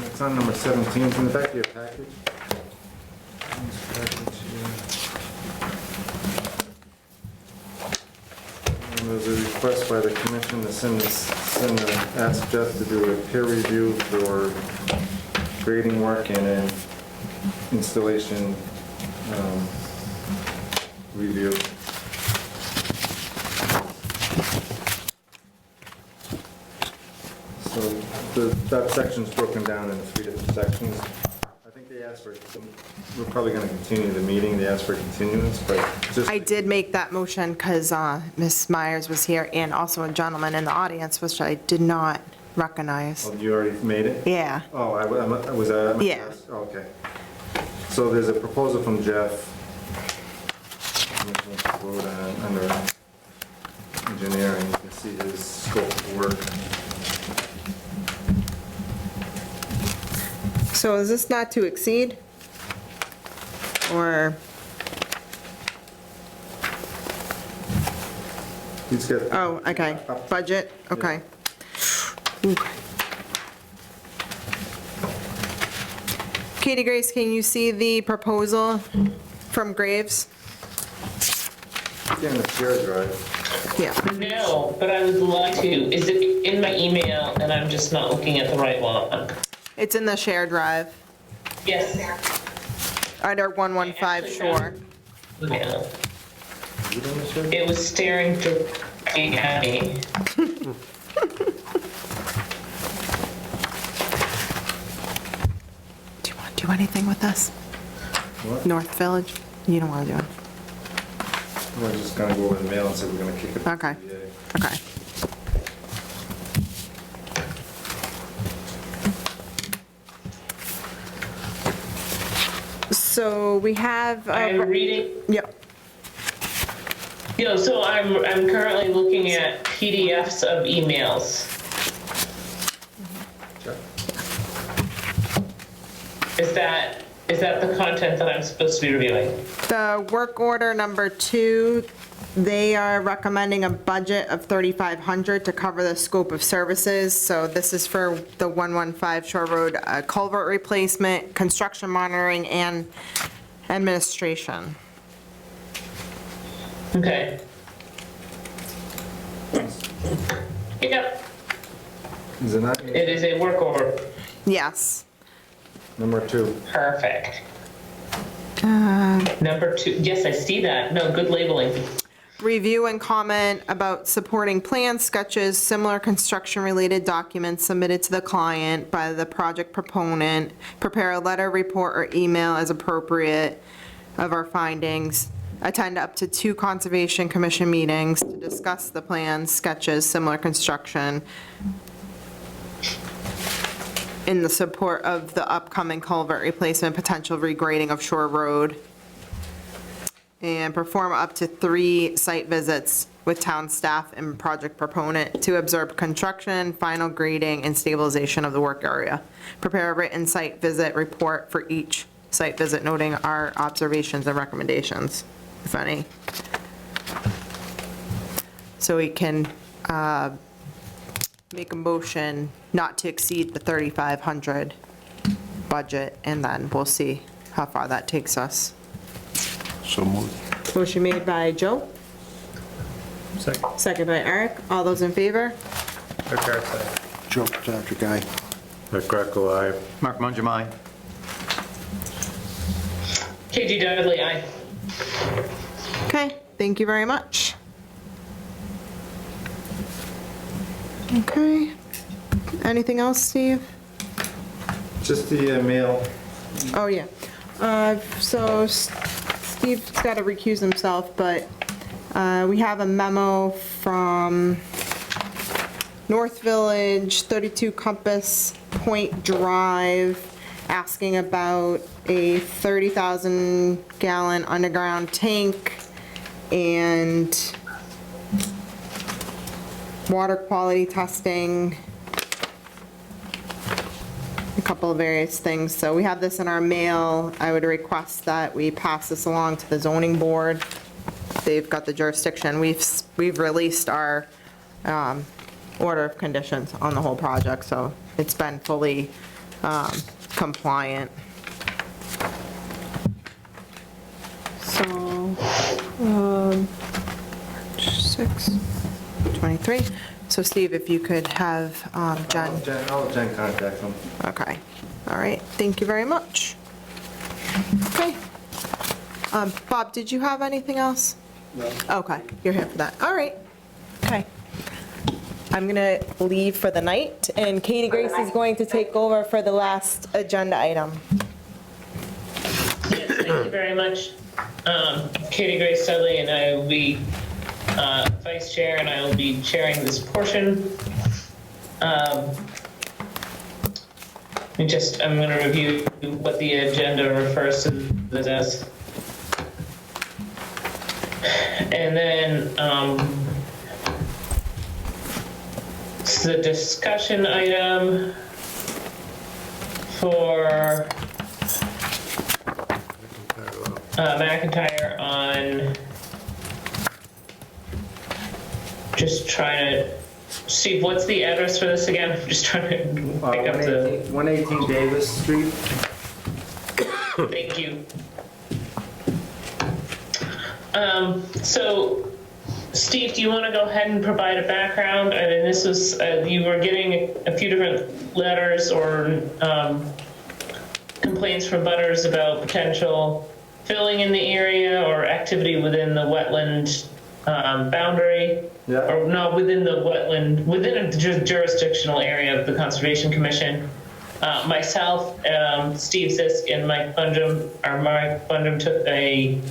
It's on number 17, it's in the back of your package. And there's a request by the commission to ask Jeff to do a peer review for grading work and an installation review. So that section's broken down into 3 different sections. I think they asked for, we're probably going to continue the meeting, they asked for continuance, but just... I did make that motion because Ms. Myers was here and also a gentleman in the audience, which I did not recognize. Oh, you already made it? Yeah. Oh, was that? Yeah. Okay. So there's a proposal from Jeff. Under engineering, you can see his scope of work. So is this not to exceed? Or, He's got. oh, okay, budget, okay. Ooh. Katie Grace, can you see the proposal from Graves? Yeah, in the share drive. Yeah. No, but I would like to. Is it in my email and I'm just not looking at the right one? It's in the share drive, Yes. under 115 Shore. Yeah. It was staring directly at me. Do you want to do anything with this? What? North Village? You don't want to do it? We're just gonna go over the mail and say we're gonna kick it. Okay. Okay. So we have. I'm reading. Yep. So I'm currently looking at PDFs of emails. Is that the content that I'm supposed to be reviewing? The work order number 2, they are recommending a budget of $3,500 to cover the scope of services. So this is for the 115 Shore Road culvert replacement, construction monitoring, and administration. Okay. Yep, Is it not? it is a work order. Yes. Number 2. Perfect. Number 2, yes, I see that. No, good labeling. Review and comment about supporting plans, sketches, similar construction-related documents submitted to the client by the project proponent. Prepare a letter, report, or email as appropriate of our findings. Attend up to 2 Conservation Commission meetings to discuss the plans, sketches, similar construction in the support of the upcoming culvert replacement, potential regrading of Shore Road. And perform up to 3 site visits with town staff and project proponent to observe construction, final grading, and stabilization of the work area. Prepare a written site visit report for each site visit, noting our observations and recommendations, if any. So we can make a motion not to exceed the 3,500 budget, and then we'll see how far that takes us. So moved. Motion made by Joe. Second. Second by Eric. All those in favor? Rick Harris, aye. Joe Fitzpatrick, aye. Mike Greco, aye. Mark Mungin, aye. KG Dudley, aye. Okay, thank you very much. Okay. Anything else, Steve? Just the mail. Oh, yeah. So Steve's got to recuse himself, but we have a memo from North Village, 32 Compass Point Drive, asking about a 30,000 gallon underground tank and water quality testing, a couple of various things. So we have this in our mail. I would request that we pass this along to the zoning board. They've got the jurisdiction. We've released our order of conditions on the whole project, so it's been fully compliant. So, March 6, 23. So Steve, if you could have Jen. I'll have Jen contact them. Okay, all right, thank you very much. Okay. Bob, did you have anything else? No. Okay, you're here for that, all right, okay. I'm gonna leave for the night, and Katie Grace is going to take over for the last agenda item. Yes, thank you very much. Katie Grace Dudley and I will be vice chair, and I will be chairing this portion. I'm going to review what the agenda refers to this as. And then it's the discussion item for McIntyre on just trying to, Steve, what's the address for this again? I'm just trying to pick up the... 118 Davis Street. Thank you. So, Steve, do you want to go ahead and provide a background? I mean, this was, you were getting a few different letters or complaints from butters about potential filling in the area or activity within the wetland boundary. Yeah. Or no, within the wetland, within a jurisdictional area of the Conservation Commission. Myself, Steve Zisk, and Mike Bundum took a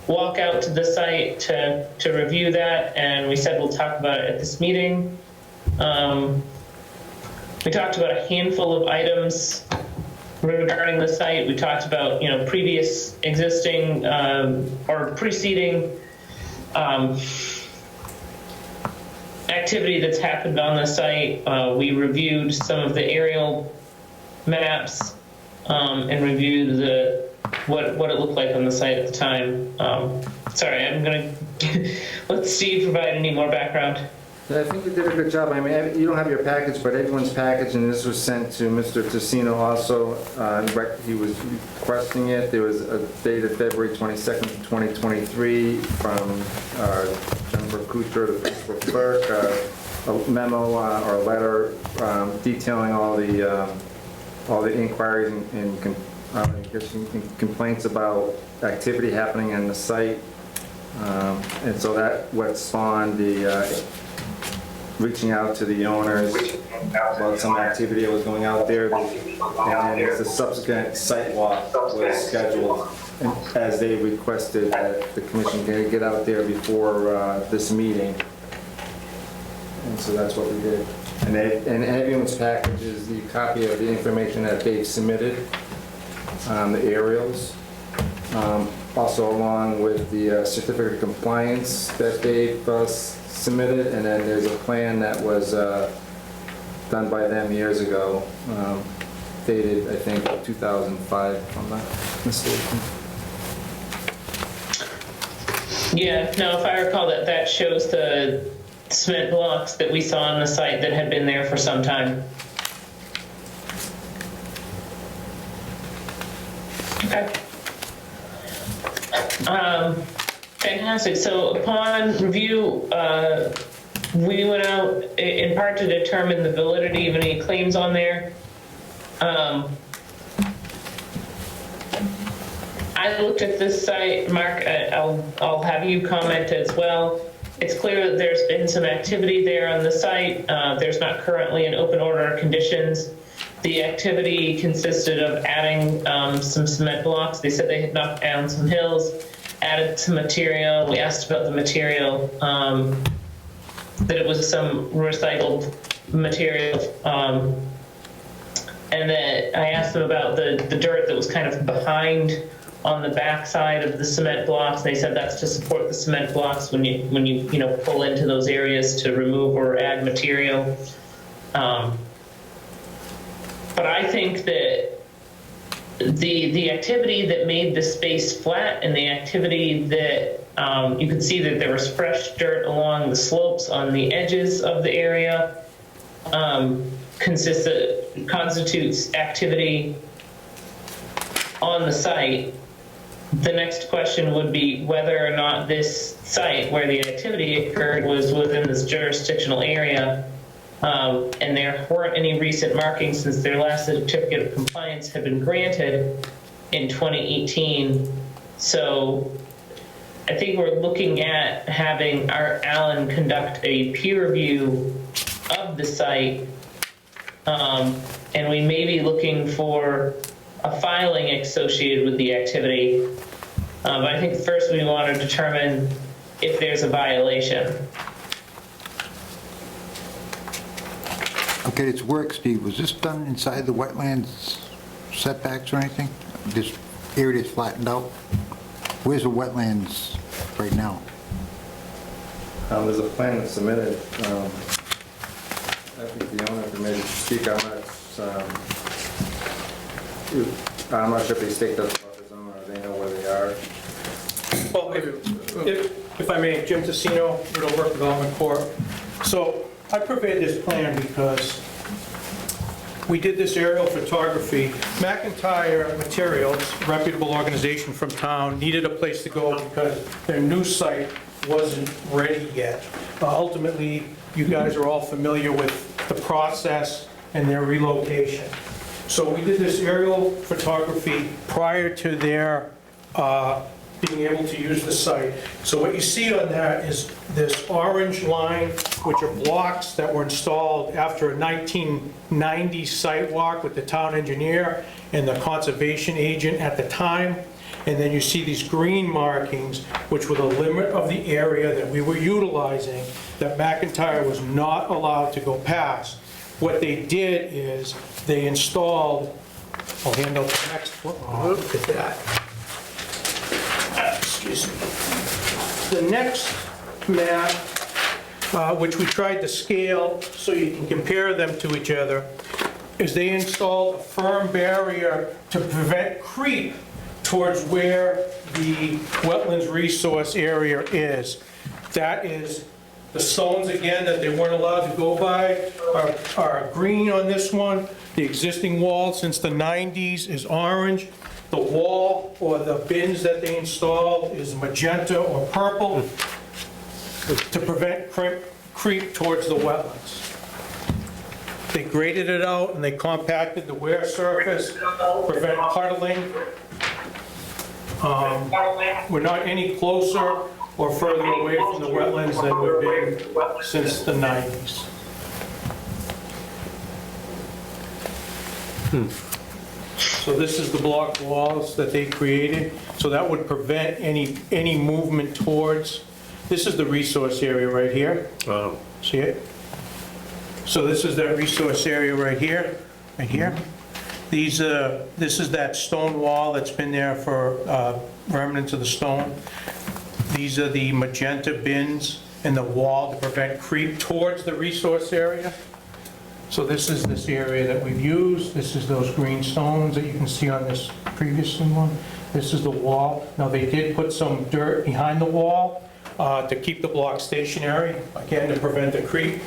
walk out to the site to review that, and we said we'll talk about it at this meeting. We talked about a handful of items regarding the site. We talked about, previous existing or preceding activity that's happened on the site. We reviewed some of the aerial maps and reviewed what it looked like on the site at the time. Sorry, I'm going to let Steve provide any more background. Yeah, I think you did a good job. I mean, you don't have your package, but everyone's package, and this was sent to Mr. Tassino also. He was requesting it. There was a dated February 22nd, 2023 from Jennifer Kuchar, the principal clerk, a memo or a letter detailing all the inquiries and complaints about activity happening on the site. And so that what spawned the reaching out to the owners about some activity that was going out there, and the subsequent site walk was scheduled as they requested that the commission get out there before this meeting. And so that's what we did. And everyone's package is the copy of the information that they've submitted, the aerials, also along with the certificate of compliance that they've submitted, and then there's a plan that was done by them years ago, dated, I think, 2005, if I'm not mistaken. Yeah, no, if I recall, that shows the cement blocks that we saw on the site that had been there for some time. Okay. Fantastic. So upon review, we went out in part to determine the validity of any claims on there. I looked at this site, Mark, I'll have you comment as well. It's clear that there's been some activity there on the site. There's not currently an open order of conditions. The activity consisted of adding some cement blocks. They said they had knocked down some hills, added some material. We asked about the material, that it was some recycled material. And that I asked them about the dirt that was kind of behind on the backside of the cement blocks. They said that's to support the cement blocks when you pull into those areas to remove or add material. But I think that the activity that made the space flat and the activity that you could see that there was fresh dirt along the slopes on the edges of the area constitutes activity on the site. The next question would be whether or not this site where the activity occurred was within this jurisdictional area, and there weren't any recent markings since their last certificate of compliance had been granted in 2018. So I think we're looking at having Art Allen conduct a peer review of the site, and we may be looking for a filing associated with the activity. But I think first we want to determine if there's a violation. Okay, it's work, Steve. Was this done inside the wetlands setbacks or anything? This area is flattened out? Where's the wetlands right now? There's a plan that's submitted. I think the owner can maybe speak on it. I'm not sure if they staked out the buffer zone or they know where they are. Well, if I may, Jim Tassino, Riddle Work Development Corp. So I prepared this plan because we did this aerial photography. McIntyre Materials, reputable organization from town, needed a place to go because their new site wasn't ready yet. Ultimately, you guys are all familiar with the process and their relocation. So we did this aerial photography prior to their being able to use the site. So what you see on that is this orange line, which are blocks that were installed after a 1990 site walk with the town engineer and the conservation agent at the time. And then you see these green markings, which were the limit of the area that we were utilizing, that McIntyre was not allowed to go past. What they did is they installed, I'll hand out the next one. Oh, look at that. Excuse me. The next map, which we tried to scale so you can compare them to each other, is they installed a firm barrier to prevent creep towards where the wetlands resource area is. That is, the stones again that they weren't allowed to go by are green on this one. The existing wall since the 90s is orange. The wall or the bins that they installed is magenta or purple to prevent creep towards the wetlands. They graded it out and they compacted the wear surface, prevent puddling. We're not any closer or further away from the wetlands than we've been since the 90s. So this is the block walls that they created. So that would prevent any movement towards. This is the resource area right here. Oh. See it? So this is that resource area right here, right here. This is that stone wall that's been there for remnants of the stone. These are the magenta bins in the wall to prevent creep towards the resource area. So this is this area that we've used. This is those green stones that you can see on this previous one. This is the wall. Now they did put some dirt behind the wall to keep the block stationary, again to prevent the creep. I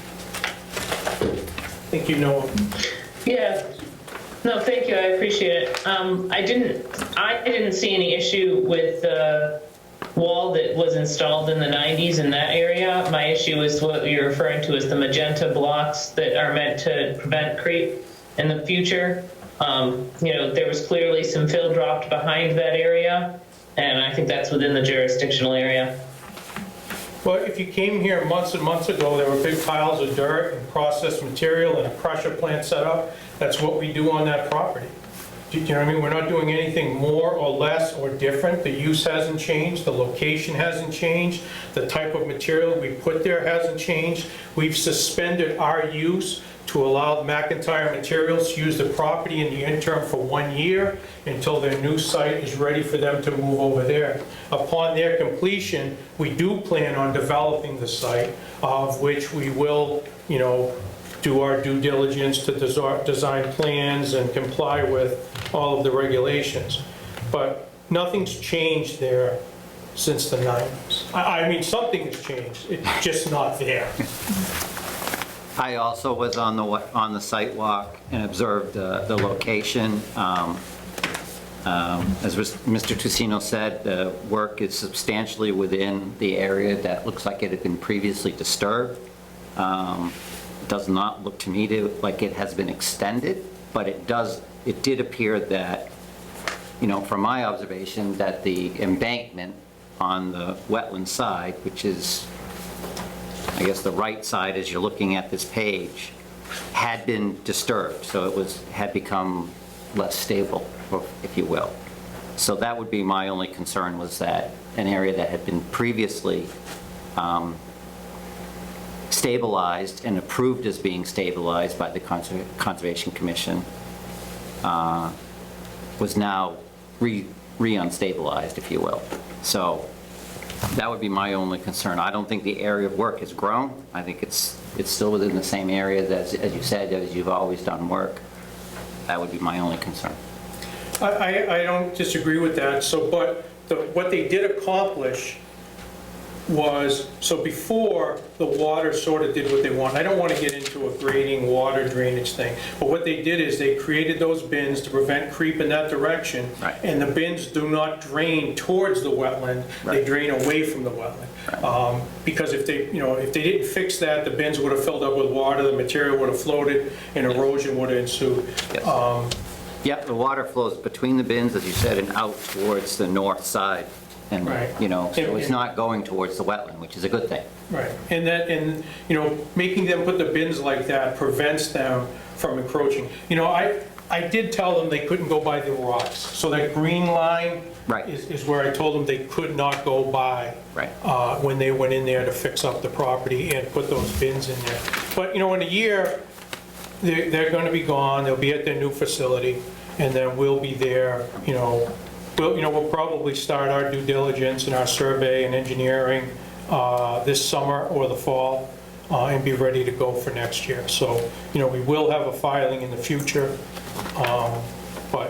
think you know. Yeah. No, thank you. I appreciate it. I didn't see any issue with the wall that was installed in the 90s in that area. My issue is what you're referring to as the magenta blocks that are meant to prevent creep in the future. There was clearly some fill dropped behind that area, and I think that's within the jurisdictional area. Well, if you came here months and months ago, there were big piles of dirt and processed material and a crusher plant set up. That's what we do on that property. Do you know what I mean? We're not doing anything more or less or different. The use hasn't changed, the location hasn't changed, the type of material we put there hasn't changed. We've suspended our use to allow McIntyre Materials to use the property in the interim for 1 year until their new site is ready for them to move over there. Upon their completion, we do plan on developing the site, of which we will, do our due diligence to design plans and comply with all of the regulations. But nothing's changed there since the 90s. I mean, something has changed, it's just not there. I also was on the site walk and observed the location. As Mr. Tuccino said, the work is substantially within the area that looks like it had been previously disturbed. It does not look to me like it has been extended, but it did appear that, from my observation, that the embankment on the wetland side, which is, I guess, the right side as you're looking at this page, had been disturbed, so it had become less stable, if you will. So that would be my only concern, was that an area that had been previously stabilized and approved as being stabilized by the Conservation Commission was now re-unstabilized, if you will. So that would be my only concern. I don't think the area of work has grown. I think it's still within the same area as you said, as you've always done work. That would be my only concern. I don't disagree with that. But what they did accomplish was, so before the water sort of did what they want. I don't want to get into a grading water drainage thing, but what they did is they created those bins to prevent creep in that direction. Right. And the bins do not drain towards the wetland, right. They drain away from the wetland. Right. Because if they didn't fix that, the bins would have filled up with water, the material would have floated, and erosion would have ensued. Yes. Yep, the water flows between the bins, as you said, and out towards the north side. And, right. So it's not going towards the wetland, which is a good thing. Right, and making them put the bins like that prevents them from encroaching. I did tell them they couldn't go by the rocks. So that green line right. is where I told them they could not go by right. When they went in there to fix up the property and put those bins in there. But, in a year, they're going to be gone, they'll be at their new facility, and then we'll be there, We'll probably start our due diligence and our survey and engineering this summer or the fall and be ready to go for next year. So, we will have a filing in the future. But,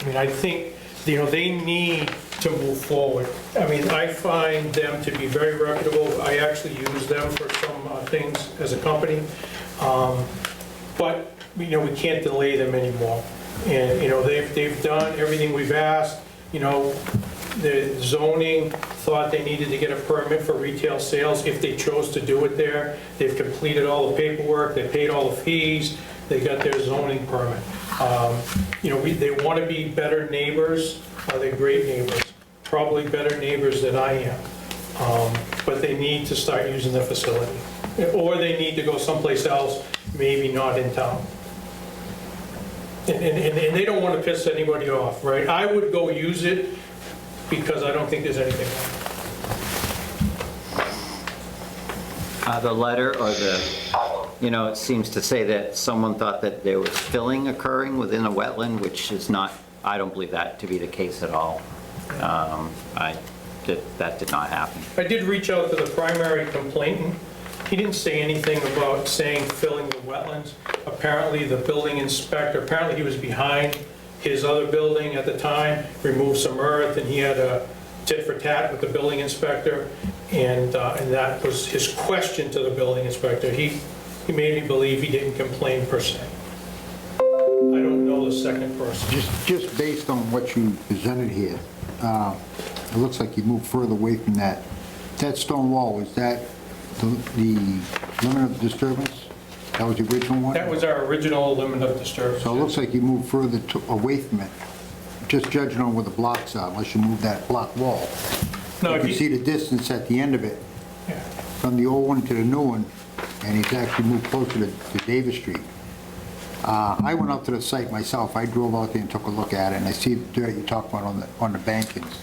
I think, they need to move forward. I find them to be very reputable. I actually use them for some things as a company. But, we can't delay them anymore. And, they've done everything we've asked. The zoning thought they needed to get a permit for retail sales if they chose to do it there. They've completed all the paperwork, they paid all the fees, they got their zoning permit. They want to be better neighbors. They're great neighbors, probably better neighbors than I am. But they need to start using the facility. Or they need to go someplace else, maybe not in town. And they don't want to piss anybody off, right? I would go use it because I don't think there's anything wrong. The letter or it seems to say that someone thought that there was filling occurring within a wetland, which is not, I don't believe that to be the case at all. That did not happen. I did reach out to the primary complainant. He didn't say anything about filling the wetlands. Apparently the building inspector, he was behind his other building at the time, removed some earth, and he had a tit for tat with the building inspector, and that was his question to the building inspector. He made me believe he didn't complain per se. I don't know the second person. Just based on what you presented here, it looks like you moved further away from that. That stone wall, is that the limit of disturbance? That was the original one? That was our original limit of disturbance. So it looks like you moved further away from it, just judging on where the blocks are, unless you move that block wall. No, You if can you- see the distance at the end of it, Yeah. from the old one to the new one, and he's actually moved closer to Davis Street. I went out to the site myself, I drove out there and took a look at it, and I see the dirt you talked about on the bankings.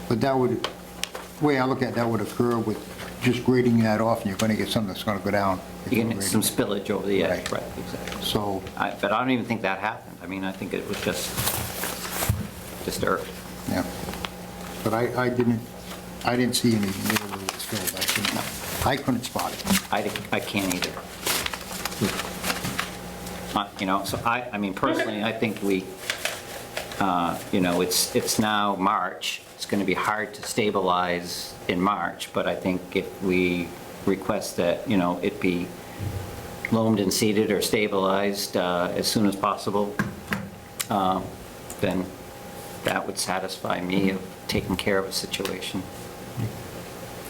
But that would, the way I look at it, that would occur with just grading that off, and you're gonna get something that's gonna go down. You can get some spillage over the edge, Right. right, exactly. So, But I don't even think that happened. I mean, I think it was just disturbed. yeah. But I didn't see any near where it was filled, I couldn't spot it. I can't either. You know, so I mean, personally, I think we, you know, it's now March. It's going to be hard to stabilize in March, but I think if we request that, you know, it be loamed and seeded or stabilized as soon as possible, then that would satisfy me of taking care of a situation.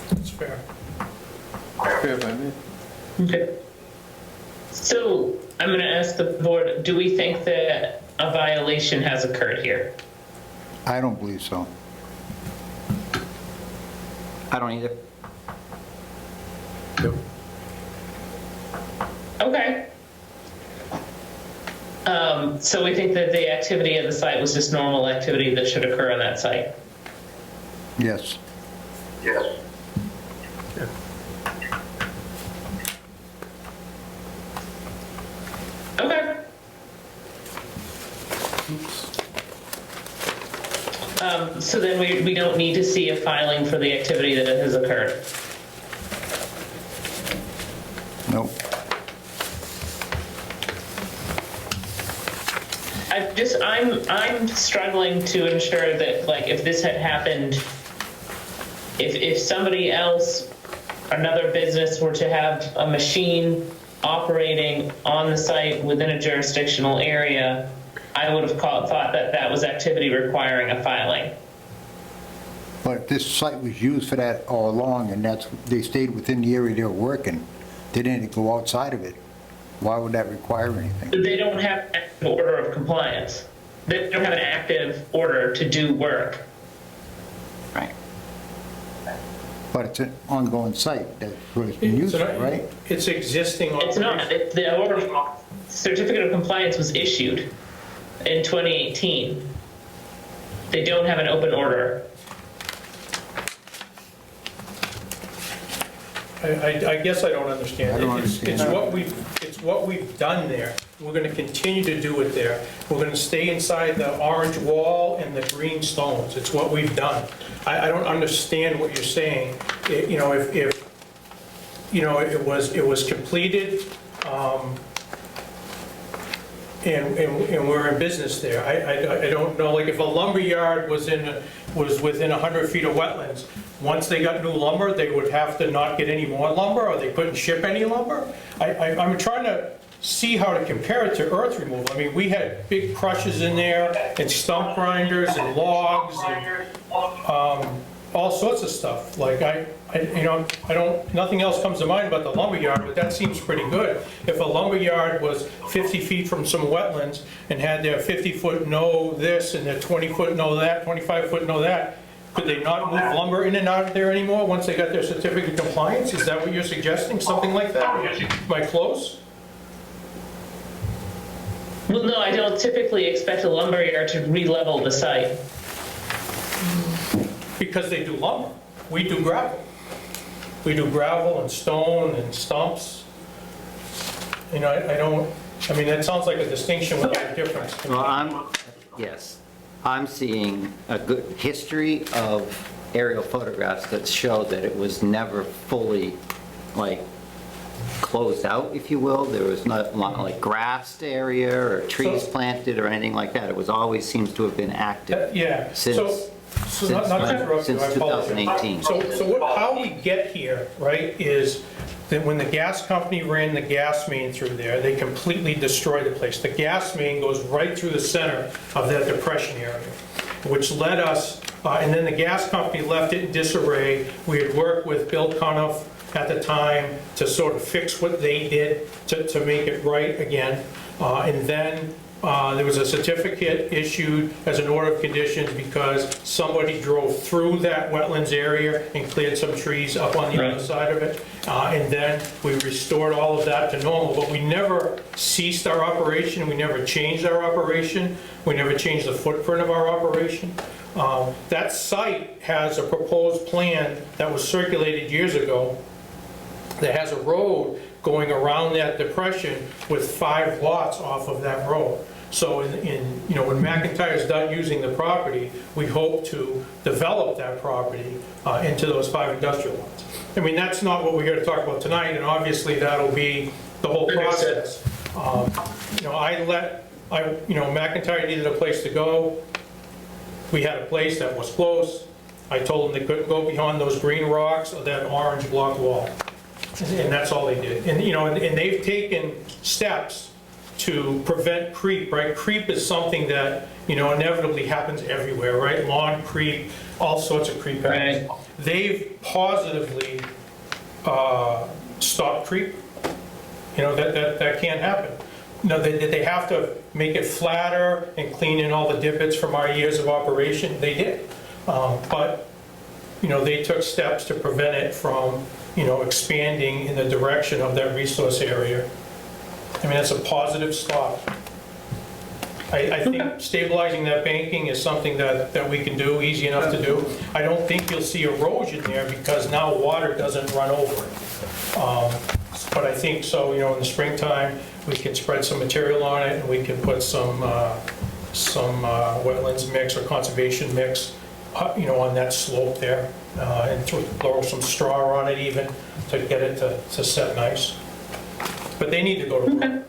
That's fair. Okay. So I'm going to ask the board, do we think that a violation has occurred here? I don't believe so. I don't either. Okay. So we think that the activity at the site was just normal activity that should occur on that site? Yes. Yes. Okay. So then we don't need to see a filing for the activity that has occurred? Nope. I'm struggling to ensure that, like, if this had happened, if somebody else, another business were to have a machine operating on the site within a jurisdictional area, I would have thought that that was activity requiring a filing. But this site was used for that all along, and they stayed within the area they were working. They didn't go outside of it. Why would that require anything? They don't have an active order of compliance. They don't have an active order to do work. Right. But it's an ongoing site, that's what it's been used for, right? It's existing. It's not. The order, certificate of compliance was issued in 2018. They don't have an open order. I guess I don't understand. I don't understand. It's what we've done there. We're going to continue to do it there. We're going to stay inside the orange wall and the green stones. It's what we've done. I don't understand what you're saying. You know, if you know, it was completed, and we're in business there. I don't know, like, if a lumber yard was within 100 feet of wetlands, once they got new lumber, they would have to not get any more lumber, or they couldn't ship any lumber? I'm trying to see how to compare it to earth removal. I mean, we had big crushes in there, and stump grinders, and logs, and all sorts of stuff. Like, nothing else comes to mind about the lumber yard, but that seems pretty good. If a lumber yard was 50 feet from some wetlands and had their 50-foot no this and their 20-foot no that, 25-foot no that, could they not move lumber in and out of there anymore once they got their certificate of compliance? Is that what you're suggesting, something like that? Am I close? Well, no, I don't typically expect a lumber yard to re-level the site. Because they do lumber. We do gravel. We do gravel and stone and stumps. You know, I mean, that sounds like a distinction without a difference. Well, I'm seeing a good history of aerial photographs that show that it was never fully, like, closed out, if you will. There was not like grassed area or trees planted or anything like that. It was always seems to have been active. Yeah. Since not to interrupt you, I since apologize. 2018. So how we get here, right, is that when the gas company ran the gas main through there, they completely destroyed the place. The gas main goes right through the center of that depression area, which led us, and then the gas company left it in disarray. We had worked with Bill Cuniff at the time to sort of fix what they did to make it right again. And then there was a certificate issued as an order of conditions because somebody drove through that wetlands area and cleared some trees up on the other side of it. And then we restored all of that to normal, but we never ceased our operation, we never changed our operation, we never changed the footprint of our operation. That site has a proposed plan that was circulated years ago that has a road going around that depression with 5 lots off of that road. So when McIntyre's done using the property, we hope to develop that property into those 5 industrial lots. I mean, that's not what we're here to talk about tonight, and obviously that'll be the whole process. McIntyre needed a place to go. We had a place that was close. I told them they couldn't go beyond those green rocks or that orange block wall. And that's all they did. And they've taken steps to prevent creep, right? Creep is something that, inevitably happens everywhere, right? Lawn creep, all sorts of creep happens. They've positively stopped creep. That can't happen. They have to make it flatter and clean in all the divots from our years of operation. They did. But they took steps to prevent it from, expanding in the direction of that resource area. I mean, that's a positive stop. I think stabilizing that banking is something that we can do, easy enough to do. I don't think you'll see erosion there because now water doesn't run over it. But I think so, in the springtime, we can spread some material on it and we can put some wetlands mix or conservation mix, on that slope there, and throw some straw on it even to get it to set nice. But they need to go to work.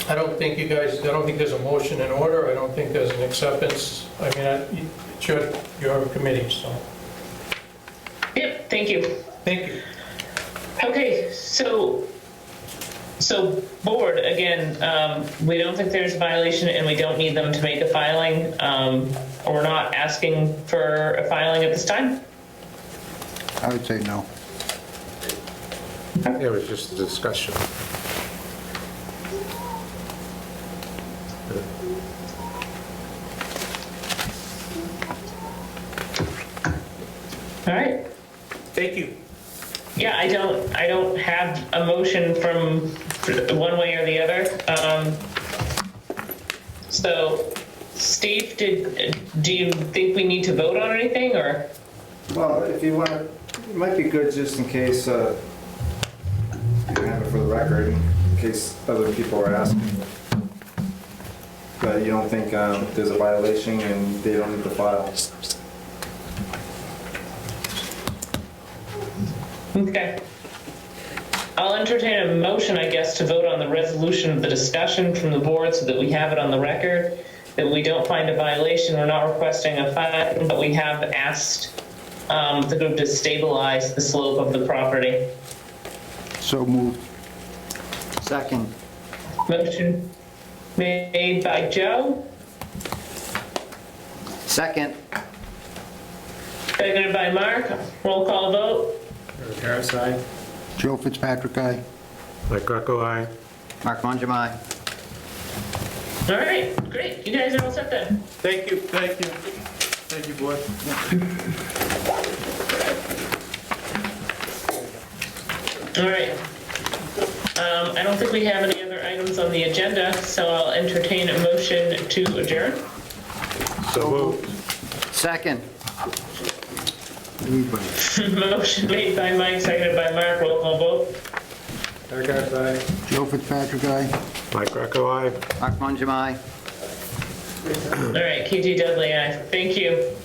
I don't think there's a motion in order. I don't think there's an acceptance. I mean, it's your committee, so. Yep, thank you. Thank you. Okay, so board, again, we don't think there's a violation and we don't need them to make a filing. We're not asking for a filing at this time? I would say no. It was just a discussion. All right. Thank you. Yeah, I don't have a motion from one way or the other. So, Steve, do you think we need to vote on anything, or? Well, if you want, it might be good just in case, you can have it for the record, in case other people are asking. But you don't think there's a violation and they don't need to file? Okay. I'll entertain a motion, I guess, to vote on the resolution of the discussion from the board so that we have it on the record, that we don't find a violation. We're not requesting a fine, but we have asked the group to stabilize the slope of the property. So moved. Second. Motion made by Joe, Second. seconded by Mark. Roll call vote. Harris, aye. Joe Fitzpatrick, aye. Mike Greco, aye. Mark Mangum, aye. All right, great. You guys are all set then. Thank you. Thank you. Thank you, board. All right. I don't think we have any other items on the agenda, so I'll entertain a motion to adjourn. So moved. Second. Motion made by Mike, seconded by Mark. Roll call vote. Harris, aye. Joe Fitzpatrick, aye. Mike Greco, aye. Mark Mangum, aye. All right, KT Dudley, aye. Thank you.